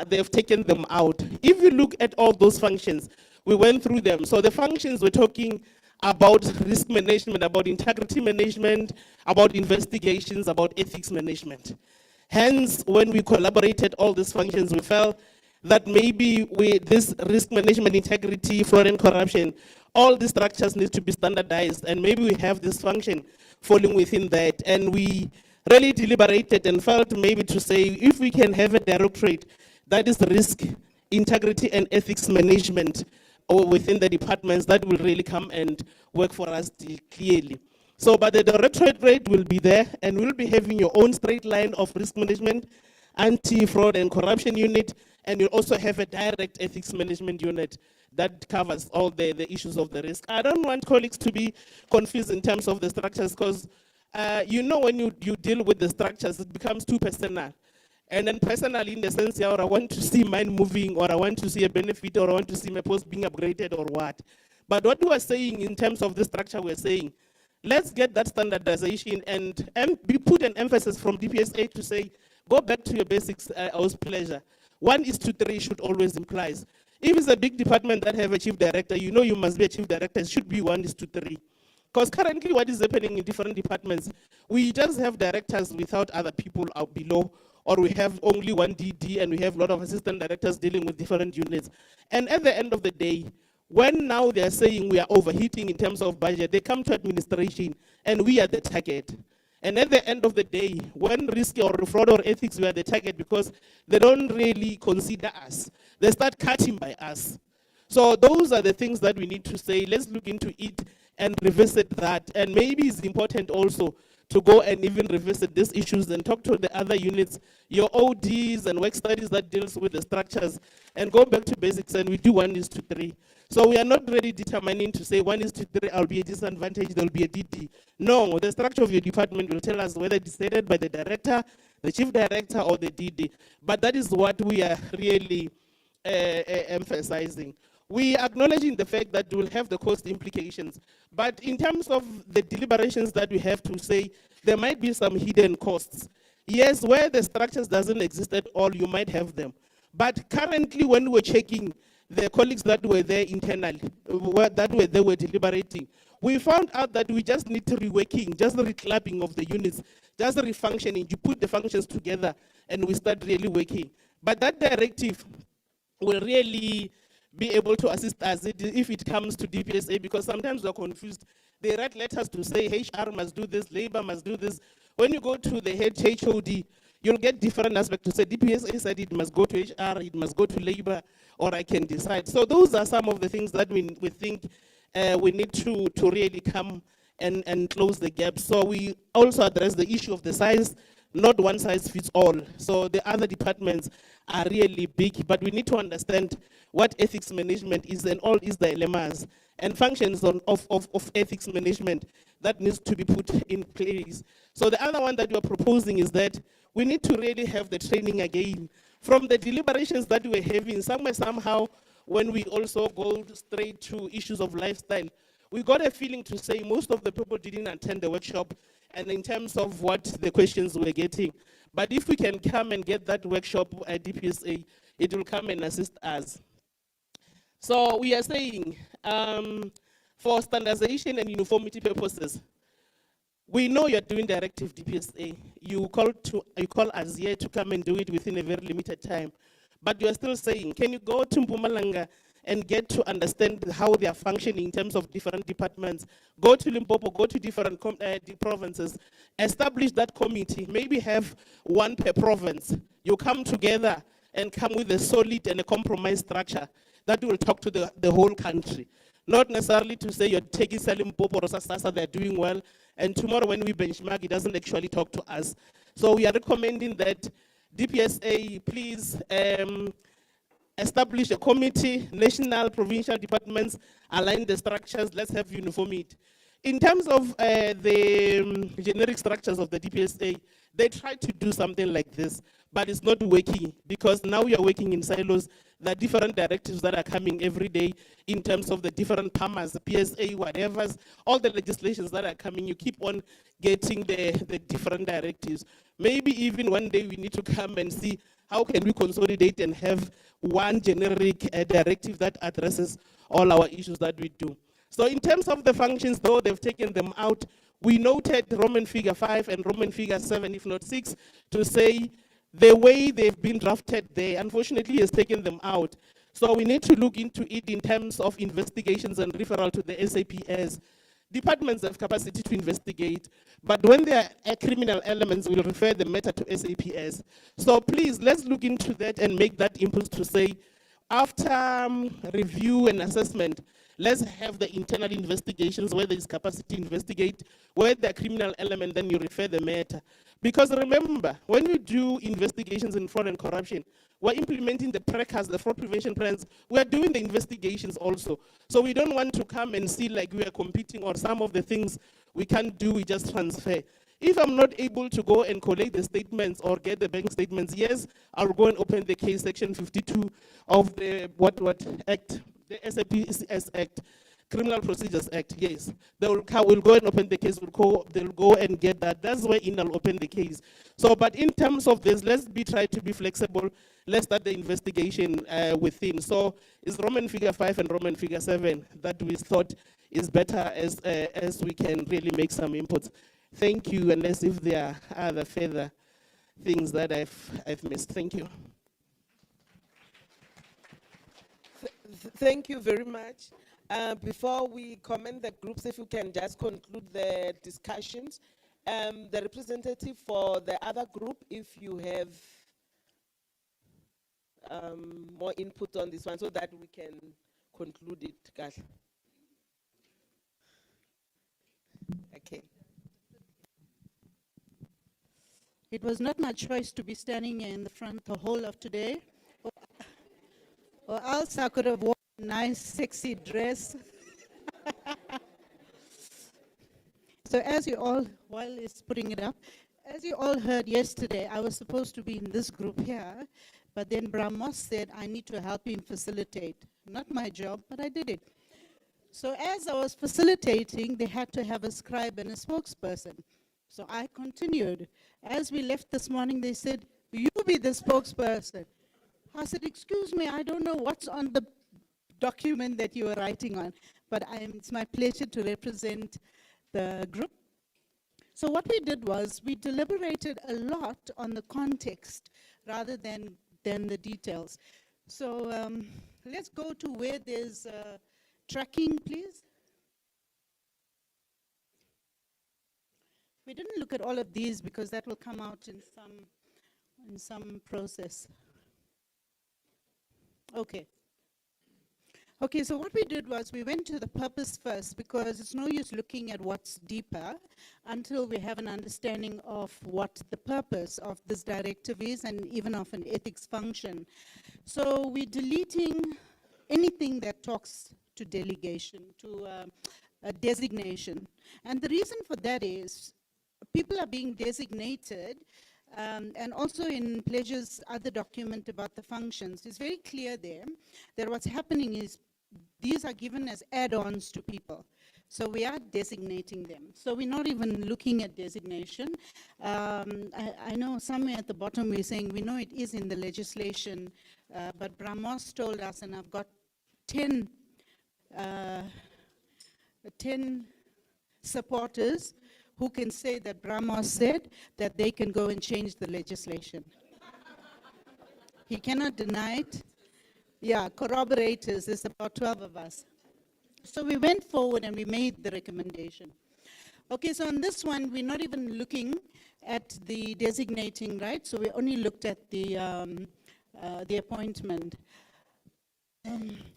they've taken them out. If you look at all those functions, we went through them. So the functions we're talking about risk management, about integrity management, about investigations, about ethics management. Hence, when we collaborated all these functions, we felt that maybe with this risk management, integrity, fraud and corruption, all these structures need to be standardized, and maybe we have this function falling within that. And we really deliberated and felt maybe to say, if we can have a directorate that is risk, integrity and ethics management or within the departments, that will really come and work for us clearly. So, but the directorate will be there, and we'll be having your own straight line of risk management, anti-fraud and corruption unit, and you'll also have a direct ethics management unit that covers all the issues of the risk. I don't want colleagues to be confused in terms of the structures, because you know, when you deal with the structures, it becomes too personal. And then personally, in the sense, yeah, or I want to see mine moving, or I want to see a benefit, or I want to see my post being upgraded, or what. But what we are saying in terms of the structure, we're saying, let's get that standardization and put an emphasis from DPSA to say, go back to your basics, house pleasure. 1:3 should always implies. If it's a big department that have a chief director, you know you must be a chief director, it should be 1:3. Because currently what is happening in different departments, we just have directors without other people out below, or we have only one DD and we have a lot of assistant directors dealing with different units. And at the end of the day, when now they're saying we are overheating in terms of budget, they come to administration and we are the target. And at the end of the day, when risk or fraud or ethics, we are the target because they don't really consider us. They start cutting by us. So those are the things that we need to say. Let's look into it and revisit that. And maybe it's important also to go and even revisit these issues and talk to the other units, your ODs and work studies that deals with the structures, and go back to basics, and we do 1:3. So we are not really determining to say 1:3, I'll be a disadvantage, there'll be a DD. No, the structure of your department will tell us whether it's decided by the director, the chief director, or the DD. But that is what we are really emphasizing. We are acknowledging the fact that we will have the cost implications, but in terms of the deliberations that we have to say, there might be some hidden costs. Yes, where the structures doesn't exist at all, you might have them. But currently, when we're checking the colleagues that were there internally, they were deliberating, we found out that we just need reworking, just reclapping of the units, just refunctioning. You put the functions together and we start really working. But that directive will really be able to assist us if it comes to DPSA, because sometimes we're confused. They write letters to say HR must do this, labor must do this. When you go to the head HOD, you'll get different aspects to say DPSA said it must go to HR, it must go to labor, or I can decide. So those are some of the things that we think we need to really come and close the gap. So we also address the issue of the size, not one size fits all. So the other departments are really big, but we need to understand what ethics management is and all its dilemmas and functions of ethics management that needs to be put in place. So the other one that we're proposing is that we need to really have the training again. From the deliberations that we're having, somehow, when we also go straight to issues of lifestyle, we got a feeling to say most of the people didn't attend the workshop, and in terms of what the questions we're getting. But if we can come and get that workshop at DPSA, it will come and assist us. So we are saying, for standardization and uniformity purposes, we know you're doing directive DPSA. You call us here to come and do it within a very limited time. But you're still saying, can you go to Mpumalanga and get to understand how they are functioning in terms of different departments? Go to Limpopo, go to different provinces, establish that committee, maybe have one per province. You come together and come with a solid and a compromise structure that will talk to the whole country. Not necessarily to say you're taking Limpopo or Sasa, they're doing well, and tomorrow when we benchmark, it doesn't actually talk to us. So we are recommending that DPSA, please establish a committee, national, provincial departments, align the structures, let's have uniformity. In terms of the generic structures of the DPSA, they try to do something like this, but it's not working because now we are working in silos. There are different directives that are coming every day in terms of the different PAMAs, the PSA, whatever, all the legislations that are coming. You keep on getting the different directives. Maybe even one day we need to come and see how can we consolidate and have one generic directive that addresses all our issues that we do. So in terms of the functions, though they've taken them out, we noted Roman figure 5 and Roman figure 7, if not 6, to say the way they've been drafted there, unfortunately, has taken them out. So we need to look into it in terms of investigations and referral to the SAPS. Departments have capacity to investigate, but when there are criminal elements, we'll refer the matter to SAPS. So please, let's look into that and make that impulse to say, after review and assessment, let's have the internal investigations where there is capacity to investigate, where there are criminal element, then you refer the matter. Because remember, when we do investigations in fraud and corruption, we're implementing the PRECAS, the fraud prevention plans, we're doing the investigations also. So we don't want to come and see like we are competing or some of the things we can't do, we just transfer. If I'm not able to go and collect the statements or get the bank statements, yes, I'll go and open the case, section 52 of the what act, the SAPS Act, Criminal Procedures Act, yes. We'll go and open the case, they'll go and get that. That's where I'll open the case. So, but in terms of this, let's try to be flexible. Let's start the investigation within. So it's Roman figure 5 and Roman figure 7 that we thought is better as we can really make some inputs. Thank you, unless if there are other further things that I've missed. Thank you. Thank you very much. Before we comment the groups, if you can just conclude the discussions. The representative for the other group, if you have more input on this one so that we can conclude it, Kahle. Okay. It was not my choice to be standing here in the front the whole of today, or else I could have worn a nice, sexy dress. So as you all, while it's putting it up, as you all heard yesterday, I was supposed to be in this group here, but then Brahmos said I need to help him facilitate. Not my job, but I did it. So as I was facilitating, they had to have a scribe and a spokesperson. So I continued. As we left this morning, they said, "You be the spokesperson." I said, "Excuse me, I don't know what's on the document that you are writing on, but it's my pleasure to represent the group." So what we did was we deliberated a lot on the context rather than the details. So let's go to where there's tracking, please. We didn't look at all of these because that will come out in some process. Okay. Okay, so what we did was we went to the purpose first, because it's no use looking at what's deeper until we have an understanding of what the purpose of this directive is and even of an ethics function. So we're deleting anything that talks to delegation, to a designation. And the reason for that is people are being designated, and also in Pleasure's other document about the functions, it's very clear there that what's happening is these are given as add-ons to people. So we are designating them. So we're not even looking at designation. I know somewhere at the bottom we're saying we know it is in the legislation, but Brahmos told us, and I've got 10 supporters who can say that Brahmos said that they can go and change the legislation. He cannot deny it. Yeah, corroborators, there's about 12 of us. So we went forward and we made the recommendation. Okay, so on this one, we're not even looking at the designating, right? So we only looked at the appointment.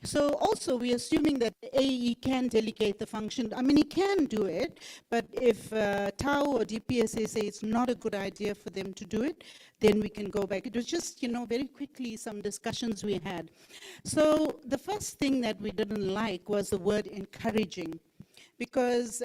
So also we're assuming that the AE can delegate the function. I mean, he can do it, but if TAU or DPSA say it's not a good idea for them to do it, then we can go back. It was just, very quickly some discussions we had. So the first thing that we didn't like was the word encouraging, because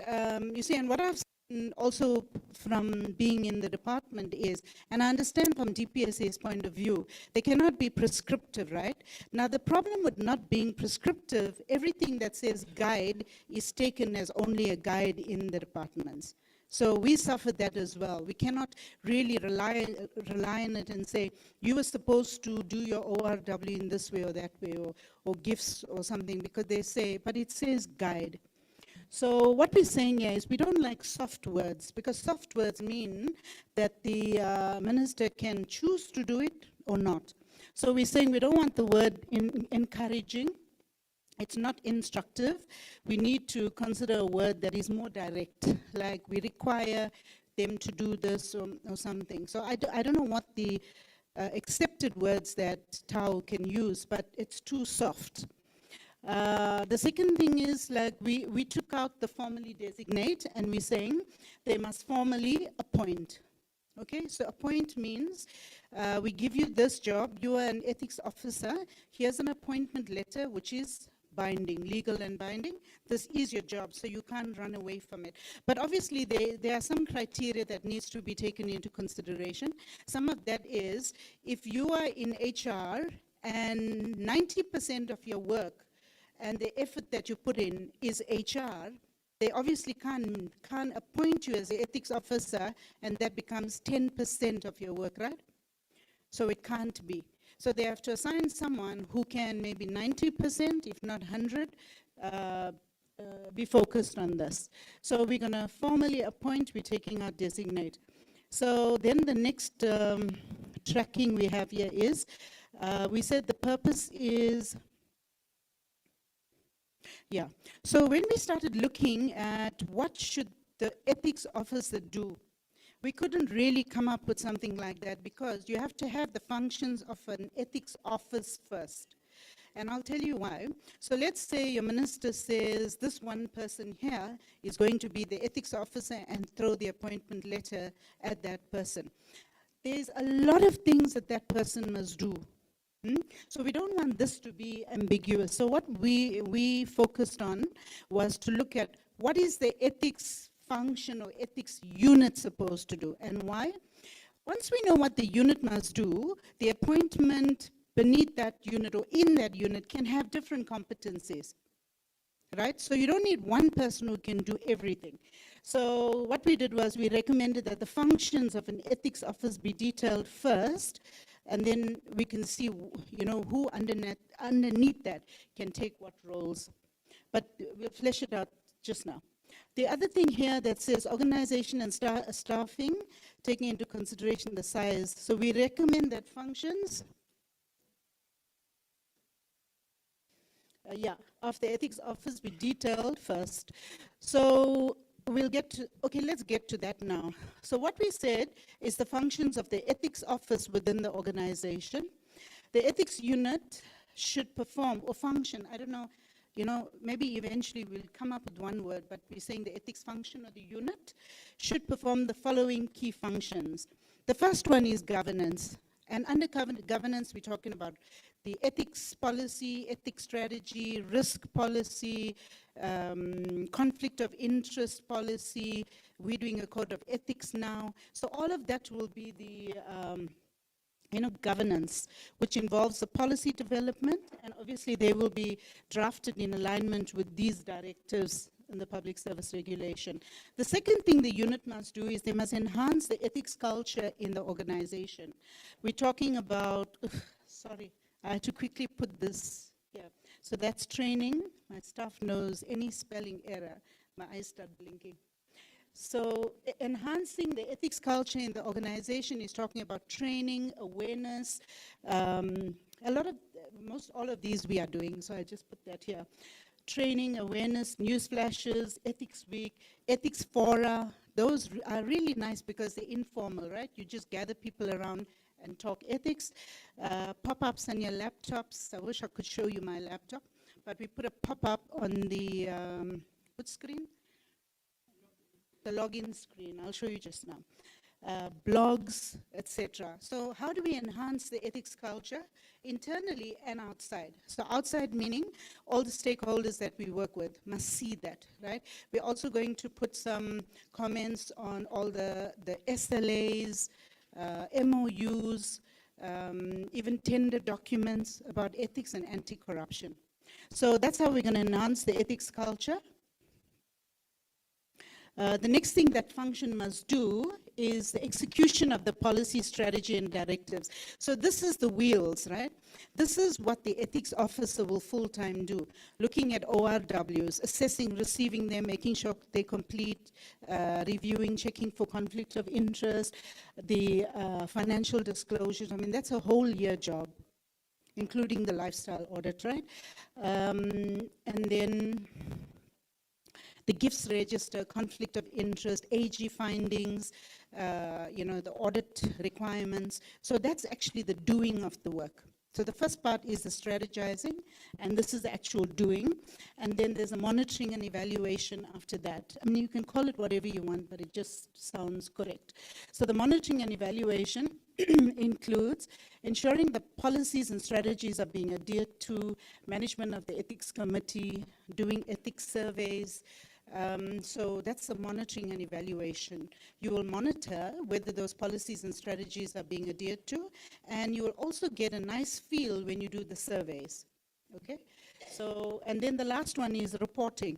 you see, and what I've seen also from being in the department is, and I understand from DPSA's point of view, they cannot be prescriptive, right? Now the problem with not being prescriptive, everything that says guide is taken as only a guide in the departments. So we suffered that as well. We cannot really rely on it and say, you were supposed to do your ORW in this way or that way, or gifts or something, because they say, but it says guide. So what we're saying here is we don't like soft words, because soft words mean that the minister can choose to do it or not. So we're saying we don't want the word encouraging. It's not instructive. We need to consider a word that is more direct, like we require them to do this or something. So I don't know what the accepted words that TAU can use, but it's too soft. The second thing is, like, we took out the formally designate, and we're saying they must formally appoint. Okay, so appoint means we give you this job, you are an ethics officer, here's an appointment letter which is binding, legal and binding. This is your job, so you can't run away from it. But obviously there are some criteria that needs to be taken into consideration. Some of that is, if you are in HR and 90% of your work and the effort that you put in is HR, they obviously can't appoint you as an ethics officer, and that becomes 10% of your work, right? So it can't be. So they have to assign someone who can maybe 90%, if not 100, be focused on this. So we're going to formally appoint, we're taking out designate. So then the next tracking we have here is, we said the purpose is, yeah. So when we started looking at what should the ethics officer do, we couldn't really come up with something like that, because you have to have the functions of an ethics office first. And I'll tell you why. So let's say your minister says this one person here is going to be the ethics officer and throw the appointment letter at that person. There's a lot of things that that person must do. So we don't want this to be ambiguous. So what we focused on was to look at what is the ethics function or ethics unit supposed to do and why. Once we know what the unit must do, the appointment beneath that unit or in that unit can have different competencies, right? So you don't need one person who can do everything. So what we did was we recommended that the functions of an ethics office be detailed first, and then we can see, who underneath that can take what roles. But we'll flesh it out just now. The other thing here that says organization and staffing, taking into consideration the size. So we recommend that functions, of the ethics office be detailed first. So we'll get to, let's get to that now. So what we said is the functions of the ethics office within the organization. The ethics unit should perform or function, I don't know, maybe eventually we'll come up with one word, but we're saying the ethics function of the unit should perform the following key functions. The first one is governance. And under governance, we're talking about the ethics policy, ethics strategy, risk policy, conflict of interest policy. We're doing a code of ethics now. So all of that will be the governance, which involves the policy development, and obviously they will be drafted in alignment with these directives in the Public Service Regulation. The second thing the unit must do is they must enhance the ethics culture in the organization. We're talking about, sorry, I had to quickly put this here. So that's training. My staff knows any spelling error, my eyes start blinking. So enhancing the ethics culture in the organization is talking about training, awareness. Most all of these we are doing, so I just put that here. Training, awareness, news flashes, ethics week, ethics fora. Those are really nice because they're informal, right? You just gather people around and talk ethics. Pop-ups on your laptops. I wish I could show you my laptop, but we put a pop-up on the, what screen? The login screen, I'll show you just now. Blogs, etc. So how do we enhance the ethics culture internally and outside? So outside meaning all the stakeholders that we work with must see that, right? We're also going to put some comments on all the SLAs, MOUs, even tender documents about ethics and anti-corruption. So that's how we're going to enhance the ethics culture. The next thing that function must do is the execution of the policy, strategy, and directives. So this is the wheels, right? This is what the ethics officer will full-time do, looking at ORWs, assessing, receiving them, making sure they complete, reviewing, checking for conflict of interest, the financial disclosures. I mean, that's a whole year job, including the lifestyle audit, right? And then the gifts register, conflict of interest, AG findings, the audit requirements. So that's actually the doing of the work. So the first part is the strategizing, and this is the actual doing. And then there's a monitoring and evaluation after that. I mean, you can call it whatever you want, but it just sounds correct. So the monitoring and evaluation includes ensuring the policies and strategies are being adhered to, management of the ethics committee, doing ethics surveys. So that's the monitoring and evaluation. You will monitor whether those policies and strategies are being adhered to, and you will also get a nice feel when you do the surveys, okay? So, and then the last one is reporting.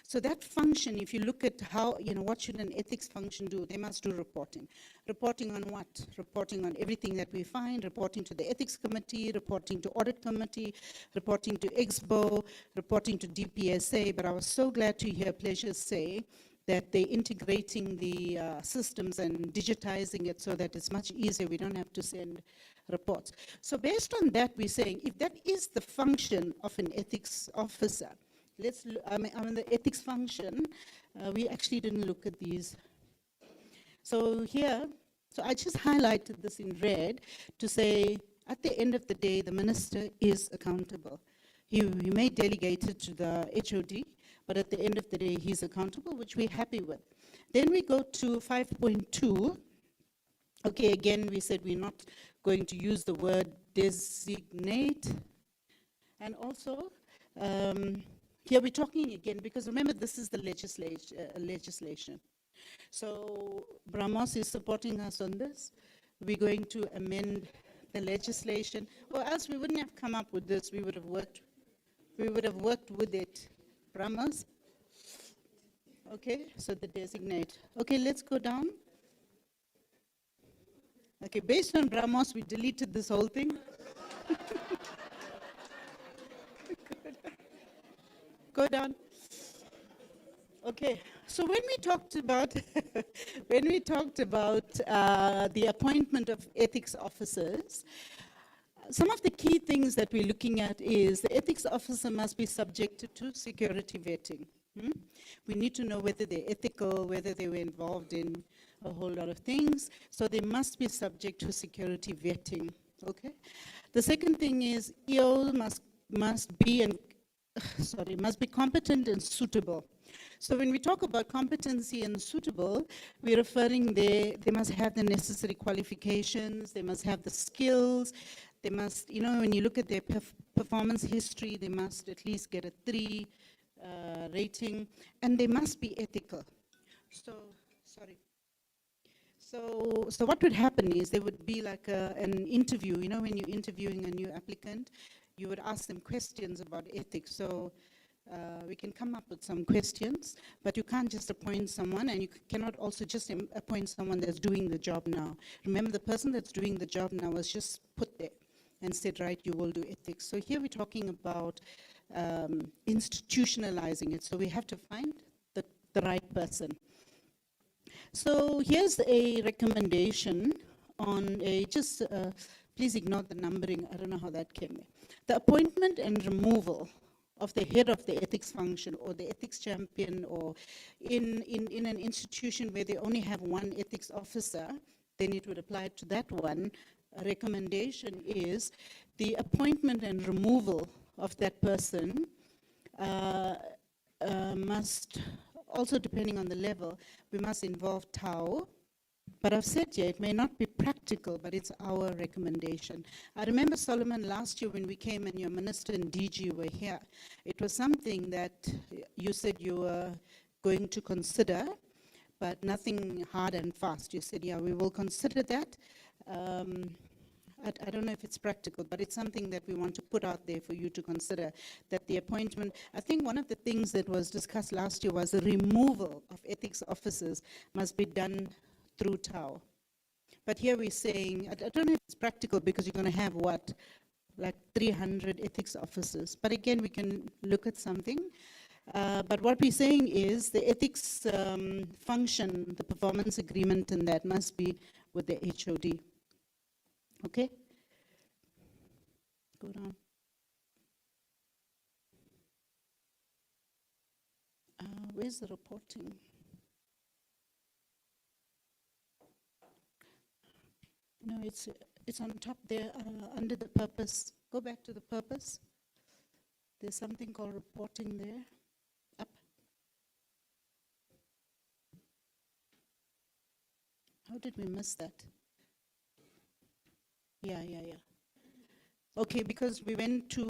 So that function, if you look at how, what should an ethics function do, they must do reporting. Reporting on what? Reporting on everything that we find, reporting to the ethics committee, reporting to audit committee, reporting to EXBO, reporting to DPSA. But I was so glad to hear Pleasure say that they're integrating the systems and digitizing it so that it's much easier. We don't have to send reports. So based on that, we're saying if that is the function of an ethics officer, let's look, I mean the ethics function, we actually didn't look at these. So here, so I just highlighted this in red to say, at the end of the day, the minister is accountable. He may delegate it to the HOD, but at the end of the day, he's accountable, which we're happy with. Then we go to 5.2. Okay, again, we said we're not going to use the word designate. And also, here we're talking again, because remember, this is the legislation. So Brahmos is supporting us on this. We're going to amend the legislation, or else we wouldn't have come up with this. We would have worked with it. Brahmos? Okay, so the designate. Okay, let's go down. Okay, based on Brahmos, we deleted this whole thing. Go down. Okay, so when we talked about the appointment of ethics officers, some of the key things that we're looking at is the ethics officer must be subjected to security vetting. We need to know whether they're ethical, whether they were involved in a whole lot of things. So they must be subject to security vetting. Okay. The second thing is EO must be competent and suitable. So when we talk about competency and suitable, we're referring they must have the necessary qualifications, they must have the skills, they must, when you look at their performance history, they must at least get a 3 rating, and they must be ethical. So what would happen is there would be like an interview, when you're interviewing a new applicant, you would ask them questions about ethics. So we can come up with some questions, but you can't just appoint someone, and you cannot also just appoint someone that's doing the job now. Remember, the person that's doing the job now was just put there and said, right, you will do ethics. So here we're talking about institutionalizing it. So we have to find the right person. So here's a recommendation on please ignore the numbering, I don't know how that came there. The appointment and removal of the head of the ethics function or the ethics champion, or in an institution where they only have one ethics officer, then it would apply to that one. A recommendation is the appointment and removal of that person must, also depending on the level, we must involve TAO. But I've said here, it may not be practical, but it's our recommendation. I remember, Solomon, last year when we came and your minister and DG were here, it was something that you said you were going to consider, but nothing hard and fast. You said, yeah, we will consider that. I don't know if it's practical, but it's something that we want to put out there for you to consider, that the appointment, I think one of the things that was discussed last year was the removal of ethics officers must be done through TAO. But here we're saying, I don't know if it's practical because you're going to have what, like 300 ethics officers. But again, we can look at something. But what we're saying is the ethics function, the performance agreement, and that must be with the HOD. Okay? Go down. Where's the reporting? No, it's on top there, under the purpose. Go back to the purpose. There's something called reporting there. Up. How did we miss that? Yeah. Okay, because we went to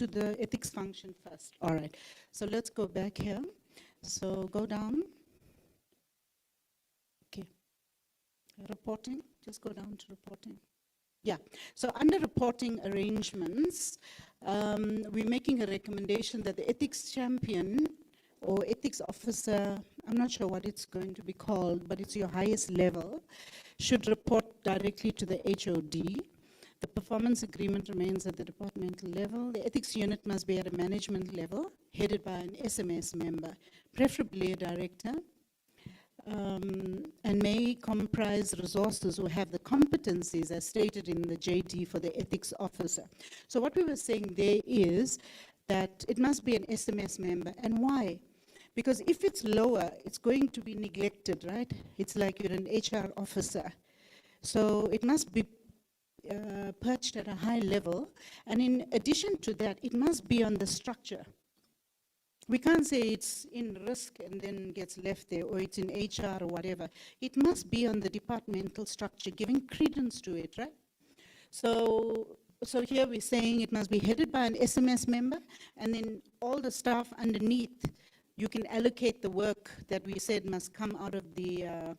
the ethics function first. All right. So let's go back here. So go down. Okay. Reporting. Just go down to reporting. Yeah. So under reporting arrangements, we're making a recommendation that the ethics champion or ethics officer, I'm not sure what it's going to be called, but it's your highest level, should report directly to the HOD. The performance agreement remains at the departmental level. The ethics unit must be at a management level, headed by an SMS member, preferably a director, and may comprise resources who have the competencies as stated in the JD for the ethics officer. So what we were saying there is that it must be an SMS member. And why? Because if it's lower, it's going to be neglected, right? It's like you're an HR officer. So it must be perched at a high level. And in addition to that, it must be on the structure. We can't say it's in risk and then gets left there, or it's in HR or whatever. It must be on the departmental structure, giving credence to it, right? So here we're saying it must be headed by an SMS member, and then all the staff underneath, you can allocate the work that we said must come out of the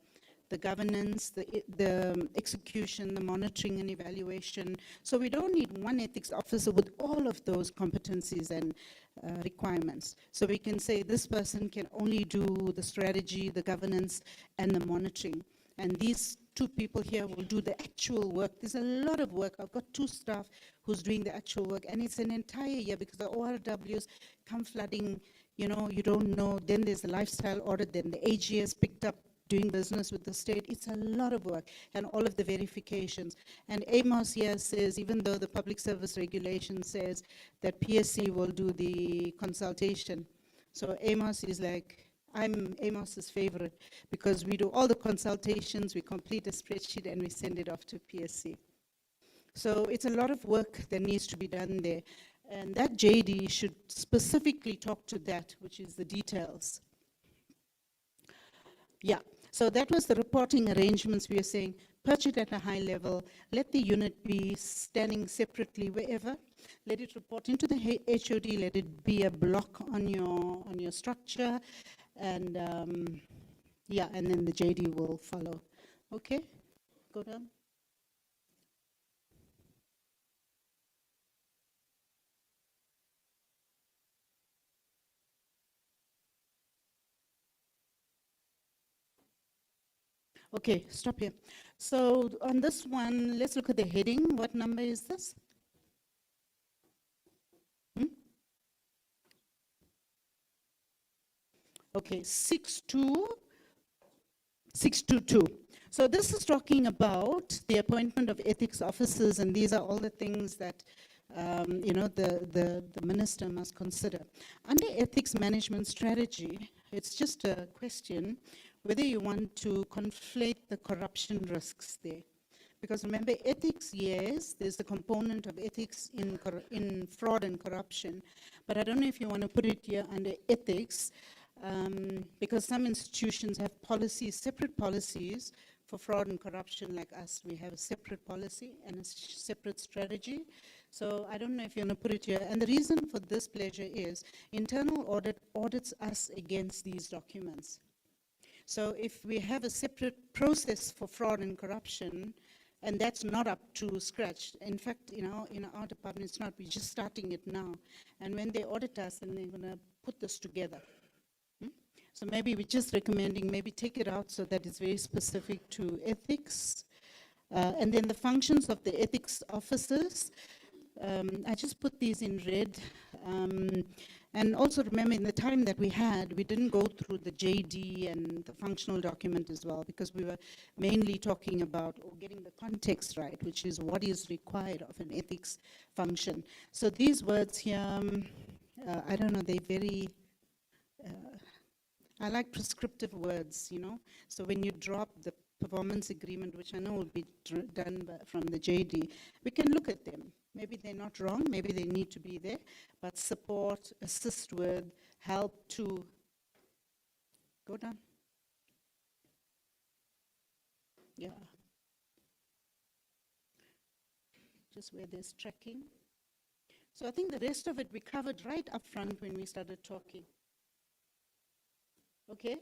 governance, the execution, the monitoring and evaluation. So we don't need one ethics officer with all of those competencies and requirements. So we can say this person can only do the strategy, the governance, and the monitoring. And these two people here will do the actual work. There's a lot of work. I've got 2 staff who's doing the actual work, and it's an entire year because the ORWs come flooding, you know, you don't know. Then there's the lifestyle audit, then the AGS picked up doing business with the state. It's a lot of work, and all of the verifications. And Amos here says, even though the public service regulation says that PSC will do the consultation. So Amos is like, I'm Amos's favorite, because we do all the consultations, we complete a spreadsheet, and we send it off to PSC. So it's a lot of work that needs to be done there. And that JD should specifically talk to that, which is the details. Yeah, so that was the reporting arrangements. We were saying, perch it at a high level, let the unit be standing separately wherever, let it report into the HOD, let it be a block on your structure, and yeah, and then the JD will follow. Okay, go down. Okay, stop here. So on this one, let's look at the heading. What number is this? Okay, 622. So this is talking about the appointment of ethics officers, and these are all the things that you know, the minister must consider. Under ethics management strategy, it's just a question whether you want to conflate the corruption risks there. Because remember, ethics, yes, there's the component of ethics in fraud and corruption, but I don't know if you want to put it here under ethics, because some institutions have policies, separate policies for fraud and corruption. Like us, we have a separate policy and a separate strategy. So I don't know if you want to put it here. And the reason for this pleasure is internal audit audits us against these documents. So if we have a separate process for fraud and corruption, and that's not up to scratch. In fact, in our department, it's not. We're just starting it now. And when they audit us, then they're going to put this together. So maybe we're just recommending, maybe take it out so that it's very specific to ethics. And then the functions of the ethics officers. I just put these in red. And also remember, in the time that we had, we didn't go through the JD and the functional document as well, because we were mainly talking about getting the context right, which is what is required of an ethics function. So these words here, I don't know, they're very, I like prescriptive words, you know. So when you drop the performance agreement, which I know will be done from the JD, we can look at them. Maybe they're not wrong, maybe they need to be there, but support, assist with, help to, go down. Yeah. Just where there's tracking. So I think the rest of it we covered right up front when we started talking. Okay?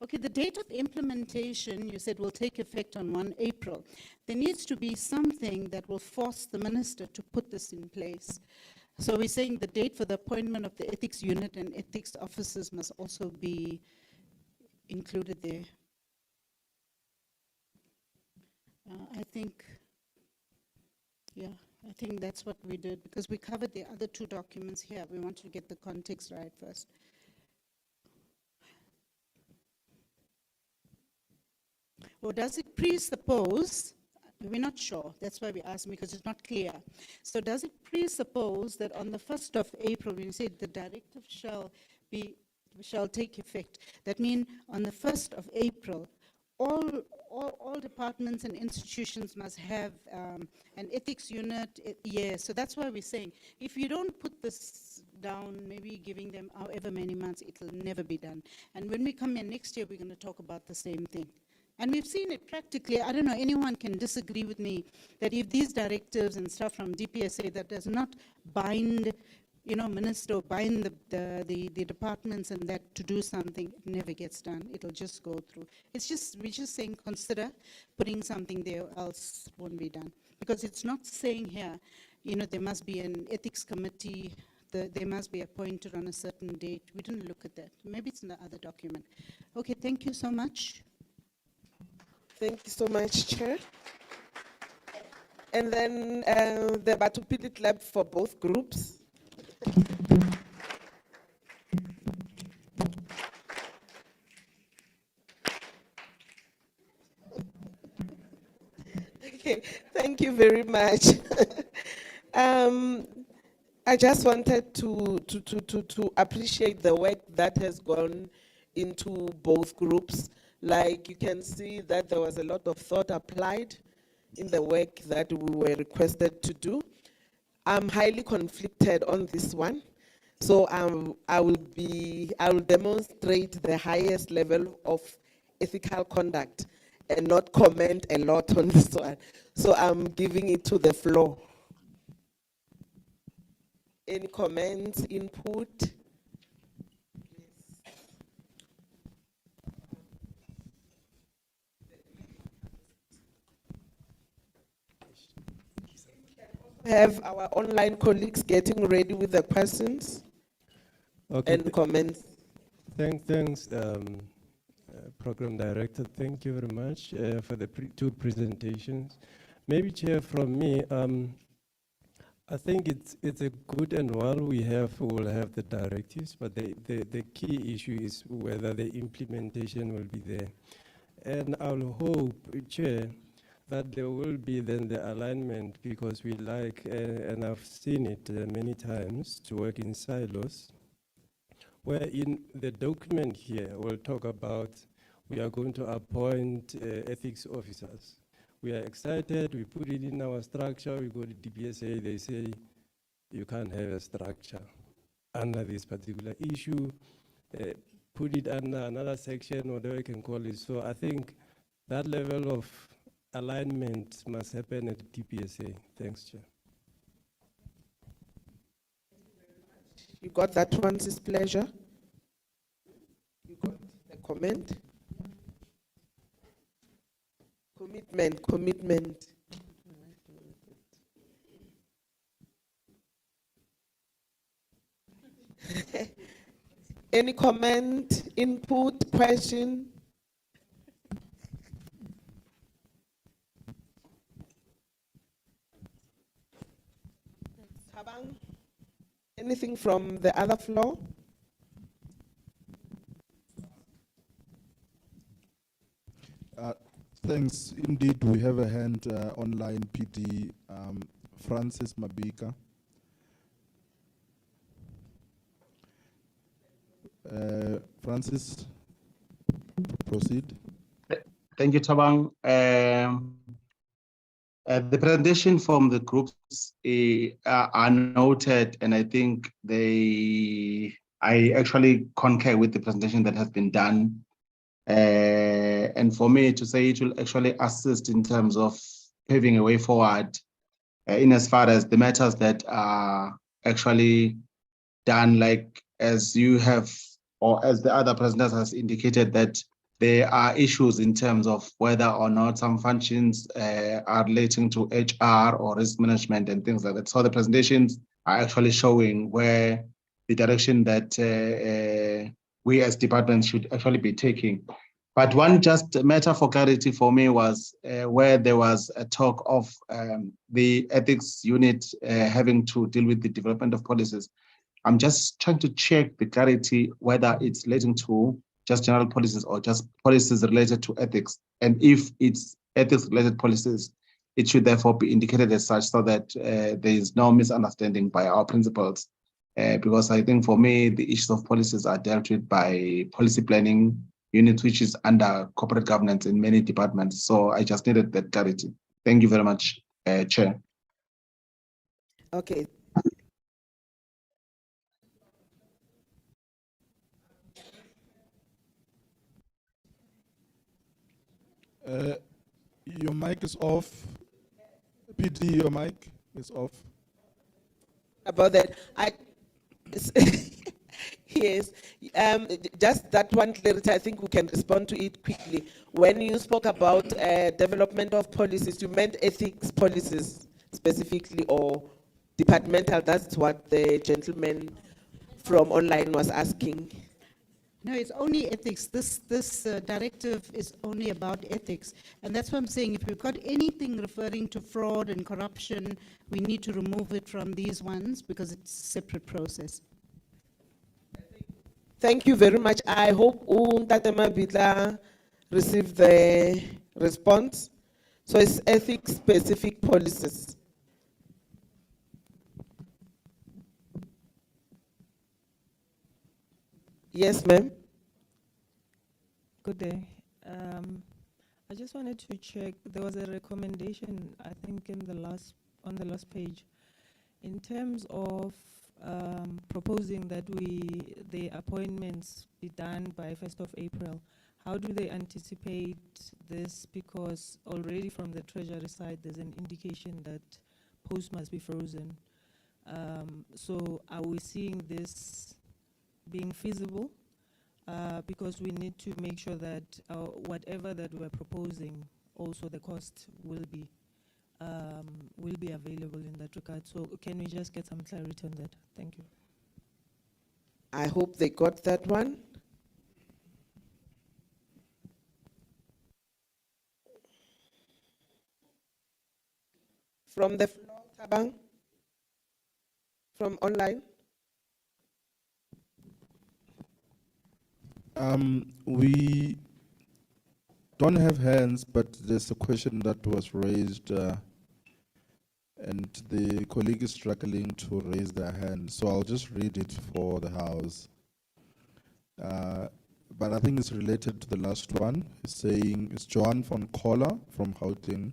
Okay, the date of implementation, you said, will take effect on 1 April. There needs to be something that will force the minister to put this in place. So we're saying the date for the appointment of the ethics unit and ethics officers must also be included there. I think that's what we did, because we covered the other 2 documents here. We wanted to get the context right first. Or does it presuppose, we're not sure, that's why we asked, because it's not clear. So does it presuppose that on the 1st of April, when you say the directive shall take effect, that means on the 1st of April, all departments and institutions must have an ethics unit. So that's why we're saying, if you don't put this down, maybe giving them however many months, it'll never be done. And when we come in next year, we're going to talk about the same thing. And we've seen it practically. I don't know, anyone can disagree with me that if these directives and stuff from DPSA that does not bind, minister, or bind the departments and that to do something, it never gets done. It'll just go through. We're just saying consider putting something there, else it won't be done. Because it's not saying here, there must be an ethics committee, they must be appointed on a certain date. We didn't look at that. Maybe it's in the other document. Okay, thank you so much. Thank you so much, Chair. And then the Batupili Club for both groups. Okay, thank you very much. I just wanted to appreciate the work that has gone into both groups. Like you can see that there was a lot of thought applied in the work that we were requested to do. I'm highly conflicted on this one. So I will demonstrate the highest level of ethical conduct and not comment a lot on this one. So I'm giving it to the floor. Any comments, input? Have our online colleagues getting ready with the questions and comments. Thanks, Program Director. Thank you very much for the two presentations. Maybe, Chair, from me, I think it's a good and well we will have the directives, but the key issue is whether the implementation will be there. And I'll hope, Chair, that there will be then the alignment, because we like, and I've seen it many times, to work in silos, where in the document here we'll talk about we are going to appoint ethics officers. We are excited, we put it in our structure, we go to DPSA, they say you can't have a structure under this particular issue, put it under another section, whatever you can call it. So I think that level of alignment must happen at DPSA. Thanks, Chair. You got that one, Sis Pleasure? You got the comment? Commitment. Any comment, input, question? Anything from the other floor? Thanks. Indeed, we have a hand online, PD Francis Mabika. Francis, proceed. Thank you, Tabang. The presentation from the groups are noted, and I think I actually concur with the presentation that has been done. And for me to say it will actually assist in terms of paving a way forward in as far as the matters that are actually done, like as you have, or as the other presenters has indicated, that there are issues in terms of whether or not some functions are relating to HR or risk management and things like that. So the presentations are actually showing where the direction that we as departments should actually be taking. But one just matter for clarity for me was where there was a talk of the ethics unit having to deal with the development of policies. I'm just trying to check the clarity whether it's relating to just general policies or just policies related to ethics. And if it's ethics related policies, it should therefore be indicated as such so that there is no misunderstanding by our principals. Because I think for me, the issues of policies are dealt with by policy planning unit which is under corporate governance in many departments. So I just needed that clarity. Thank you very much, Chair. Okay. Your mic is off. PD, your mic is off. About that, yes, just that one clarity, I think we can respond to it quickly. When you spoke about development of policies, you meant ethics policies specifically or departmental? That's what the gentleman from online was asking. No, it's only ethics. This directive is only about ethics. And that's what I'm saying. If we've got anything referring to fraud and corruption, we need to remove it from these ones because it's a separate process. Thank you very much. I hope Ntate Mabitla received the response. So it's ethics specific policies. Yes, ma'am. Good day. I just wanted to check, there was a recommendation, I think on the last page, in terms of proposing that the appointments be done by 1st of April. How do they anticipate this? Because already from the Treasury side, there's an indication that posts must be frozen. So are we seeing this being feasible? Because we need to make sure that whatever that we're proposing, also the cost will be available in that regard. So can we just get some clarity on that? Thank you. I hope they got that one. From the floor, Tabang? From online? We don't have hands, but there's a question that was raised, and the colleague is struggling to raise their hand. So I'll just read it for the House. But I think it's related to the last one. It's saying, it's Joan von Koller from Gauteng.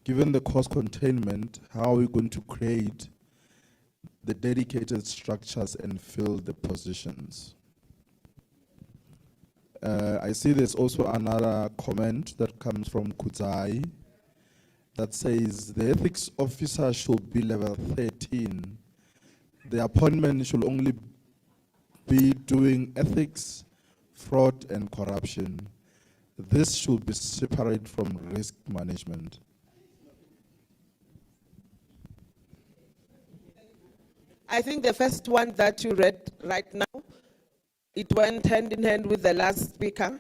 Given the cost containment, how are we going to create the dedicated structures and fill the positions? I see there's also another comment that comes from Kudzai that says the ethics officer should be level 13. The appointment should only be doing ethics, fraud, and corruption. This should be separate from risk management. I think the first one that you read right now, it went hand in hand with the last speaker.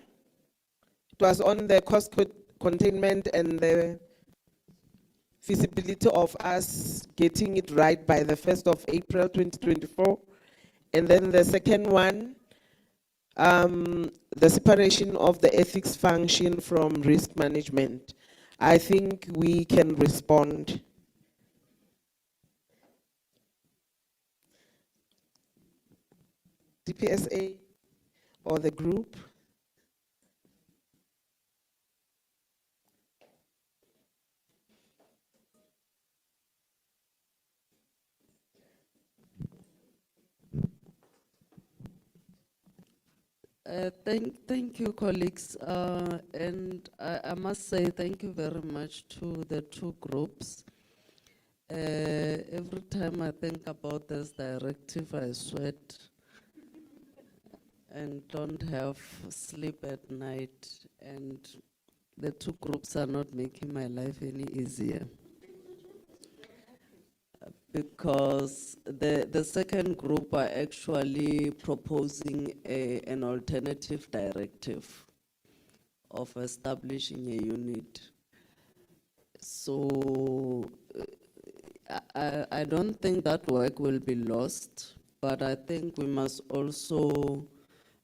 It was on the cost containment and the feasibility of us getting it right by the 1st of April 2024. And then the second one, the separation of the ethics function from risk management. I think we can respond. DPSA or the group? Thank you, colleagues. And I must say thank you very much to the two groups. Every time I think about this directive, I sweat and don't have sleep at night. And the two groups are not making my life any easier. Because the second group are actually proposing an alternative directive of establishing a unit. So I don't think that work will be lost, but I think we must also,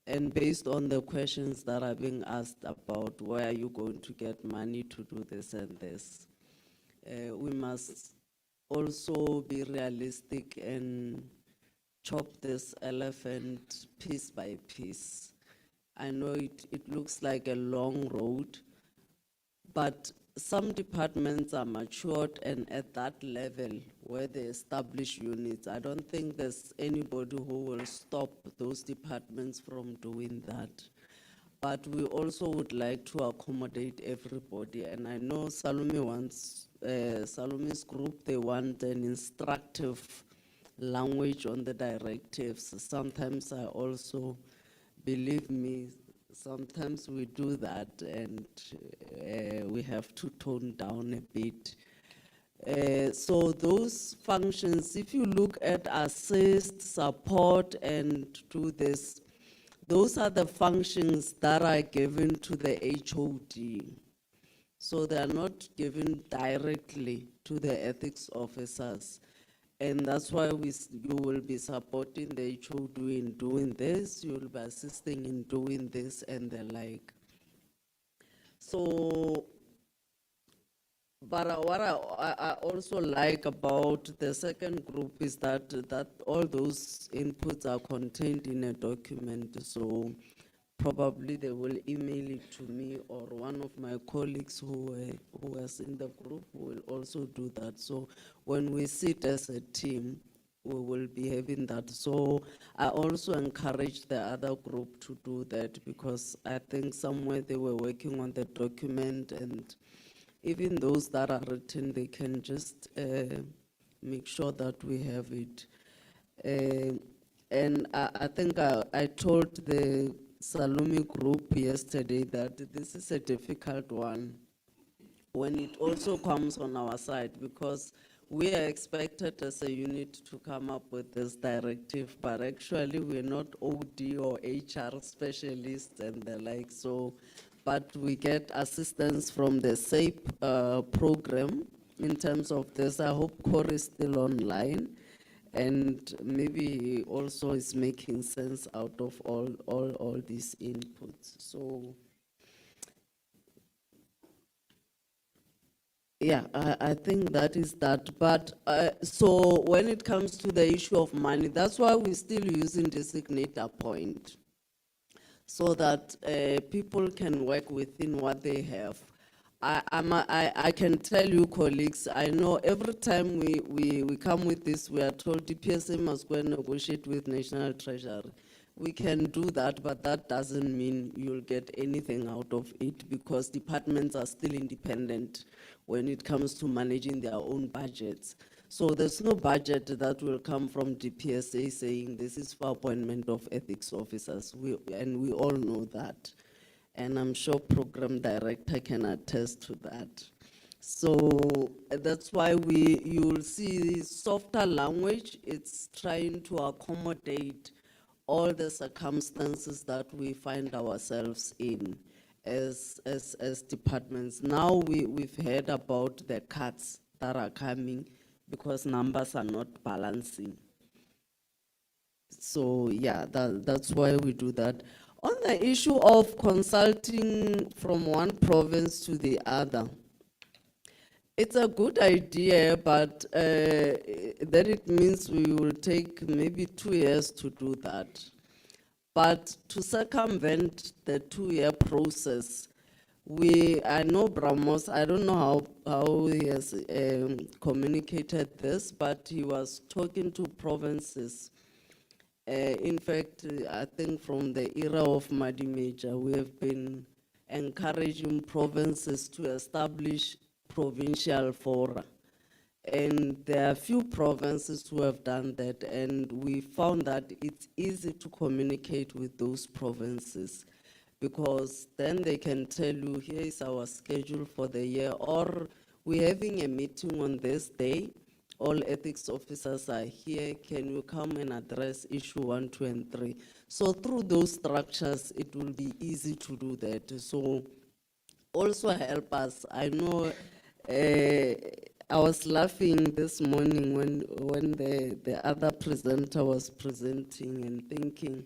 and based on the questions that are being asked about where are you going to get money to do this and this, we must also be realistic and chop this elephant piece by piece. I know it looks like a long road, but some departments are matured and at that level where they establish units, I don't think there's anybody who will stop those departments from doing that. But we also would like to accommodate everybody. And I know Salome wants, Salome's group, they want an instructive language on the directives. Sometimes I also, believe me, sometimes we do that and we have to tone down a bit. So those functions, if you look at assist, support, and do this, those are the functions that are given to the HOD. So they are not given directly to the ethics officers. And that's why you will be supporting the HOD in doing this, you will be assisting in doing this and the like. So, but what I also like about the second group is that all those inputs are contained in a document. So probably they will email it to me, or one of my colleagues who was in the group will also do that. So when we sit as a team, we will be having that. So I also encourage the other group to do that, because I think somewhere they were working on the document, and even those that are written, they can just make sure that we have it. And I think I told the Salome group yesterday that this is a difficult one when it also comes on our side, because we are expected as a unit to come up with this directive, but actually we're not OD or HR specialists and the like. So, but we get assistance from the SAPE program in terms of this. I hope Corey is still online, and maybe he also is making sense out of all these inputs. So yeah, I think that is that. But so when it comes to the issue of money, that's why we're still using designator point, so that people can work within what they have. I can tell you, colleagues, I know every time we come with this, we are told DPSA must go and negotiate with National Treasury. We can do that, but that doesn't mean you'll get anything out of it, because departments are still independent when it comes to managing their own budgets. So there's no budget that will come from DPSA saying this is for appointment of ethics officers, and we all know that. And I'm sure program director can attest to that. So that's why you'll see softer language. It's trying to accommodate all the circumstances that we find ourselves in as departments. Now we've heard about the cuts that are coming because numbers are not balancing. So yeah, that's why we do that. On the issue of consulting from one province to the other, it's a good idea, but then it means we will take maybe 2 years to do that. But to circumvent the 2-year process, I know Bramos, I don't know how he has communicated this, but he was talking to provinces. In fact, I think from the era of Madimeja, we have been encouraging provinces to establish provincial fora. And there are few provinces who have done that, and we found that it's easy to communicate with those provinces, because then they can tell you, here is our schedule for the year, or we're having a meeting on this day, all ethics officers are here, can you come and address issue 1, 2, and 3? So through those structures, it will be easy to do that. So also help us. I know I was laughing this morning when the other presenter was presenting and thinking,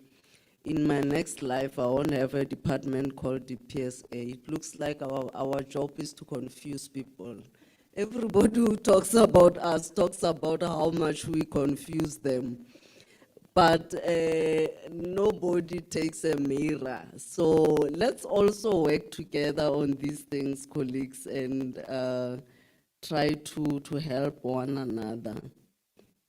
in my next life, I won't have a department called DPSA. It looks like our job is to confuse people. Everybody who talks about us talks about how much we confuse them. but nobody takes a mirror. So let's also work together on these things, colleagues, and try to help one another.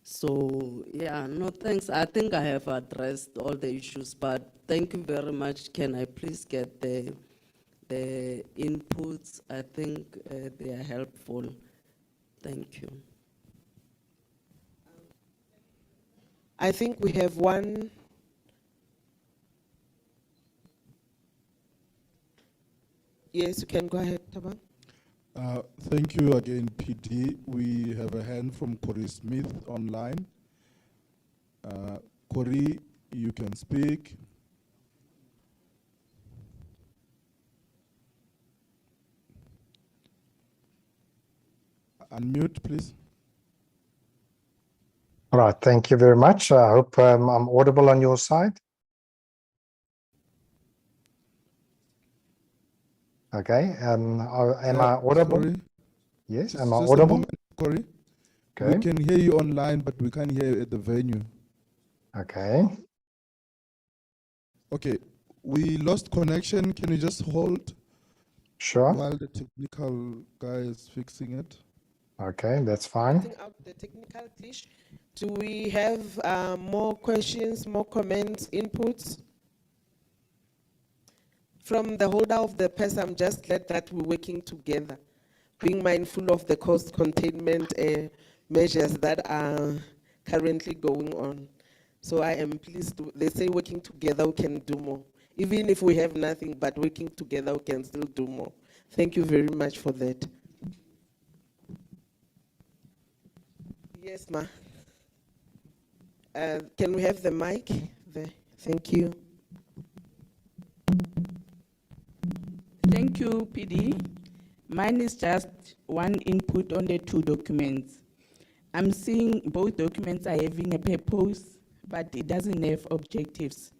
So yeah, no thanks. I think I have addressed all the issues, but thank you very much. Can I please get the inputs? I think they are helpful. Thank you. I think we have one. Yes, you can go ahead, Tabang. Thank you again, PD. We have a hand from Corey Smith online. Corey, you can speak. Unmute, please. All right, thank you very much. I hope I'm audible on your side. Okay, am I audible? Sorry. Yes, Just am I a audible? moment, Corey. Okay. We can hear you online, but we can't hear you at the venue. Okay. Okay, we lost connection. Can you just hold? Sure. While the technical guy is fixing it. Okay, that's fine. Sorting out the technical glitch. Do we have more questions, more comments, inputs? From the holder of the purse, I'm just glad that we're working together, being mindful of the cost containment measures that are currently going on. So I am pleased. They say working together we can do more. Even if we have nothing, but working together we can still do more. Thank you very much for that. Yes, ma. Can we have the mic there? Thank you. Thank you, PD. Mine is just one input on the two documents. I'm seeing both documents are having a purpose, but it doesn't have objectives.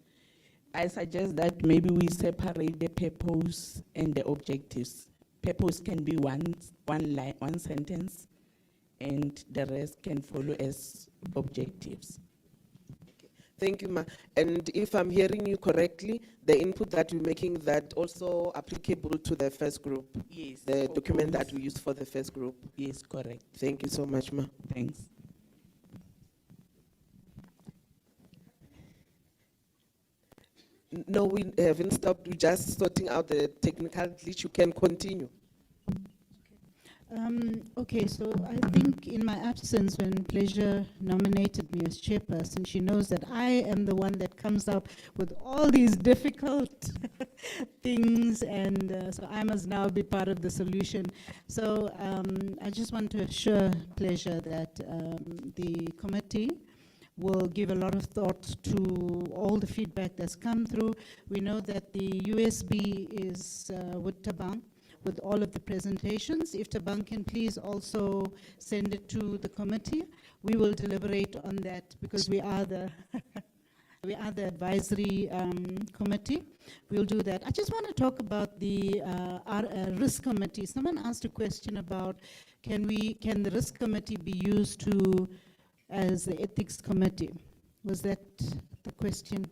I suggest that maybe we separate the purpose and the objectives. Purpose can be one line, one sentence, and the rest can follow as objectives. Thank you, ma. And if I'm hearing you correctly, the input that you're making that also applicable to the first group? Yes. The document that we use for the first group? Yes, correct. Thank you so much, ma. Thanks. No, we haven't stopped. We're just sorting out the technical glitch. You can continue. Okay, so I think in my absence, when Pleasure nominated me as chairperson, she knows that I am the one that comes up with all these difficult things, and so I must now be part of the solution. So I just want to assure Pleasure that the committee will give a lot of thought to all the feedback that's come through. We know that the USB is with Tabang, with all of the presentations. If Tabang can please also send it to the committee, we will deliberate on that because we are the we are the advisory committee. We'll do that. I just want to talk about the risk committee. Someone asked a question about can the risk committee be used to as the ethics committee? Was that the question?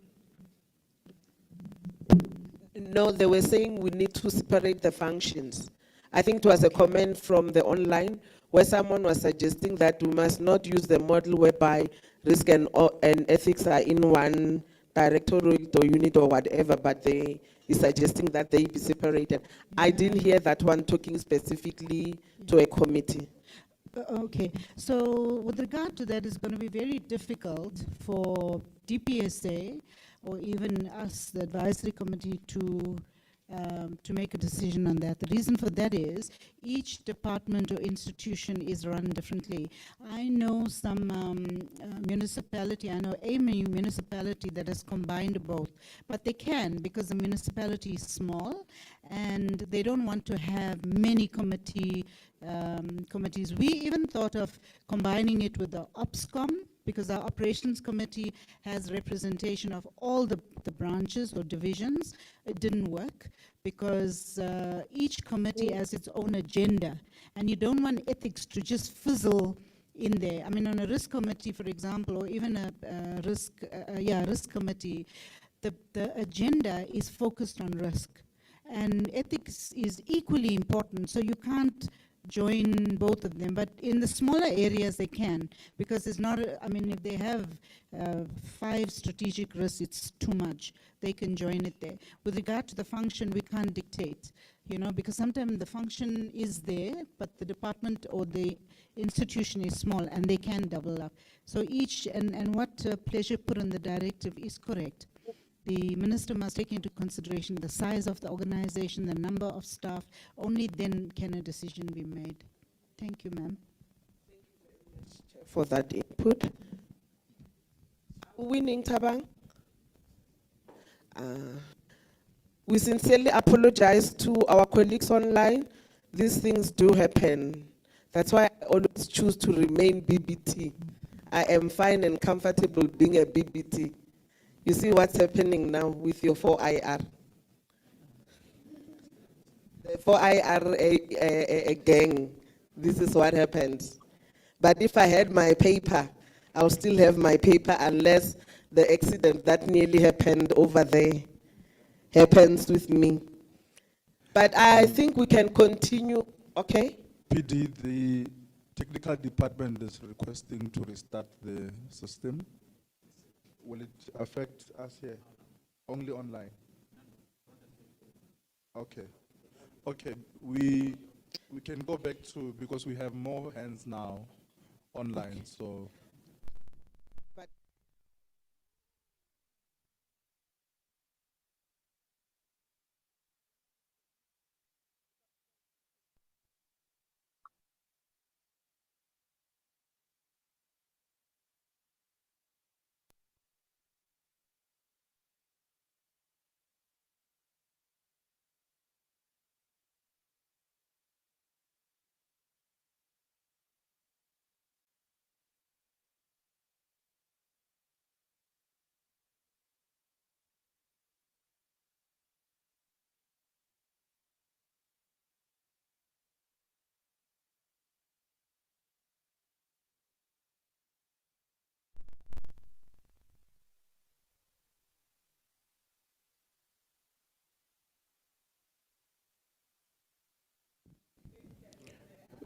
No, they were saying we need to separate the functions. I think it was a comment from the online where someone was suggesting that we must not use the model whereby risk and ethics are in one directorate or unit or whatever, but they is suggesting that they be separated. I didn't hear that one talking specifically to a committee. Okay, so with regard to that, it's going to be very difficult for DPSA or even us, the advisory committee, to make a decision on that. The reason for that is each department or institution is run differently. I know some municipality, I know a municipality that has combined both, but they can because the municipality is small and they don't want to have many committees. We even thought of combining it with the OPSCOM because our operations committee has representation of all the branches or divisions. It didn't work because each committee has its own agenda, and you don't want ethics to just fizzle in there. I mean, on a risk committee, for example, or even a risk committee, the agenda is focused on risk. And ethics is equally important, so you can't join both of them, but in the smaller areas they can, because it's not, I mean, if they have 5 strategic risks, it's too much. They can join it there. With regard to the function, we can't dictate, you know, because sometimes the function is there, but the department or the institution is small and they can double up. So each, and what Pleasure put on the directive is correct. The minister must take into consideration the size of the organization, the number of staff. Only then can a decision be made. Thank you, ma'am. For that input. Winning Tabang. We sincerely apologize to our colleagues online. These things do happen. That's why I always choose to remain BBT. I am fine and comfortable being a BBT. You see what's happening now with your 4IR. The 4IR a gang, this is what happens. But if I had my paper, I'll still have my paper unless the accident that nearly happened over there happens with me. But I think we can continue, okay? PD, the technical department is requesting to restart the system. Will it affect us here? Only online? Okay. Okay, we can go back to, because we have more hands now online, so.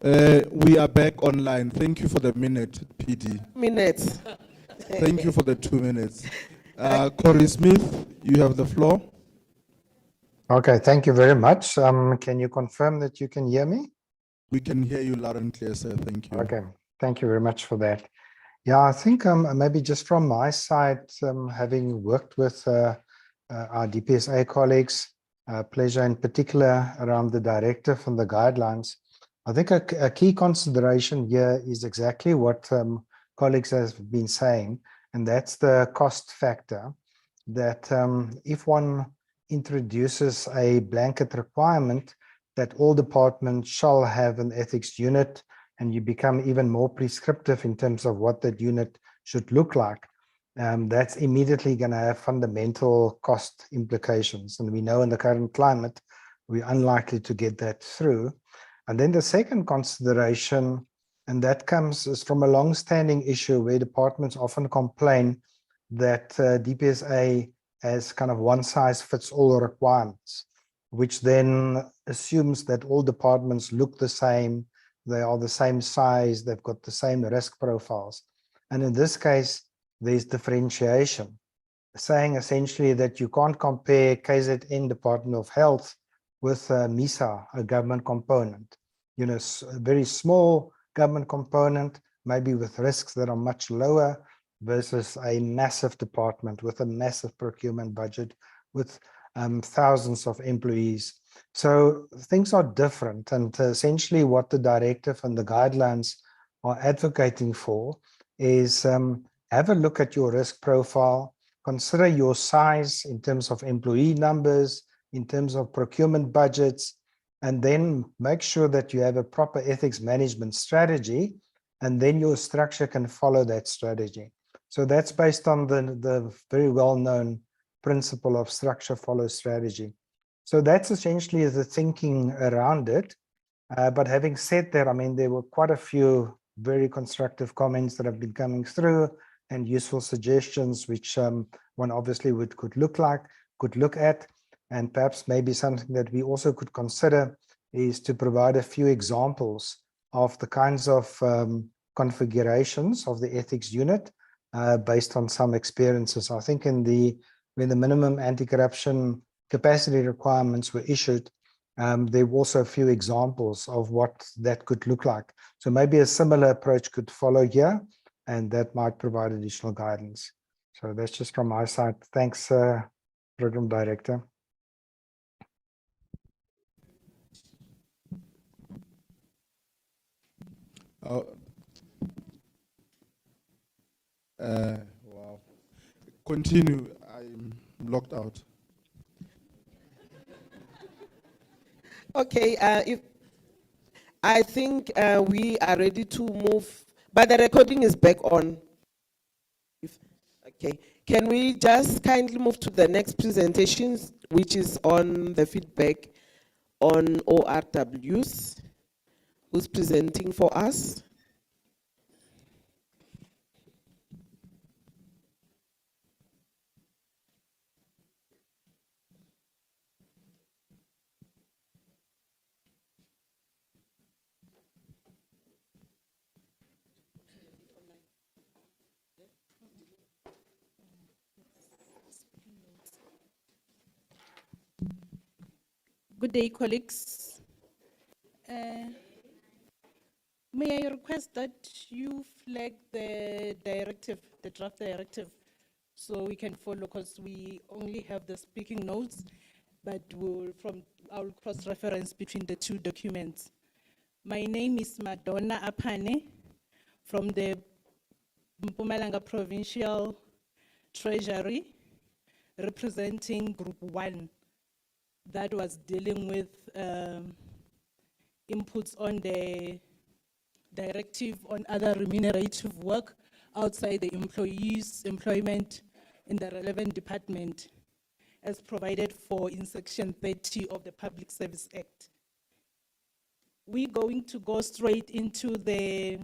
We are back online. Thank you for the minute, PD. Minutes. Thank you for the 2 minutes. Corey Smith, you have the floor. Okay, thank you very much. Can you confirm that you can hear me? We can hear you loud and clear, sir. Thank you. Okay, thank you very much for that. Yeah, I think maybe just from my side, having worked with our DPSA colleagues, Pleasure in particular around the directive and the guidelines, I think a key consideration here is exactly what colleagues have been saying, and that's the cost factor, that if one introduces a blanket requirement that all departments shall have an ethics unit, and you become even more prescriptive in terms of what that unit should look like, that's immediately going to have fundamental cost implications. And we know in the current climate, we're unlikely to get that through. And then the second consideration, and that comes from a long-standing issue where departments often complain that DPSA has kind of one-size-fits-all requirements, which then assumes that all departments look the same, they are the same size, they've got the same risk profiles. And in this case, there's differentiation, saying essentially that you can't compare KZN Department of Health with MISA, a government component. You know, a very small government component, maybe with risks that are much lower, versus a massive department with a massive procurement budget with thousands of employees. So things are different, and essentially what the directive and the guidelines are advocating for is have a look at your risk profile, consider your size in terms of employee numbers, in terms of procurement budgets, and then make sure that you have a proper ethics management strategy, and then your structure can follow that strategy. So that's based on the very well-known principle of structure follows strategy. So that's essentially the thinking around it. But having said that, I mean, there were quite a few very constructive comments that have been coming through and useful suggestions, which one obviously could look at. And perhaps maybe something that we also could consider is to provide a few examples of the kinds of configurations of the ethics unit based on some experiences. I think when the minimum anti-corruption capacity requirements were issued, there were also a few examples of what that could look like. So maybe a similar approach could follow here, and that might provide additional guidance. So that's just from my side. Thanks, Program Director. Wow. Continue. I'm locked out. Okay, I think we are ready to move, but the recording is back on. Okay, can we just kindly move to the next presentations, which is on the feedback on ORWs? Who's presenting for us? Good day, colleagues. May I request that you flag the directive, the draft directive, so we can follow, because we only have the speaking notes, but I'll cross-reference between the two documents. My name is Madonna Apane from the Mpumalanga Provincial Treasury, representing Group 1. That was dealing with inputs on the directive on other remunerative work outside the employee's employment in the relevant department, as provided for in Section 30 of the Public Service Act. We're going to go straight into the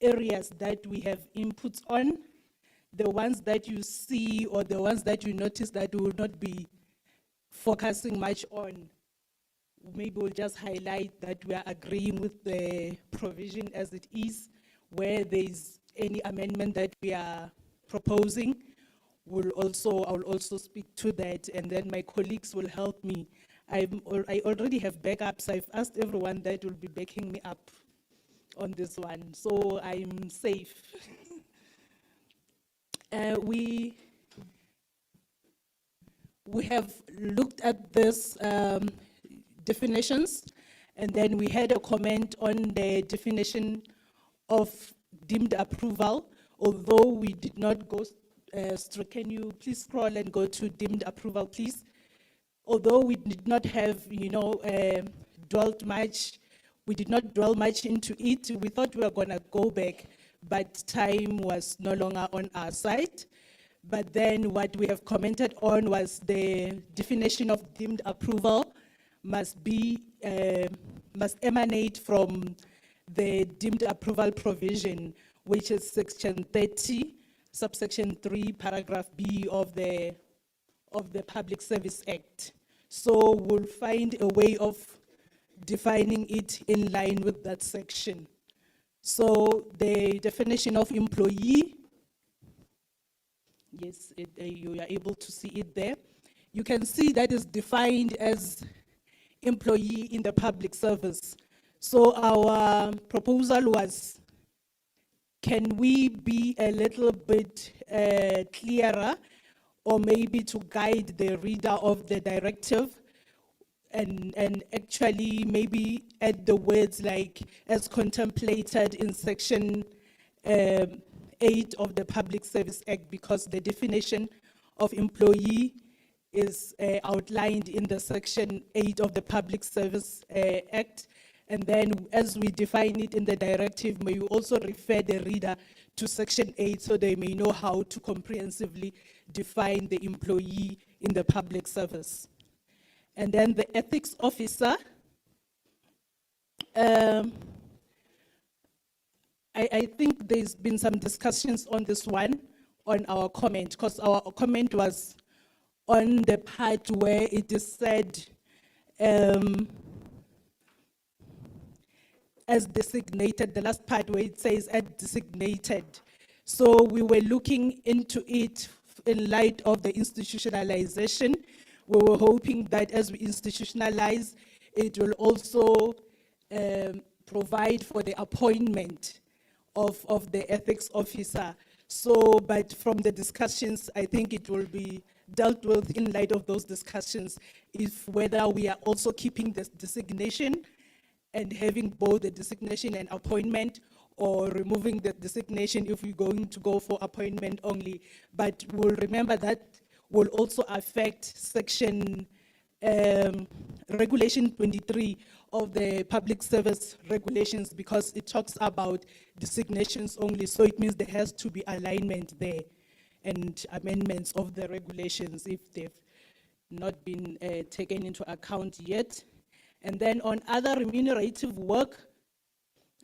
areas that we have inputs on. The ones that you see or the ones that you notice that we will not be focusing much on, maybe we'll just highlight that we are agreeing with the provision as it is. Where there is any amendment that we are proposing, I'll also speak to that, and then my colleagues will help me. I already have backups. I've asked everyone that will be backing me up on this one, so I'm safe. We have looked at this definitions, and then we had a comment on the definition of deemed approval, although we did not go can you please scroll and go to deemed approval, please? Although we did not have, we did not dwell much into it. We thought we were gonna go back, but time was no longer on our side. But then what we have commented on was the definition of deemed approval must emanate from the deemed approval provision, which is Section 30, subsection 3, paragraph B of the Public Service Act. So we'll find a way of defining it in line with that section. So the definition of employee, yes, you are able to see it there. You can see that is defined as employee in the public service. So our proposal was, can we be a little bit clearer, or maybe to guide the reader of the directive, and actually maybe add the words like as contemplated in Section 8 of the Public Service Act, because the definition of employee is outlined in the Section 8 of the Public Service Act. And then as we define it in the directive, may you also refer the reader to Section 8 so they may know how to comprehensively define the employee in the public service. And then the ethics officer, I think there's been some discussions on this one, on our comment, because our comment was on the part where it is said as designated, the last part where it says as designated. So we were looking into it in light of the institutionalization. We were hoping that as we institutionalize, it will also provide for the appointment of the ethics officer. So, but from the discussions, I think it will be dealt with in light of those discussions, if whether we are also keeping this designation and having both the designation and appointment, or removing the designation if we're going to go for appointment only. But we'll remember that will also affect section regulation 23 of the public service regulations, because it talks about designations only. So it means there has to be alignment there and amendments of the regulations if they've not been taken into account yet. And then on other remunerative work,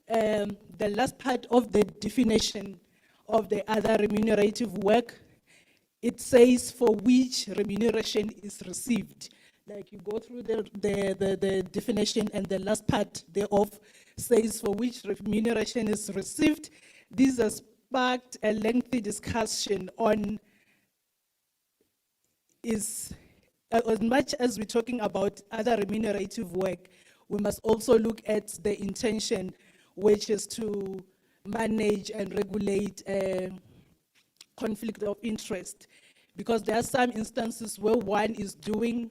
the last part of the definition of the other remunerative work, it says for which remuneration is received. Like you go through the definition, and the last part thereof says for which remuneration is received. This has sparked a lengthy discussion on as much as we're talking about other remunerative work, we must also look at the intention, which is to manage and regulate conflict of interest. Because there are some instances where one is doing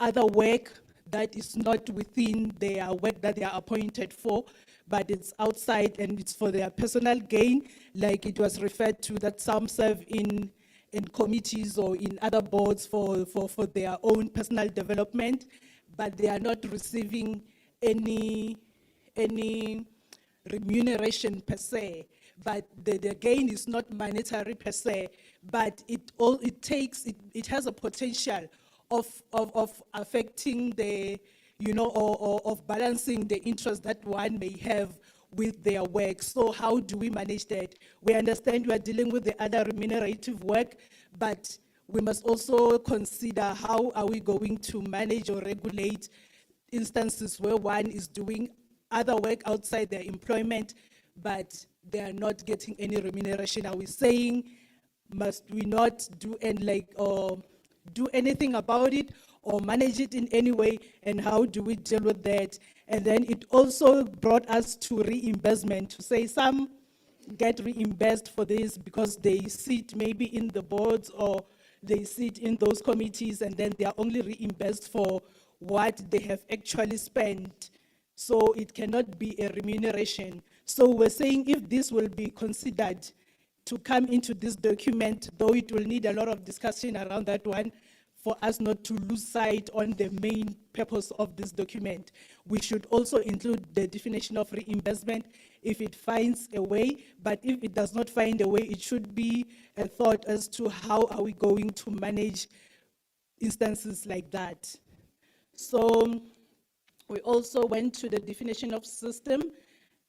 other work that is not within their work that they are appointed for, but it's outside and it's for their personal gain, like it was referred to that some serve in committees or in other boards for their own personal development, but they are not receiving any remuneration per se. But the gain is not monetary per se, but it has a potential of affecting the, or of balancing the interest that one may have with their work. So how do we manage that? We understand we are dealing with the other remunerative work, but we must also consider how are we going to manage or regulate instances where one is doing other work outside their employment, but they are not getting any remuneration. Are we saying, must we not do do anything about it or manage it in any way, and how do we deal with that? And then it also brought us to reimbursement, to say some get reimbursed for this because they sit maybe in the boards or they sit in those committees, and then they are only reimbursed for what they have actually spent. So it cannot be a remuneration. So we're saying if this will be considered to come into this document, though it will need a lot of discussion around that one, for us not to lose sight on the main purpose of this document. We should also include the definition of reimbursement if it finds a way, but if it does not find a way, it should be a thought as to how are we going to manage instances like that. So we also went to the definition of system,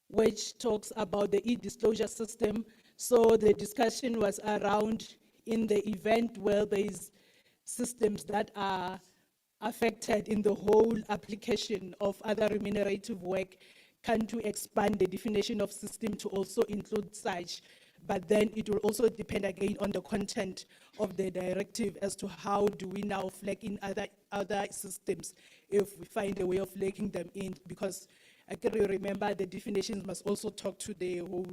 which talks about the e-disclosure system. So the discussion was around, in the event where there is systems that are affected in the whole application of other remunerative work, can to expand the definition of system to also include such, but then it will also depend again on the content of the directive as to how do we now flag in other systems if we find a way of flagging them in, because I can remember the definitions must also talk to the whole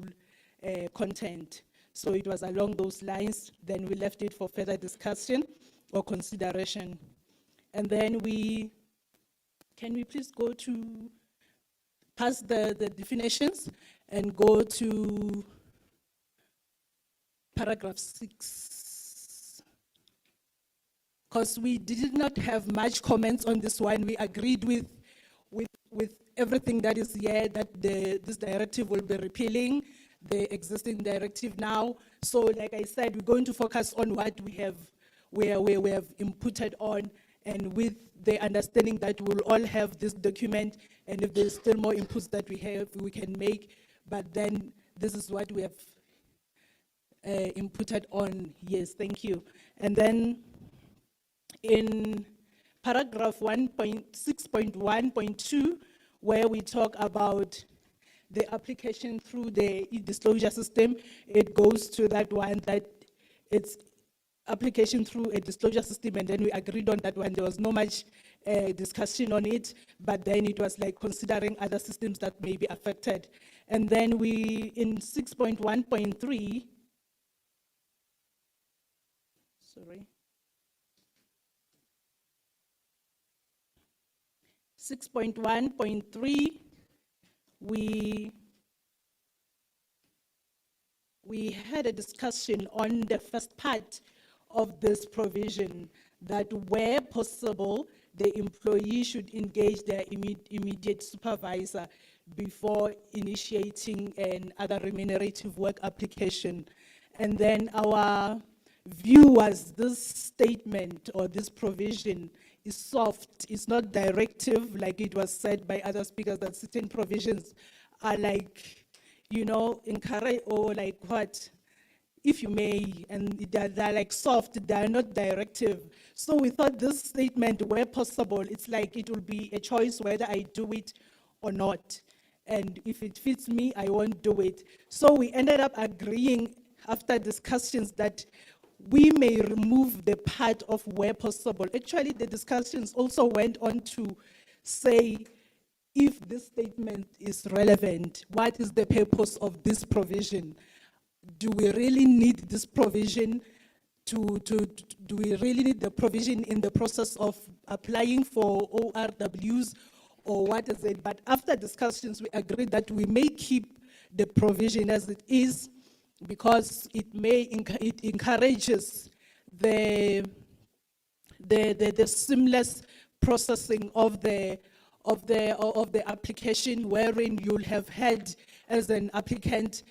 content. So it was along those lines, then we left it for further discussion or consideration. And then can we please go to, past the definitions and go to paragraph 6. Because we did not have much comments on this one. We agreed with everything that is here, that this directive will be repealing the existing directive now. So like I said, we're going to focus on what we have inputted on, and with the understanding that we'll all have this document, and if there's still more inputs that we can make, but then this is what we have inputted on. Yes, thank you. And then in paragraph 1.6.1.2, where we talk about the application through the e-disclosure system, it goes to that one that it's application through a disclosure system, and then we agreed on that one. There was no much discussion on it, but then it was like considering other systems that may be affected. And then we, in 6.1.3, sorry. 6.1.3, we had a discussion on the first part of this provision, that where possible, the employee should engage their immediate supervisor before initiating an other remunerative work application. And then our view was this statement or this provision is soft, it's not directive, like it was said by other speakers, that certain provisions are like, you know, encourage, or like what, if you may, and they're like soft, they're not directive. So we thought this statement, where possible, it's like it will be a choice whether I do it or not. And if it fits me, I won't do it. So we ended up agreeing after discussions that we may remove the part of where possible. Actually, the discussions also went on to say, if this statement is relevant, what is the purpose of this provision? Do we really need this provision do we really need the provision in the process of applying for ORWs, or what is it? But after discussions, we agreed that we may keep the provision as it is, because it encourages the seamless processing of the application, wherein you'll have had as an applicant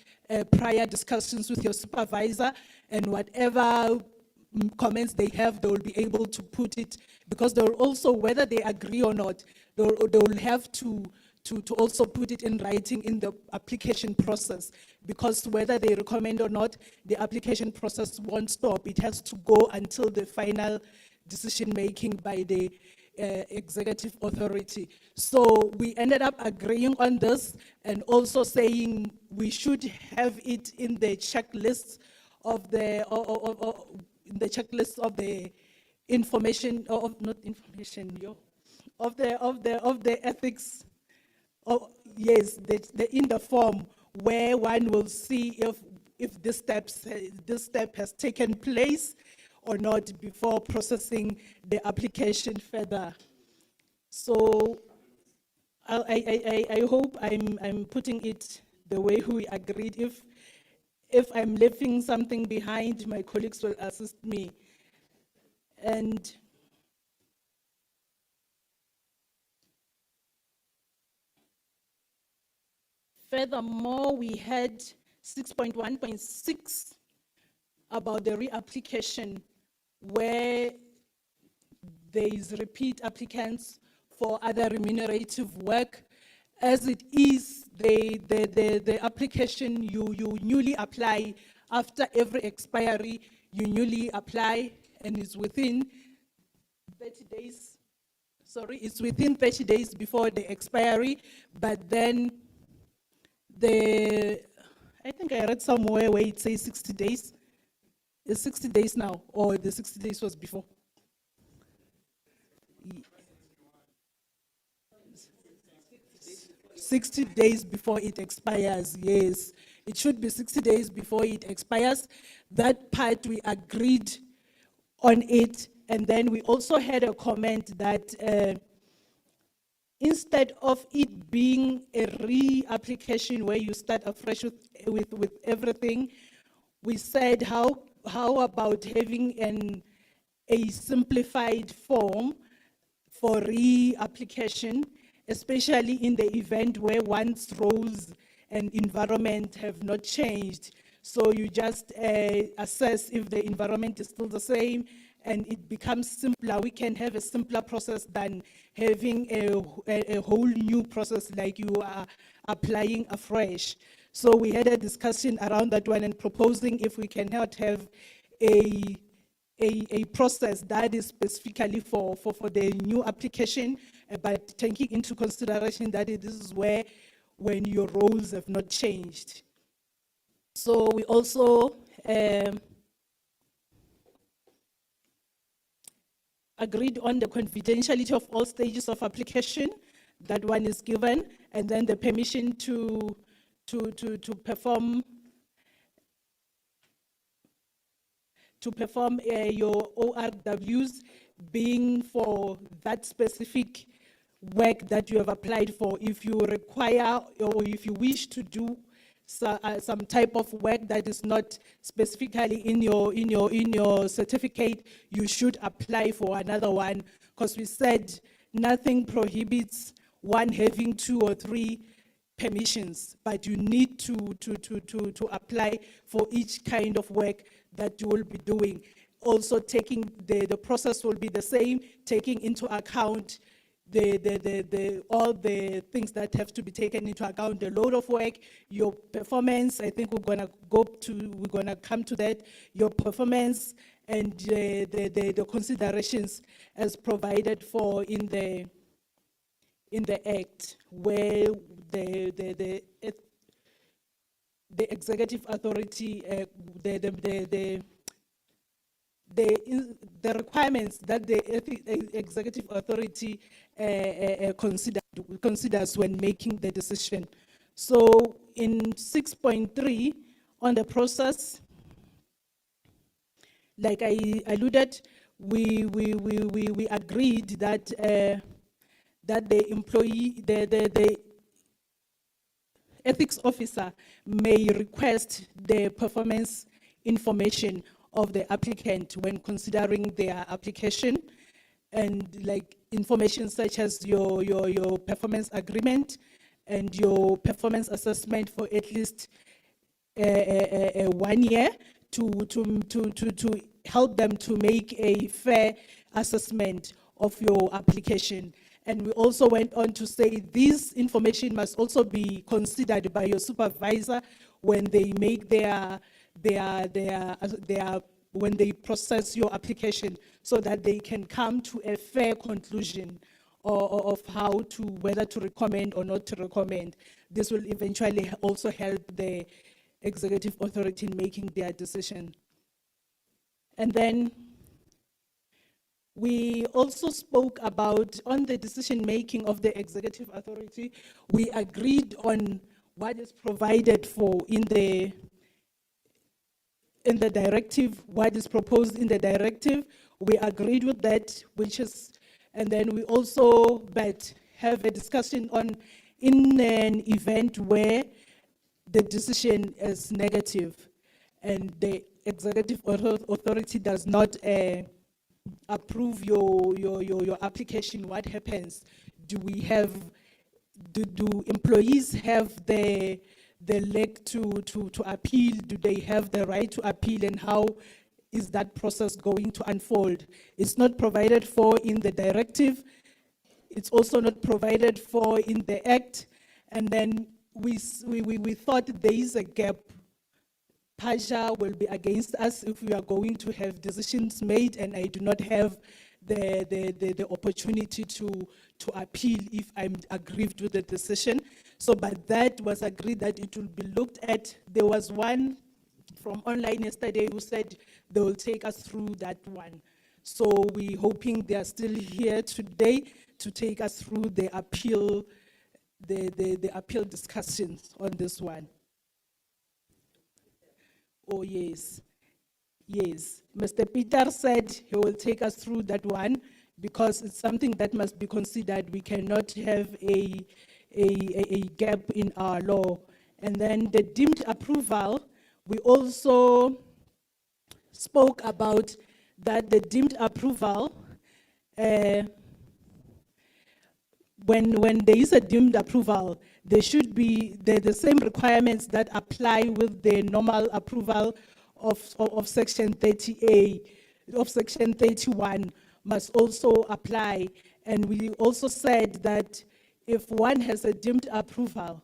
prior discussions with your supervisor, and whatever comments they have, they will be able to put it, because they will also, whether they agree or not, they will have to also put it in writing in the application process, because whether they recommend or not, the application process won't stop. It has to go until the final decision-making by the executive authority. So we ended up agreeing on this, and also saying we should have it in the checklist of the information, of the ethics. Oh, yes, in the form where one will see if this step has taken place or not before processing the application further. So I hope I'm putting it the way we agreed. If I'm leaving something behind, my colleagues will assist me. And furthermore, we had 6.1.6 about the reapplication, where there is repeat applicants for other remunerative work. As it is, the application, you newly apply after every expiry, you newly apply, and it's within 30 days. Sorry, it's within 30 days before the expiry, but then I think I read somewhere where it says 60 days. It's 60 days now, or the 60 days was before? 60 days before it expires, yes. It should be 60 days before it expires. That part we agreed on it, and then we also had a comment that instead of it being a reapplication where you start afresh with everything, we said how about having a simplified form for reapplication, especially in the event where one's roles and environment have not changed. So you just assess if the environment is still the same, and it becomes simpler. We can have a simpler process than having a whole new process like you are applying afresh. So we had a discussion around that one and proposing if we cannot have a process that is specifically for the new application, but taking into consideration that this is where when your roles have not changed. So we also agreed on the confidentiality of all stages of application. That one is given, and then the permission to perform your ORWs being for that specific work that you have applied for. If you require or if you wish to do some type of work that is not specifically in your certificate, you should apply for another one, because we said nothing prohibits one having 2 or 3 permissions, but you need to apply for each kind of work that you will be doing. Also taking, the process will be the same, taking into account all the things that have to be taken into account, the load of work, your performance. I think we're gonna come to that, your performance and the considerations as provided for in the Act, where the executive authority, the requirements that the executive authority considers when making the decision. So in 6.3 on the process, like I alluded, we agreed that that the employee, the ethics officer may request the performance information of the applicant when considering their application, and like information such as your performance agreement and your performance assessment for at least 1 year to help them to make a fair assessment of your application. And we also went on to say this information must also be considered by your supervisor when they make when they process your application, so that they can come to a fair conclusion of whether to recommend or not to recommend. This will eventually also help the executive authority in making their decision. And then we also spoke about, on the decision-making of the executive authority, we agreed on what is provided for in the directive, what is proposed in the directive. We agreed with that, and then we also have a discussion on, in an event where the decision is negative and the executive authority does not approve your application, what happens? Do employees have the leg to appeal? Do they have the right to appeal, and how is that process going to unfold? It's not provided for in the directive. It's also not provided for in the Act. And then we thought there is a gap. PASHA will be against us if we are going to have decisions made, and I do not have the opportunity to appeal if I'm aggrieved with the decision. So, but that was agreed that it will be looked at. There was one from online yesterday who said they will take us through that one. So we're hoping they are still here today to take us through the appeal, the appeal discussions on this one. Oh, yes. Yes. Mr. Peter said he will take us through that one because it's something that must be considered. We cannot have a gap in our law. And then the deemed approval, we also spoke about that the deemed approval, when there is a deemed approval, there should be the same requirements that apply with the normal approval of Section 30A, of Section 31 must also apply. And we also said that if one has a deemed approval,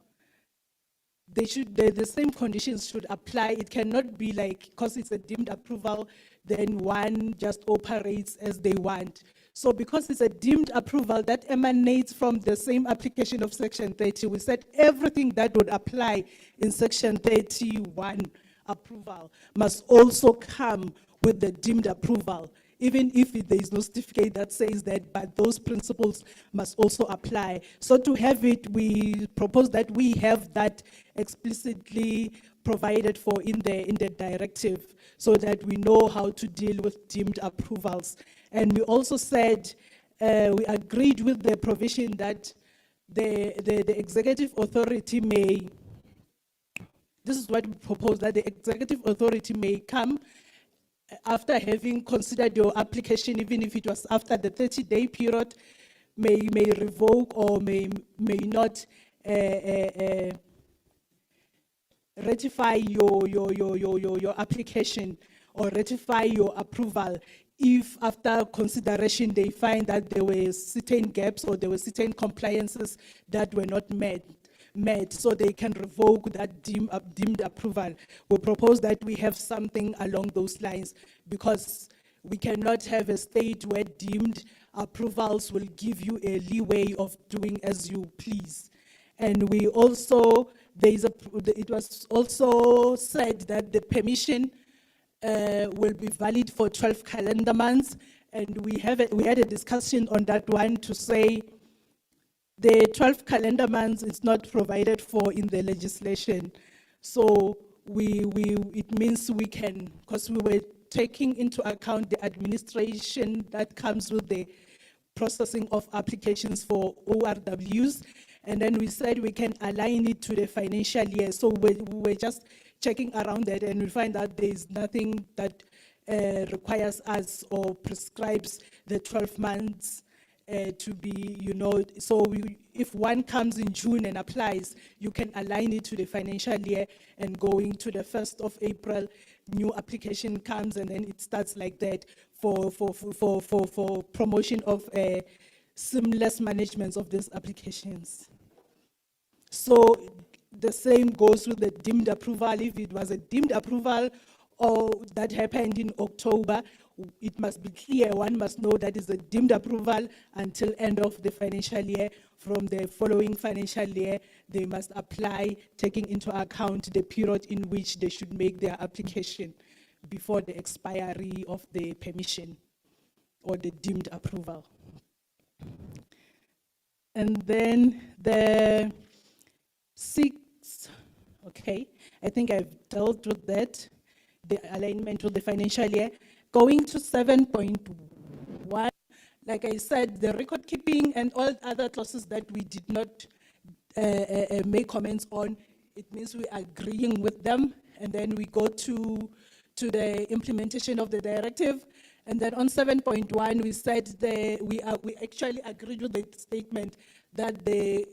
the same conditions should apply. It cannot be like, because it's a deemed approval, then one just operates as they want. So because it's a deemed approval that emanates from the same application of Section 30, we said everything that would apply in Section 31 approval must also come with the deemed approval, even if there is no certificate that says that, but those principles must also apply. So to have it, we propose that we have that explicitly provided for in the directive, so that we know how to deal with deemed approvals. And we also said, we agreed with the provision that the executive authority may, this is what we propose, that the executive authority may come after having considered your application, even if it was after the 30-day period, may revoke or may not ratify your application or ratify your approval if after consideration they find that there were certain gaps or there were certain compliances that were not met, so they can revoke that deemed approval. We propose that we have something along those lines, because we cannot have a state where deemed approvals will give you a leeway of doing as you please. And we also, it was also said that the permission will be valid for 12 calendar months, and we had a discussion on that one to say the 12 calendar months is not provided for in the legislation. So it means we can, because we were taking into account the administration that comes with the processing of applications for ORWs, and then we said we can align it to the financial year. So we were just checking around that, and we find that there is nothing that requires us or prescribes the 12 months to be, so if one comes in June and applies, you can align it to the financial year, and going to the 1st of April, new application comes, and then it starts like that for promotion of seamless management of these applications. So the same goes with the deemed approval. If it was a deemed approval or that happened in October, it must be clear, one must know that is a deemed approval until end of the financial year. From the following financial year, they must apply, taking into account the period in which they should make their application before the expiry of the permission or the deemed approval. And then the 6th, okay, I think I've dealt with that, the alignment with the financial year. Going to 7.1, like I said, the record keeping and all other clauses that we did not make comments on, it means we are agreeing with them. And then we go to the implementation of the directive. And then on 7.1, we said we actually agreed with the statement that the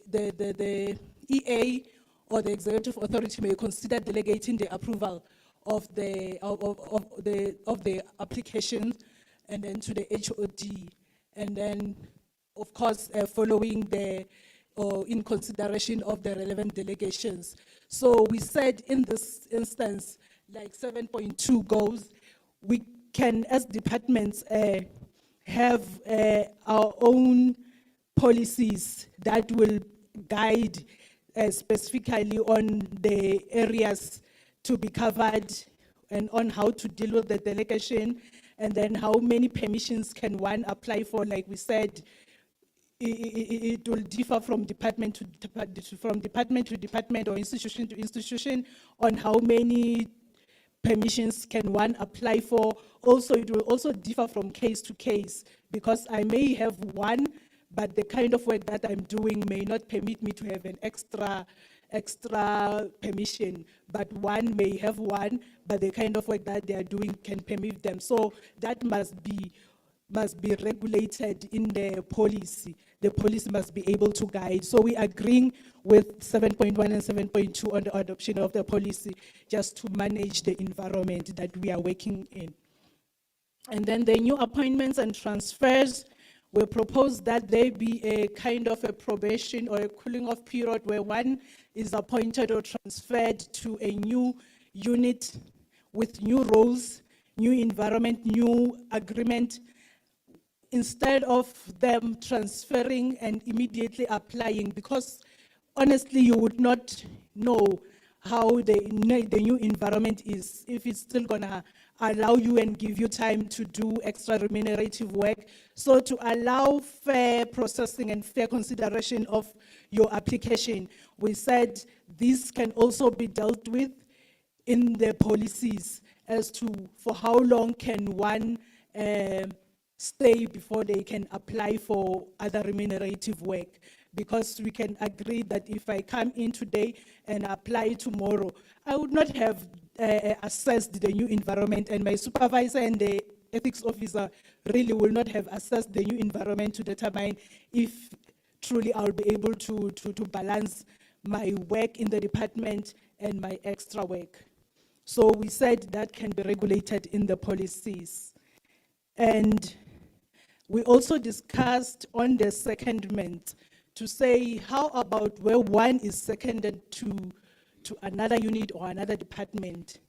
EA or the executive authority may consider delegating the approval of the application, and then to the HOD, and then of course following or in consideration of the relevant delegations. So we said in this instance, like 7.2 goes, we can as departments have our own policies that will guide specifically on the areas to be covered and on how to deal with the delegation, and then how many permissions can one apply for. Like we said, it will differ from department to department or institution to institution on how many permissions can one apply for. Also, it will also differ from case to case, because I may have one, but the kind of work that I'm doing may not permit me to have an extra permission, but one may have one, but the kind of work that they are doing can permit them. So that must be regulated in the policy. The policy must be able to guide. So we are agreeing with 7.1 and 7.2 on the adoption of the policy, just to manage the environment that we are working in. And then the new appointments and transfers, we propose that there be a kind of a probation or a cooling off period where one is appointed or transferred to a new unit with new roles, new environment, new agreement, instead of them transferring and immediately applying, because honestly, you would not know how the new environment is, if it's still gonna allow you and give you time to do extra remunerative work. So to allow fair processing and fair consideration of your application, we said this can also be dealt with in the policies as to for how long can one stay before they can apply for other remunerative work. Because we can agree that if I come in today and apply tomorrow, I would not have assessed the new environment, and my supervisor and the ethics officer really will not have assessed the new environment to determine if truly I'll be able to balance my work in the department and my extra work. So we said that can be regulated in the policies. And we also discussed on the secondment to say, how about where one is seconded to another unit or another department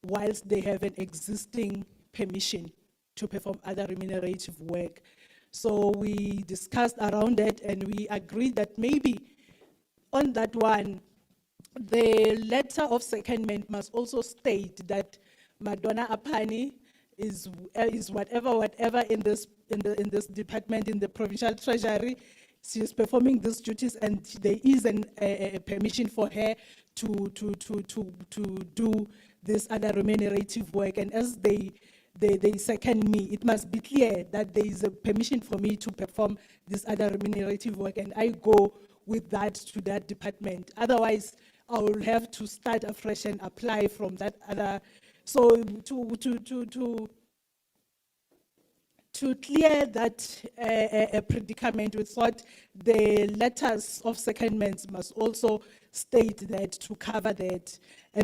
whilst they have an existing permission to perform other remunerative work. So we discussed around that, and we agreed that maybe on that one, the letter of secondment must also state that Madonna Apani is whatever in this department, in the provincial treasury. She is performing these duties, and there is a permission for her to do this other remunerative work. And as they second me, it must be clear that there is a permission for me to perform this other remunerative work, and I go with that to that department. Otherwise, I will have to start afresh and apply from that other. So to clear that predicament, we thought the letters of secondments must also state that to cover that.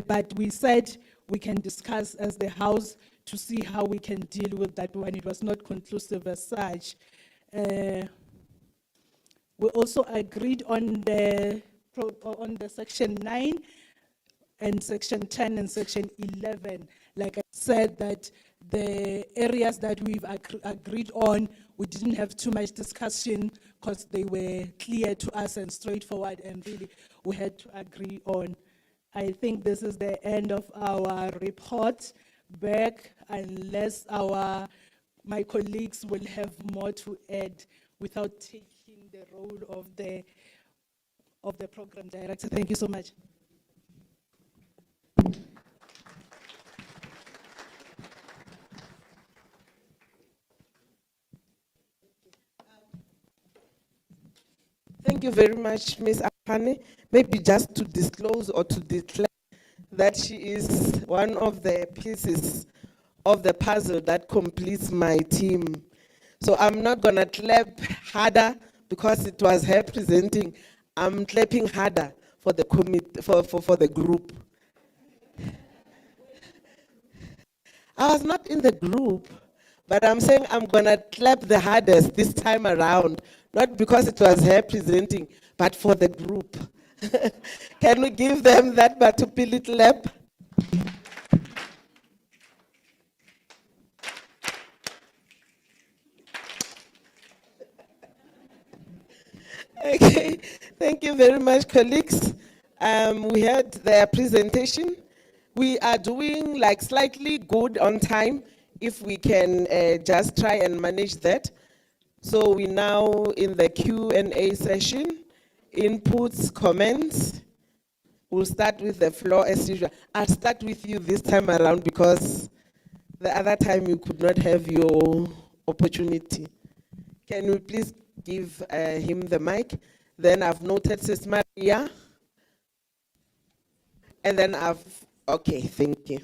But we said we can discuss as the House to see how we can deal with that one. It was not conclusive as such. We also agreed on the section 9 and section 10 and section 11. Like I said, that the areas that we've agreed on, we didn't have too much discussion because they were clear to us and straightforward, and really we had to agree on. I think this is the end of our report back, unless my colleagues will have more to add without taking the role of the program director. Thank you so much. Thank you very much, Ms. Apane. Maybe just to disclose or to declare that she is one of the pieces of the puzzle that completes my team. So I'm not gonna clap harder because it was her presenting. I'm clapping harder for the committee, for the group. I was not in the group, but I'm saying I'm gonna clap the hardest this time around, not because it was her presenting, but for the group. Can we give them that Batupili clap? Okay, thank you very much, colleagues. We had their presentation. We are doing like slightly good on time if we can just try and manage that. So we now in the Q&A session, inputs, comments. We'll start with the floor as usual. I'll start with you this time around because the other time you could not have your opportunity. Can we please give him the mic? Then I've noted Sis Maria. And then okay, thank you.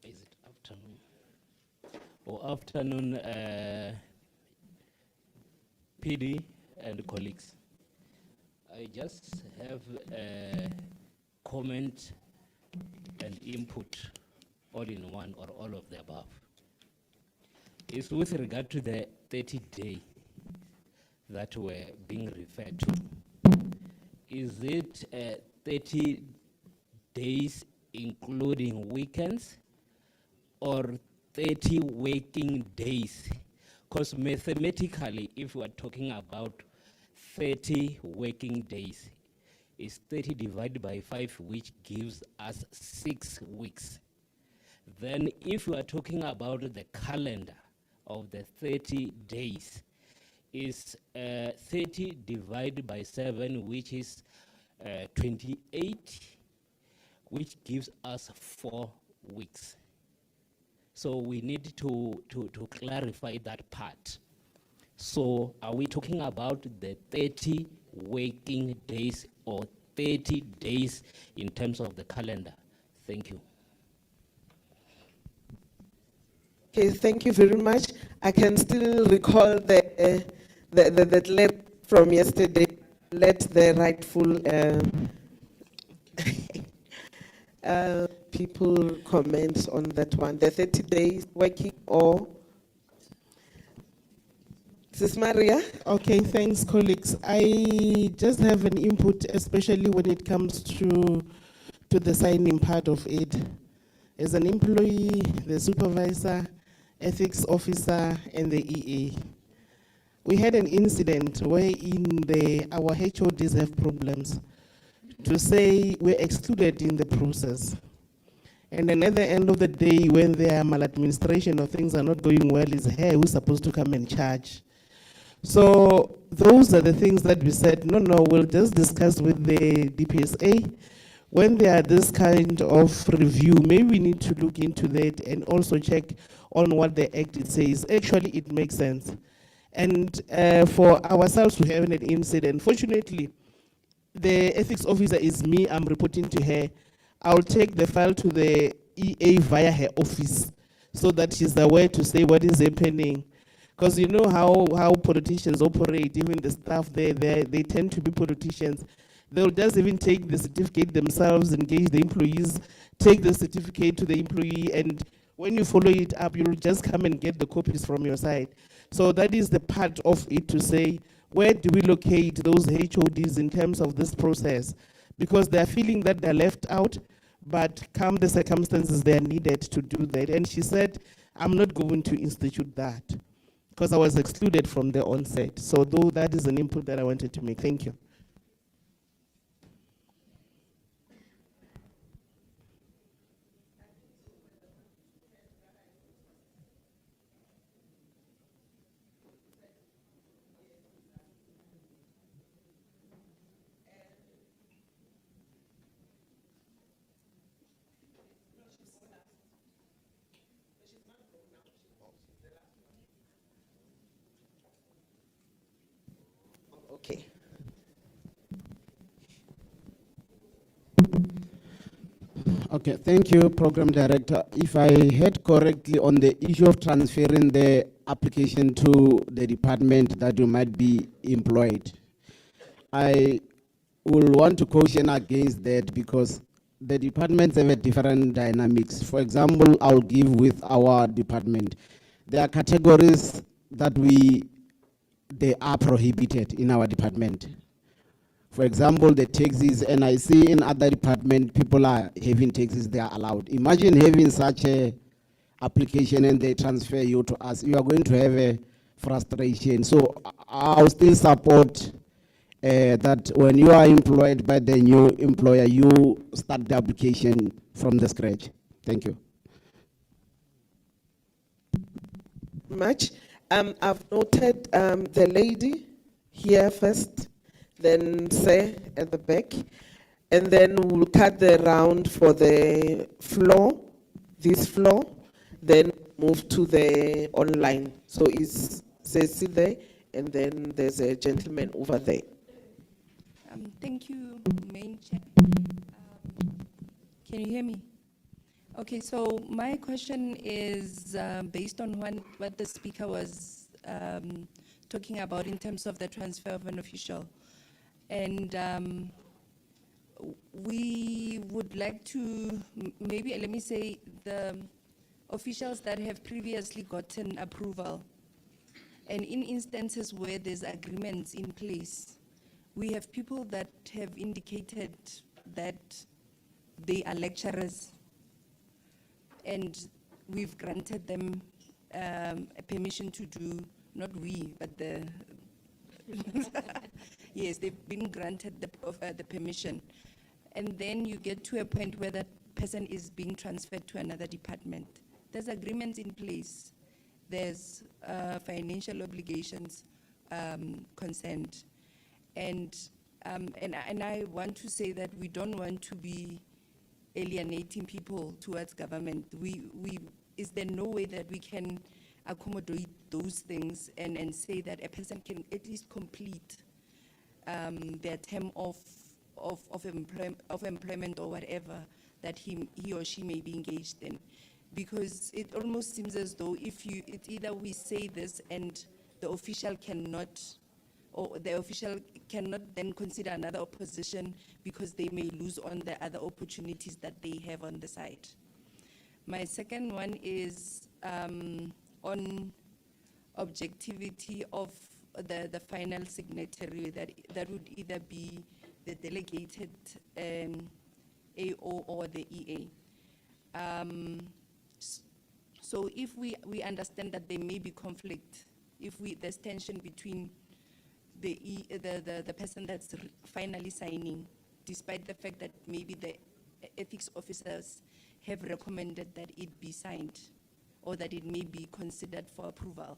Is it afternoon? Afternoon, PD and colleagues. I just have comment and input all in one or all of the above. It's with regard to the 30-day that were being referred to. Is it 30 days including weekends or 30 working days? Because mathematically, if we are talking about 30 working days, it's 30 divided by 5, which gives us 6 weeks. Then if we are talking about the calendar of the 30 days, is 30 divided by 7, which is 28, which gives us 4 weeks. So we need to clarify that part. So are we talking about the 30 working days or 30 days in terms of the calendar? Thank you. Okay, thank you very much. I can still recall the letter from yesterday. Let the rightful people comment on that one. The 30 days working or Sis Maria? Okay, thanks, colleagues. I just have an input, especially when it comes to the signing part of it. As an employee, the supervisor, ethics officer, and the EA. We had an incident where our HODs have problems to say we're excluded in the process. And then at the end of the day, when there are maladministration or things are not going well, it's her who's supposed to come and charge. So those are the things that we said, no, we'll just discuss with the DPSA. When there are this kind of review, maybe we need to look into that and also check on what the act it says. Actually, it makes sense. And for ourselves to have an incident, fortunately, the ethics officer is me, I'm reporting to her. I'll take the file to the EA via her office so that she's aware to say what is happening. Because you know how politicians operate, even the staff there, they tend to be politicians. They'll just even take the certificate themselves, engage the employees, take the certificate to the employee, and when you follow it up, you'll just come and get the copies from your side. So that is the part of it to say, where do we locate those HODs in terms of this process? Because they're feeling that they're left out, but come the circumstances, they're needed to do that. And she said, I'm not going to institute that because I was excluded from the onset. So though that is an input that I wanted to make. Thank you. Okay. Okay, thank you, Program Director. If I heard correctly on the issue of transferring the application to the department that you might be employed, I will want to caution against that because the departments have a different dynamics. For example, I'll give with our department. There are categories that they are prohibited in our department. For example, the taxis, and I see in other departments, people are having taxis, they are allowed. Imagine having such a application and they transfer you to us. You are going to have a frustration. So I'll still support that when you are employed by the new employer, you start the application from the scratch. Thank you. Much. I've noted the lady here first, then Sir at the back, and then we'll cut the round for the floor, this floor, then move to the online. So it's Ceci there, and then there's a gentleman over there. Thank you, Main Chair. Can you hear me? Okay, so my question is based on what the speaker was talking about in terms of the transfer of an official. And we would like to, maybe, let me say, the officials that have previously gotten approval, and in instances where there's agreements in place, we have people that have indicated that they are lecturers, and we've granted them a permission to do, not we, but the, yes, they've been granted the permission. And then you get to a point where that person is being transferred to another department. There's agreements in place. There's financial obligations concerned. And I want to say that we don't want to be alienating people towards government. Is there no way that we can accommodate those things and say that a person can at least complete their term of employment or whatever that he or she may be engaged in? Because it almost seems as though it's either we say this and the official cannot, or the official cannot then consider another opposition because they may lose on the other opportunities that they have on the side. My second one is on objectivity of the final signatory, that would either be the delegated AO or the EA. So if we understand that there may be conflict, if there's tension between the person that's finally signing, despite the fact that maybe the ethics officers have recommended that it be signed or that it may be considered for approval,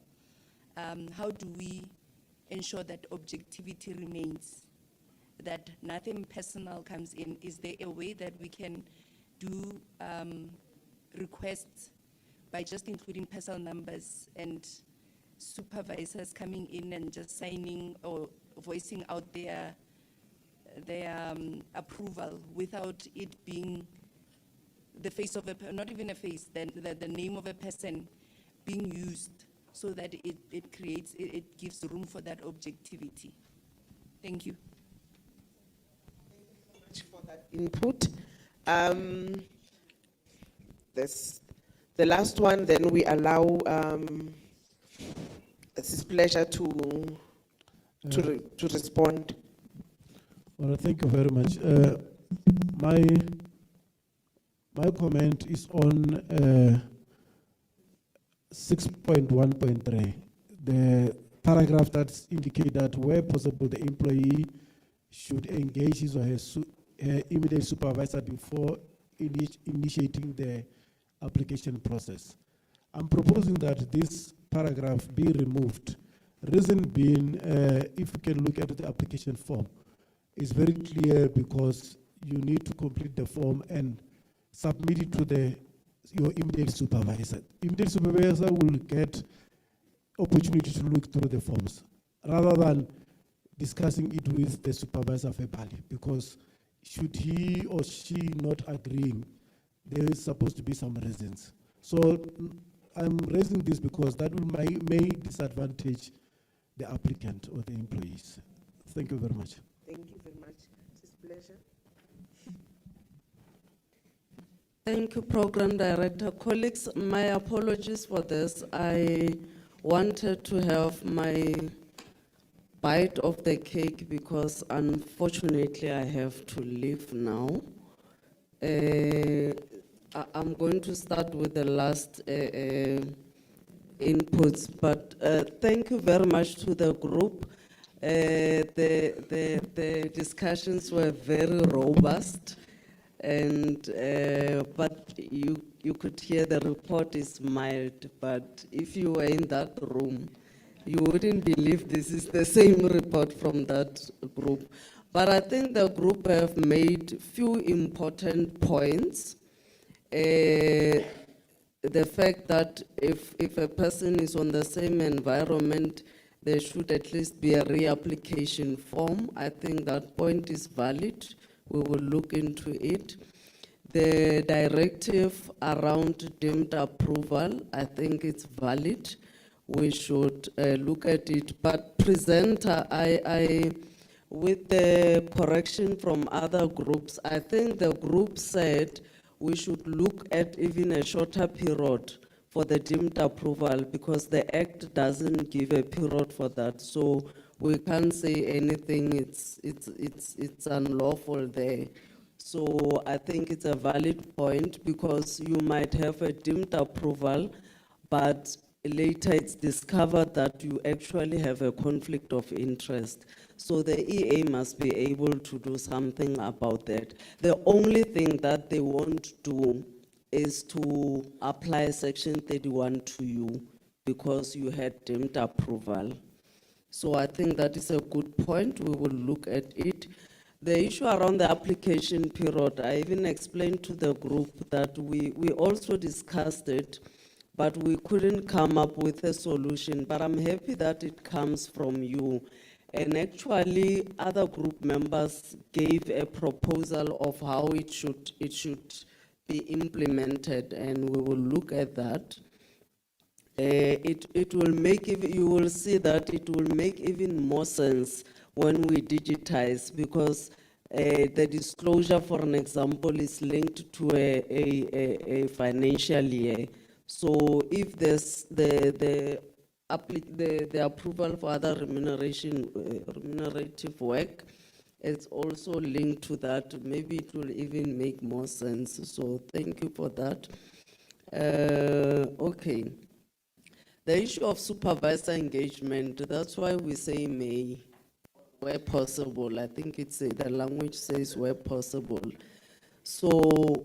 how do we ensure that objectivity remains, that nothing personal comes in? Is there a way that we can do requests by just including personal numbers and supervisors coming in and just signing or voicing out their approval without it being the face of not even a face, the name of a person being used, so that it gives room for that objectivity? Thank you. Thank you so much for that input. The last one, then we allow Sis Pleasure to respond. Well, thank you very much. My comment is on 6.1.3, the paragraph that indicates that where possible the employee should engage his or her immediate supervisor before initiating the application process. I'm proposing that this paragraph be removed. Reason being, if you can look at the application form, it's very clear because you need to complete the form and submit it to your immediate supervisor. Immediate supervisor will get opportunity to look through the forms rather than discussing it with the supervisor verbally, because should he or she not agreeing, there is supposed to be some reasons. So I'm raising this because that may disadvantage the applicant or the employees. Thank you very much. Thank you very much. Sis Pleasure. Thank you, Program Director. Colleagues, my apologies for this. I wanted to have my bite of the cake because unfortunately I have to leave now. I'm going to start with the last inputs, but thank you very much to the group. The discussions were very robust, and but you could hear the report is mild, but if you were in that room, you wouldn't believe this is the same report from that group. But I think the group have made few important points. The fact that if a person is on the same environment, there should at least be a reapplication form. I think that point is valid. We will look into it. The directive around deemed approval, I think it's valid. We should look at it. But presenter, I with the correction from other groups, I think the group said we should look at even a shorter period for the deemed approval because the act doesn't give a period for that. So we can't say anything, it's unlawful there. So I think it's a valid point because you might have a deemed approval, but later it's discovered that you actually have a conflict of interest. So the EA must be able to do something about that. The only thing that they won't do is to apply Section 31 to you because you had deemed approval. So I think that is a good point. We will look at it. The issue around the application period, I even explained to the group that we also discussed it, but we couldn't come up with a solution. But I'm happy that it comes from you. And actually, other group members gave a proposal of how it should be implemented, and we will look at that. It will make, you will see that it will make even more sense when we digitize, because the disclosure, for an example, is linked to a financial year. So if there's the approval for other remunerative work, it's also linked to that. Maybe it will even make more sense. So thank you for that. Okay. The issue of supervisor engagement, that's why we say may, where possible. I think it's the language says where possible. So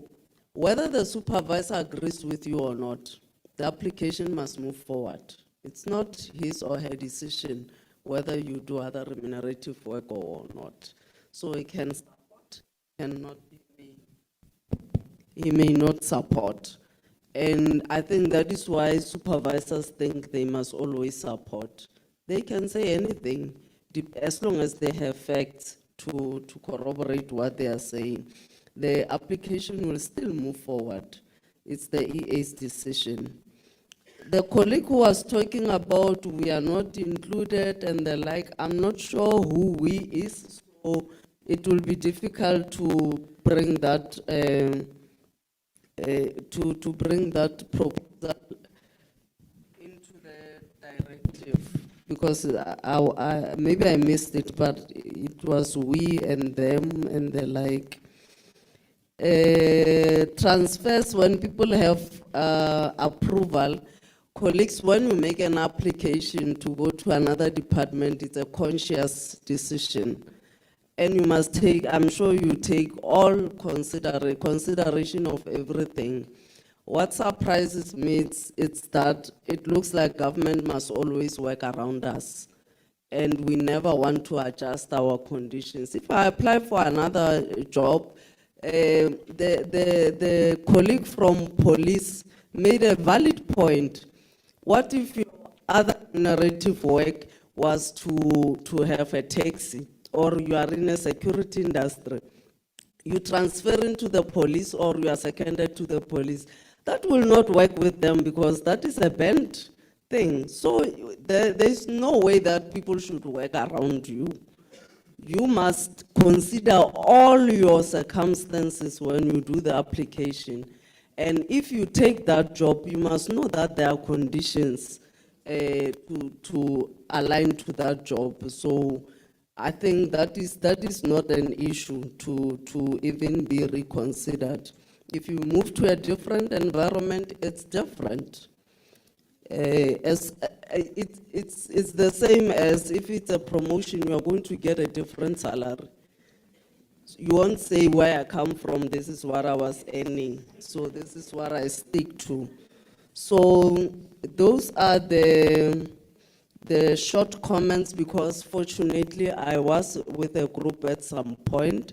whether the supervisor agrees with you or not, the application must move forward. It's not his or her decision whether you do other remunerative work or not. So he can support, he may not support. And I think that is why supervisors think they must always support. They can say anything as long as they have facts to corroborate what they are saying. The application will still move forward. It's the EA's decision. The colleague who was talking about we are not included and the like, I'm not sure who we is, so it will be difficult to bring that to bring that proposal into the directive, because maybe I missed it, but it was we and them and the like. Transfers, when people have approval, colleagues, when you make an application to go to another department, it's a conscious decision. And you must take, I'm sure you take all consideration of everything. What surprises me is that it looks like government must always work around us, and we never want to adjust our conditions. If I apply for another job, the colleague from police made a valid point. What if your other narrative work was to have a taxi, or you are in a security industry? You transfer into the police, or you are seconded to the police. That will not work with them because that is a banned thing. So there is no way that people should work around you. You must consider all your circumstances when you do the application. And if you take that job, you must know that there are conditions to align to that job. So I think that is not an issue to even be reconsidered. If you move to a different environment, it's different. It's the same as if it's a promotion, you are going to get a different salary. You won't say where I come from, this is what I was earning, so this is what I stick to. So those are the short comments, because fortunately I was with a group at some point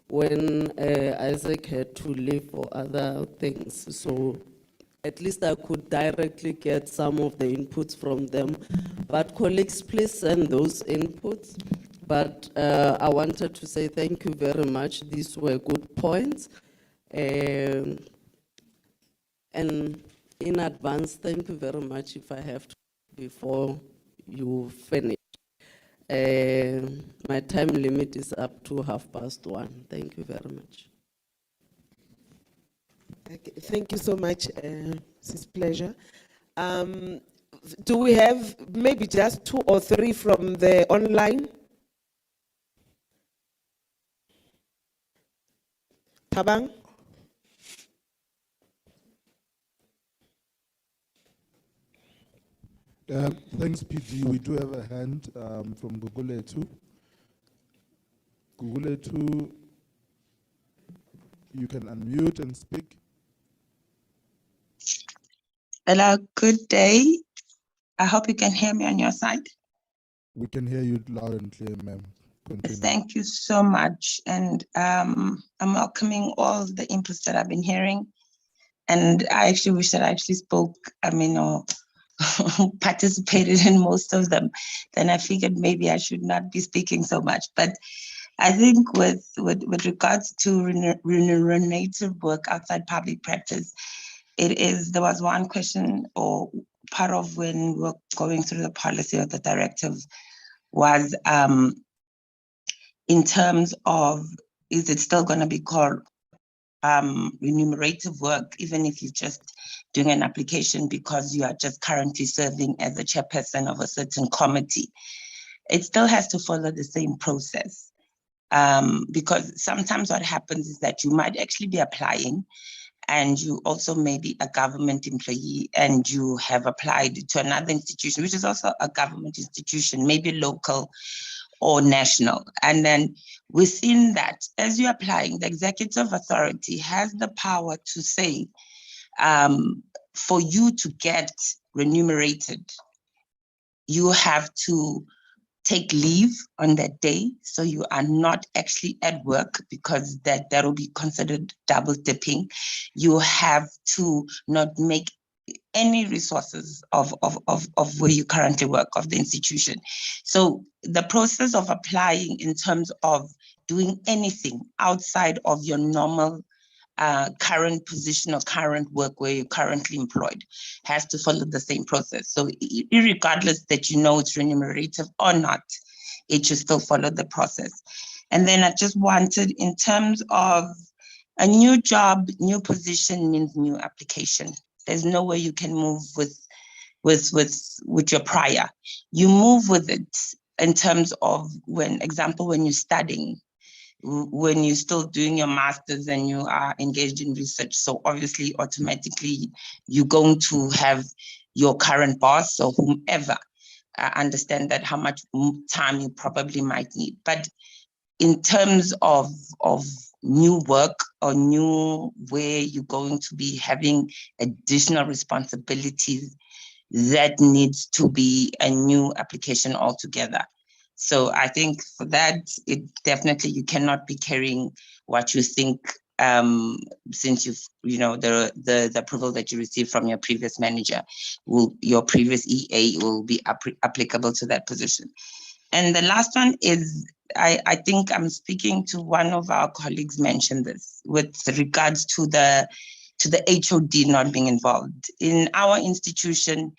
when Isaac had to leave for other things. So at least I could directly get some of the inputs from them. But colleagues, please send those inputs. But I wanted to say thank you very much. These were good points. And in advance, thank you very much if I have to, before you finish. My time limit is up to 1:30. Thank you very much. Okay, thank you so much, Sis Pleasure. Do we have maybe just 2 or 3 from the online? Tabang? Thanks, PD. We do have a hand from Guguletu. Guguletu, you can unmute and speak. Hello, good day. I hope you can hear me on your side. We can hear you loud and clear, ma'am. Continue. Thank you so much. And I'm welcoming all the inputs that I've been hearing. And I actually wish that I actually spoke, or participated in most of them. Then I figured maybe I should not be speaking so much. But I think with regards to remunerative work outside public practice, there was one question, or part of when we were going through the policy or the directive was in terms of, is it still going to be called remunerative work, even if you're just doing an application because you are just currently serving as a chairperson of a certain committee? It still has to follow the same process. Because sometimes what happens is that you might actually be applying, and you also may be a government employee and you have applied to another institution, which is also a government institution, maybe local or national. And then within that, as you're applying, the executive authority has the power to say, for you to get remunerated, you have to take leave on that day, so you are not actually at work, because that will be considered double dipping. You have to not make any resources of where you currently work, of the institution. So the process of applying in terms of doing anything outside of your normal current position or current work where you're currently employed has to follow the same process. So irregardless that you know it's remunerative or not, it should still follow the process. And then I just wanted, in terms of a new job, new position means new application. There's no way you can move with your prior. You move with it in terms of when you're studying, when you're still doing your master's and you are engaged in research. So obviously, automatically, you're going to have your current boss or whomever understand that how much time you probably might need. But in terms of new work or new where you're going to be having additional responsibilities, that needs to be a new application altogether. So I think for that, it definitely, you cannot be carrying what you think, since the approval that you received from your previous manager, your previous EA will be applicable to that position. And the last one is, I think I'm speaking to one of our colleagues mentioned this with regards to the HOD not being involved. In our institution,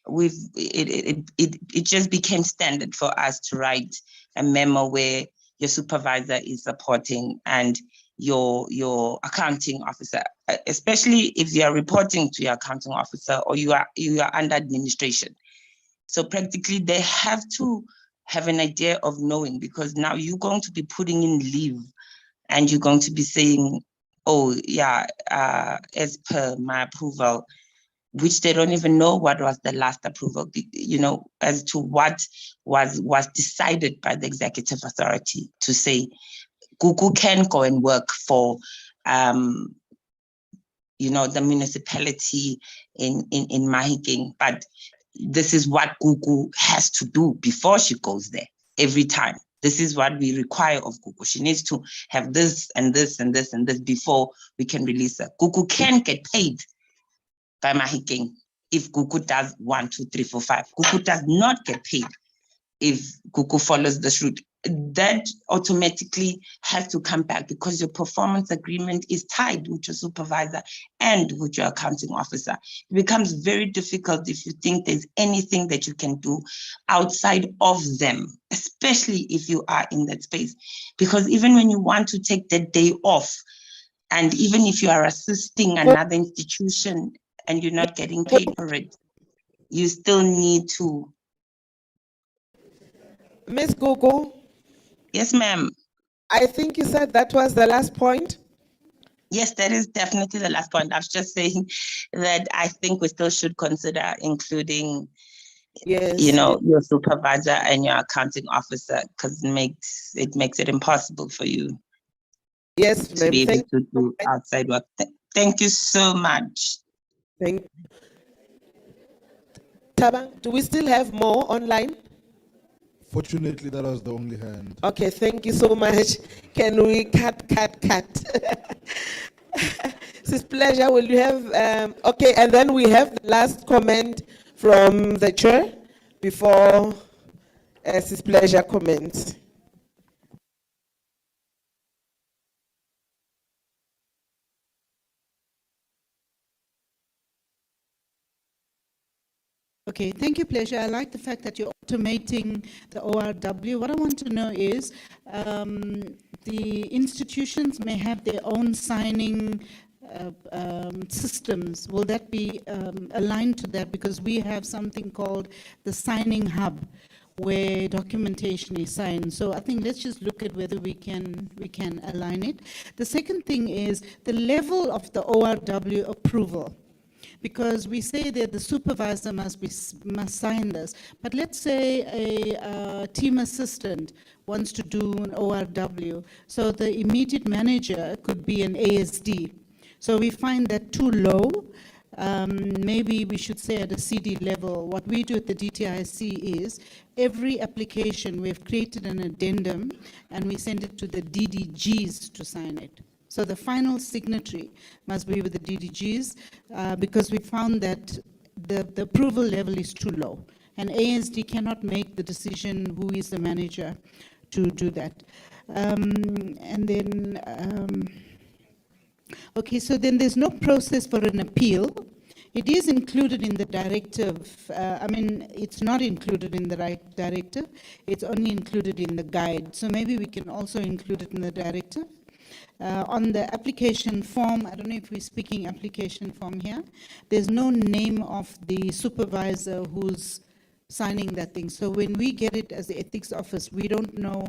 it just became standard for us to write a memo where your supervisor is supporting and your accounting officer, especially if you are reporting to your accounting officer or you are under administration. So practically they have to have an idea of knowing, because now you're going to be putting in leave and you're going to be saying, oh yeah, as per my approval, which they don't even know what was the last approval, as to what was decided by the executive authority to say, Gugu can go and work for, the municipality in Mahikeng, but this is what Gugu has to do before she goes there every time. This is what we require of Gugu. She needs to have this and this and this and this before we can release her. Gugu can get paid by Mahikeng if Gugu does 1, 2, 3, 4, 5. Gugu does not get paid if Gugu follows this route. that automatically has to come back because your performance agreement is tied with your supervisor and with your accounting officer. It becomes very difficult if you think there's anything that you can do outside of them, especially if you are in that space. Because even when you want to take that day off, and even if you are assisting another institution and you're not getting paid for it, you still need to. Ms. Gogo? Yes, ma'am. I think you said that was the last point. Yes, that is definitely the last point. I was just saying that I think we still should consider including, you know, your supervisor and your accounting officer, because it makes it impossible for you to be able to do outside work. Thank you so much. Thank you. Tabang, do we still have more online? Fortunately, that was the only hand. Okay, thank you so much. Can we cut? Sis Pleasure, will you have, okay, and then we have the last comment from the chair before Sis Pleasure comments. Okay, thank you, Pleasure. I like the fact that you're automating the ORW. What I want to know is the institutions may have their own signing systems. Will that be aligned to that? Because we have something called the signing hub where documentation is signed. So I think let's just look at whether we can align it. The second thing is the level of the ORW approval. Because we say that the supervisor must sign this, but let's say a team assistant wants to do an ORW, so the immediate manager could be an ASD. So we find that too low. Maybe we should say at a CD level. What we do at the DTIC is every application we've created an addendum and we send it to the DDGs to sign it. So the final signatory must be with the DDGs because we found that the approval level is too low. And ASD cannot make the decision who is the manager to do that. Okay, so then there's no process for an appeal. It is included in the directive. I mean, it's not included in the directive. It's only included in the guide. So maybe we can also include it in the directive. On the application form, I don't know if we're speaking application form here, there's no name of the supervisor who's signing that thing. So when we get it as the ethics office, we don't know,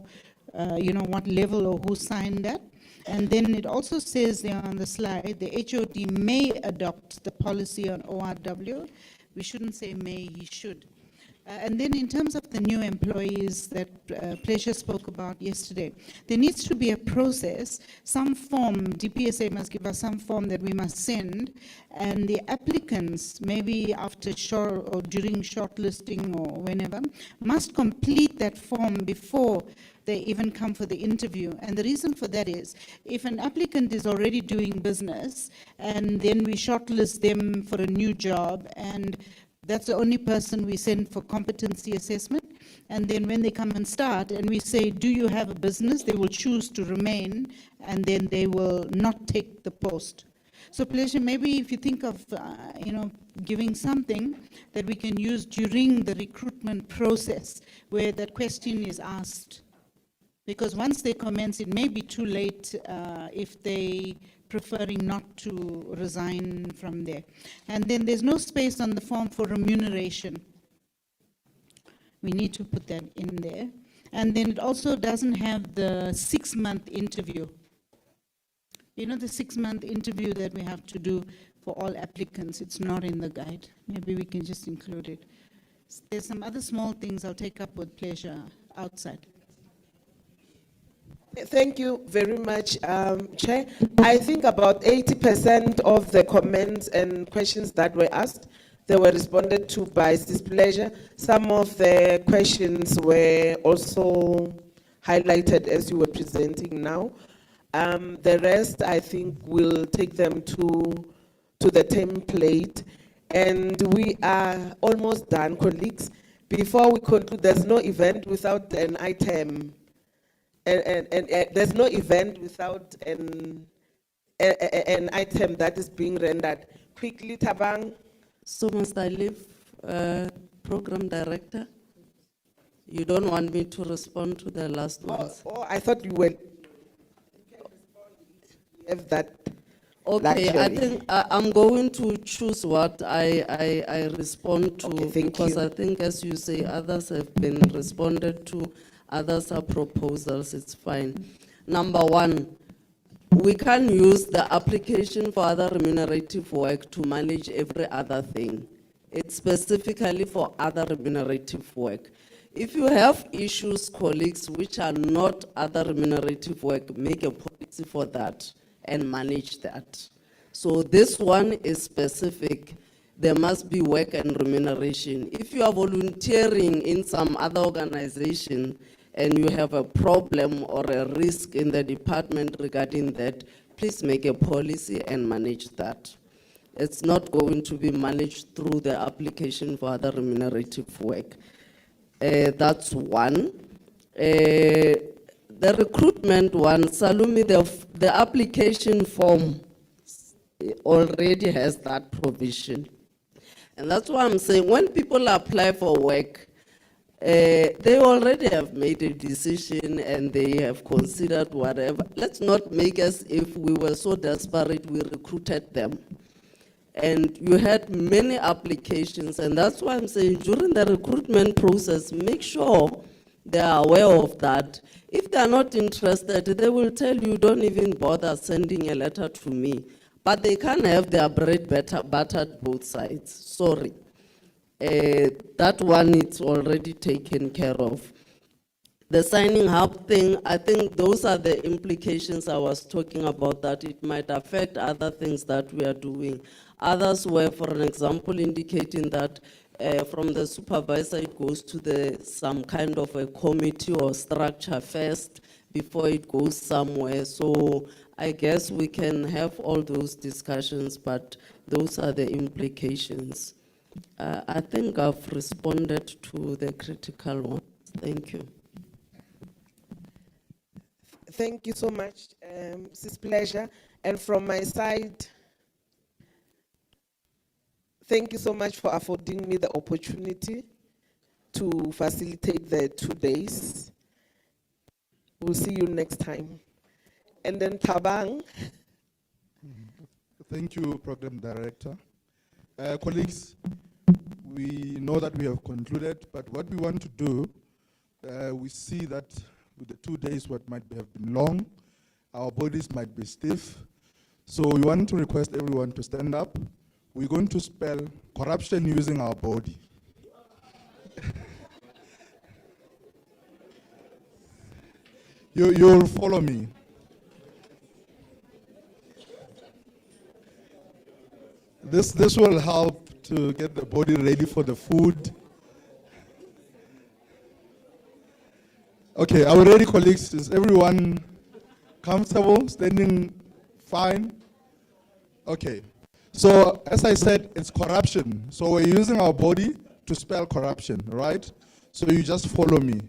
what level or who signed that. And then it also says there on the slide, the HOD may adopt the policy on ORW. We shouldn't say may, he should. And then in terms of the new employees that Pleasure spoke about yesterday, there needs to be a process, some form, DPSA must give us some form that we must send, and the applicants, maybe after or during shortlisting or whenever, must complete that form before they even come for the interview. And the reason for that is, if an applicant is already doing business, and then we shortlist them for a new job, and that's the only person we send for competency assessment. And then when they come and start and we say, do you have a business? They will choose to remain and then they will not take the post. So Pleasure, maybe if you think of, giving something that we can use during the recruitment process where that question is asked. Because once they commence, it may be too late if they preferring not to resign from there. And then there's no space on the form for remuneration. We need to put that in there. And then it also doesn't have the 6-month interview. You know the 6-month interview that we have to do for all applicants, it's not in the guide. Maybe we can just include it. There's some other small things I'll take up with Pleasure outside. Thank you very much, Chair. I think about 80% of the comments and questions that were asked, they were responded to by Sis Pleasure. Some of the questions were also highlighted as you were presenting now. The rest, I think, we'll take them to the template. And we are almost done, colleagues. Before we conclude, there's no event without an item there's no event without an item that is being rendered. Quickly, Tabang. So must I leave, Program Director? You don't want me to respond to the last ones? Oh, I thought you were. Have that. Okay, I luxury. think I'm going to choose what I respond to, because I think, as you say, others have been responded to, others are proposals, it's fine. Number one, we can use the application for other remunerative work to manage every other thing. It's specifically for other remunerative work. If you have issues, colleagues, which are not other remunerative work, make a policy for that and manage that. So this one is specific. There must be work and remuneration. If you are volunteering in some other organization and you have a problem or a risk in the department regarding that, please make a policy and manage that. It's not going to be managed through the application for other remunerative work. That's one. The recruitment one, Salumi, the application form already has that provision. And that's why I'm saying when people apply for work, they already have made a decision and they have considered whatever. Let's not make as if we were so desperate we recruited them. And you had many applications, and that's why I'm saying during the recruitment process, make sure they are aware of that. If they are not interested, they will tell you, don't even bother sending a letter to me. But they can't have their bread buttered both sides. Sorry. That one is already taken care of. The signing hub thing, I think those are the implications I was talking about, that it might affect other things that we are doing. Others were, for an example, indicating that from the supervisor it goes to some kind of a committee or structure first before it goes somewhere. So I guess we can have all those discussions, but those are the implications. I think I've responded to the critical ones. Thank you. Thank you so much, Sis Pleasure. And from my side, thank you so much for affording me the opportunity to facilitate the 2 days. We'll see you next time. And then Tabang. Thank you, Program Director. Colleagues, we know that we have concluded, but what we want to do, we see that with the 2 days, what might have been long, our bodies might be stiff. So we want to request everyone to stand up. We're going to spell corruption using our body. You'll follow me. This will help to get the body ready for the food. Okay, are we ready, colleagues? Is everyone comfortable, standing fine? Okay, so as I said, it's corruption. So we're using our body to spell corruption, right? So you just follow me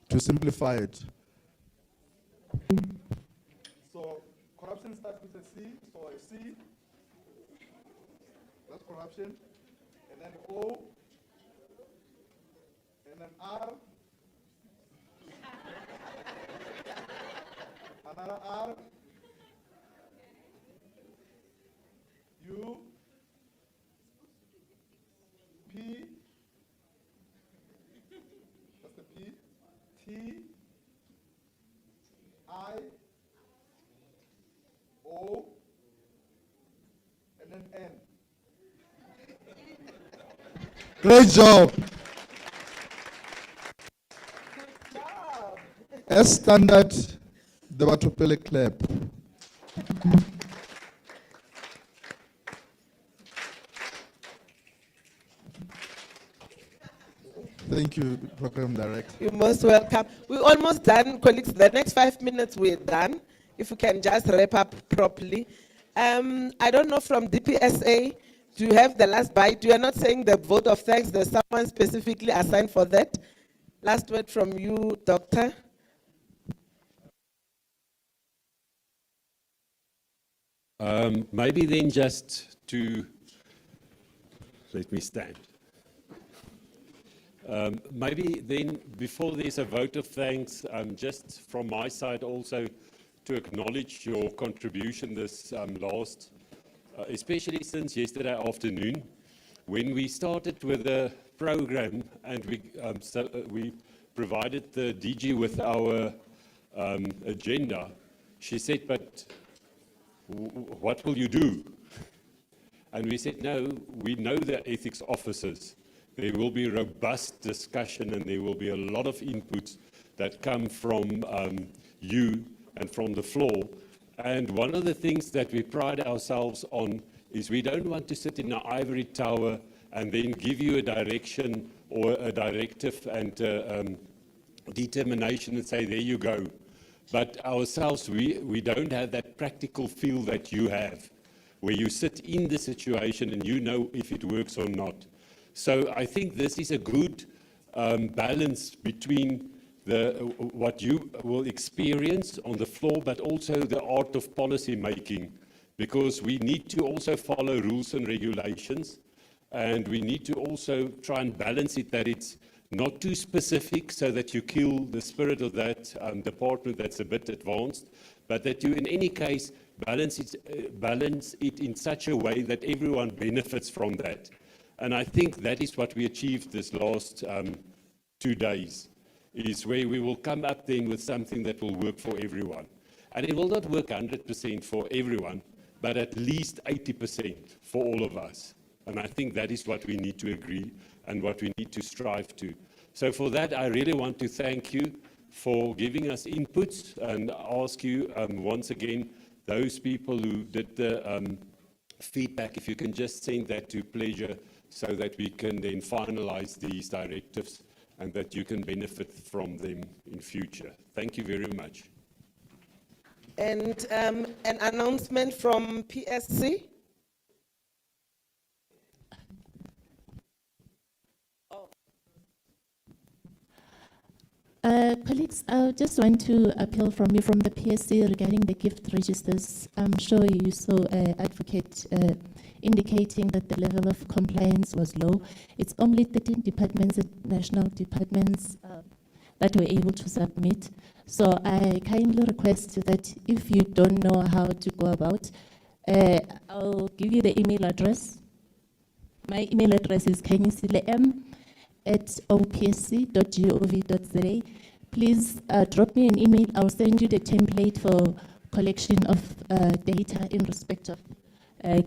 to simplify it. So corruption starts with a C, so a C, that's corruption, and then O, and then R, another R, U, P, that's the P, T, I, O, and then N. Great job. As standard, the Batopele clap. Thank you, Program Director. You're most welcome. We're almost done, colleagues. The next 5 minutes we're done. If we can just wrap up properly. I don't know from DPSA, do you have the last bite? You are not saying the vote of thanks. There's someone specifically assigned for that. Last word from you, Doctor. Maybe then just to, let me stand. Maybe then, before there's a vote of thanks, just from my side also to acknowledge your contribution this last, especially since yesterday afternoon, when we started with the program and we provided the DG with our agenda. She said, but what will you do? And we said, no, we know the ethics officers. There will be robust discussion and there will be a lot of inputs that come from you and from the floor. And one of the things that we pride ourselves on is we don't want to sit in an ivory tower and then give you a direction or a directive and determination and say, there you go. But ourselves, we don't have that practical feel that you have, where you sit in the situation and you know if it works or not. So I think this is a good balance between what you will experience on the floor, but also the art of policy making, because we need to also follow rules and regulations, and we need to also try and balance it that it's not too specific so that you kill the spirit of that department that's a bit advanced, but that you in any case balance it in such a way that everyone benefits from that. And I think that is what we achieved this last 2 days, is where we will come up then with something that will work for everyone. And it will not work 100% for everyone, but at least 80% for all of us. And I think that is what we need to agree and what we need to strive to. So for that, I really want to thank you for giving us inputs and ask you once again, those people who did the feedback, if you can just send that to Pleasure so that we can then finalize these directives and that you can benefit from them in future. Thank you very much. And an announcement from PSC. Colleagues, I just want to appeal from you from the PSC regarding the gift registers. I'm sure you saw advocate indicating that the level of compliance was low. It's only 13 departments, national departments, that were able to submit. So I kindly request that if you don't know how to go about, I'll give you the email address. My email address is kenyisilem@opsc.gov.za. Please drop me an email. I'll send you the template for collection of data in respect of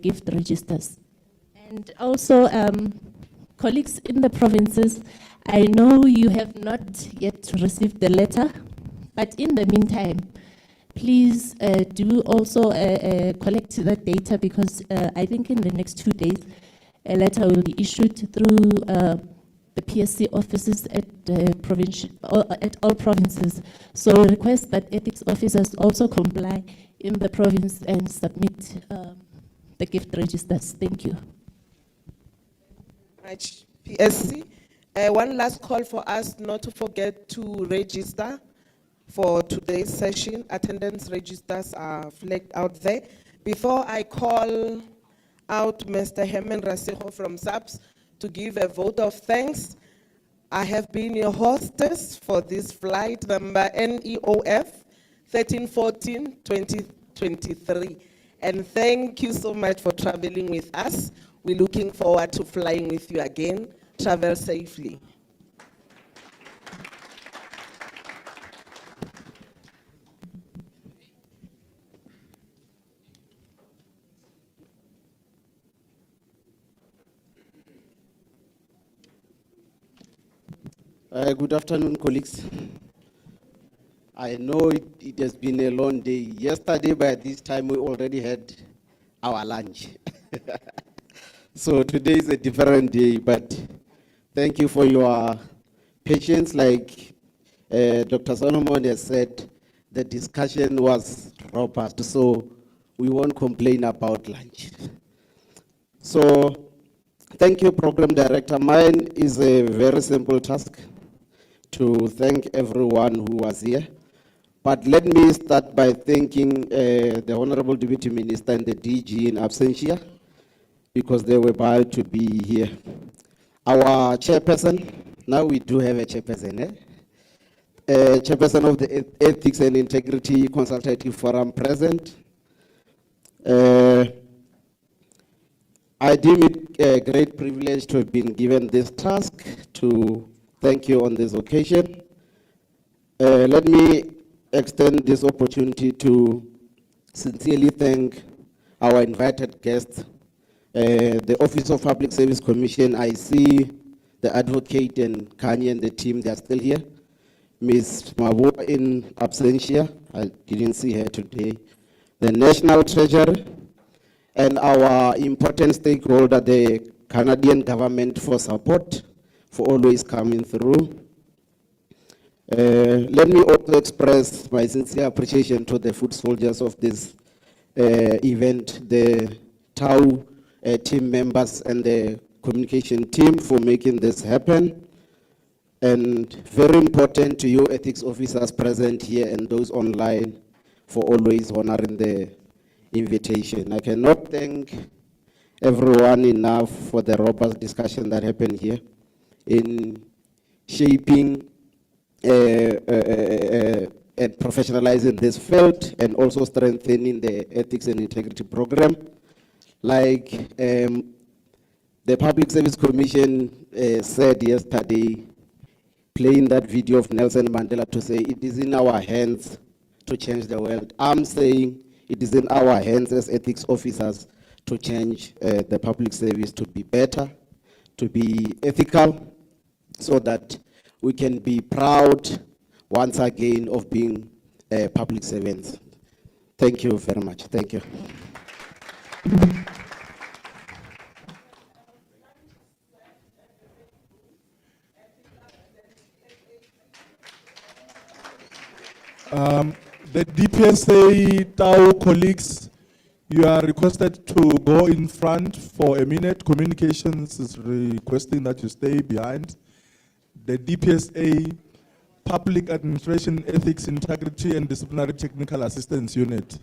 gift registers. And also, colleagues in the provinces, I know you have not yet received the letter, but in the meantime, please do also collect that data, because I think in the next 2 days, a letter will be issued through the PSC offices at at all provinces. So we request that ethics officers also comply in the province and submit the gift registers. Thank you. Much, PSC. One last call for us not to forget to register for today's session. Attendance registers are flagged out there. Before I call out Mr. Herman Rasejo from SAPS to give a vote of thanks, I have been your hostess for this flight number NEOF 1314-2023. And thank you so much for traveling with us. We're looking forward to flying with you again. Travel safely. Good afternoon, colleagues. I know it has been a long day. Yesterday, by this time, we already had our lunch. So today is a different day, but thank you for your patience. Like Dr. Solomon has said, the discussion was robust, so we won't complain about lunch. So thank you, Program Director. Mine is a very simple task to thank everyone who was here. But let me start by thanking the Honorable Deputy Minister and the DG in absentia, because they were bound to be here. Our chairperson, now we do have a chairperson, chairperson of the Ethics and Integrity Consultative Forum present. I deem it a great privilege to have been given this task to thank you on this occasion. Let me extend this opportunity to sincerely thank our invited guests, the Office of Public Service Commission. I see the advocate and Kanye and the team, they are still here. Ms. Mabua in absentia, I didn't see her today. The National Treasury and our important stakeholder, the Canadian government, for support, for always coming through. Let me also express my sincere appreciation to the foot soldiers of this event, the TAU team members and the communication team for making this happen. And very important to you ethics officers present here and those online for always honoring the invitation. I cannot thank everyone enough for the robust discussion that happened here in shaping and professionalizing this field and also strengthening the ethics and integrity program. Like the Public Service Commission said yesterday, playing that video of Nelson Mandela to say it is in our hands to change the world. I'm saying it is in our hands as ethics officers to change the public service to be better, to be ethical, so that we can be proud once again of being public servants. Thank you very much. Thank you. The DPSA TAU colleagues, you are requested to go in front for a minute. Communications is requesting that you stay behind. The DPSA Public Administration Ethics, Integrity and Disciplinary Technical Assistance Unit.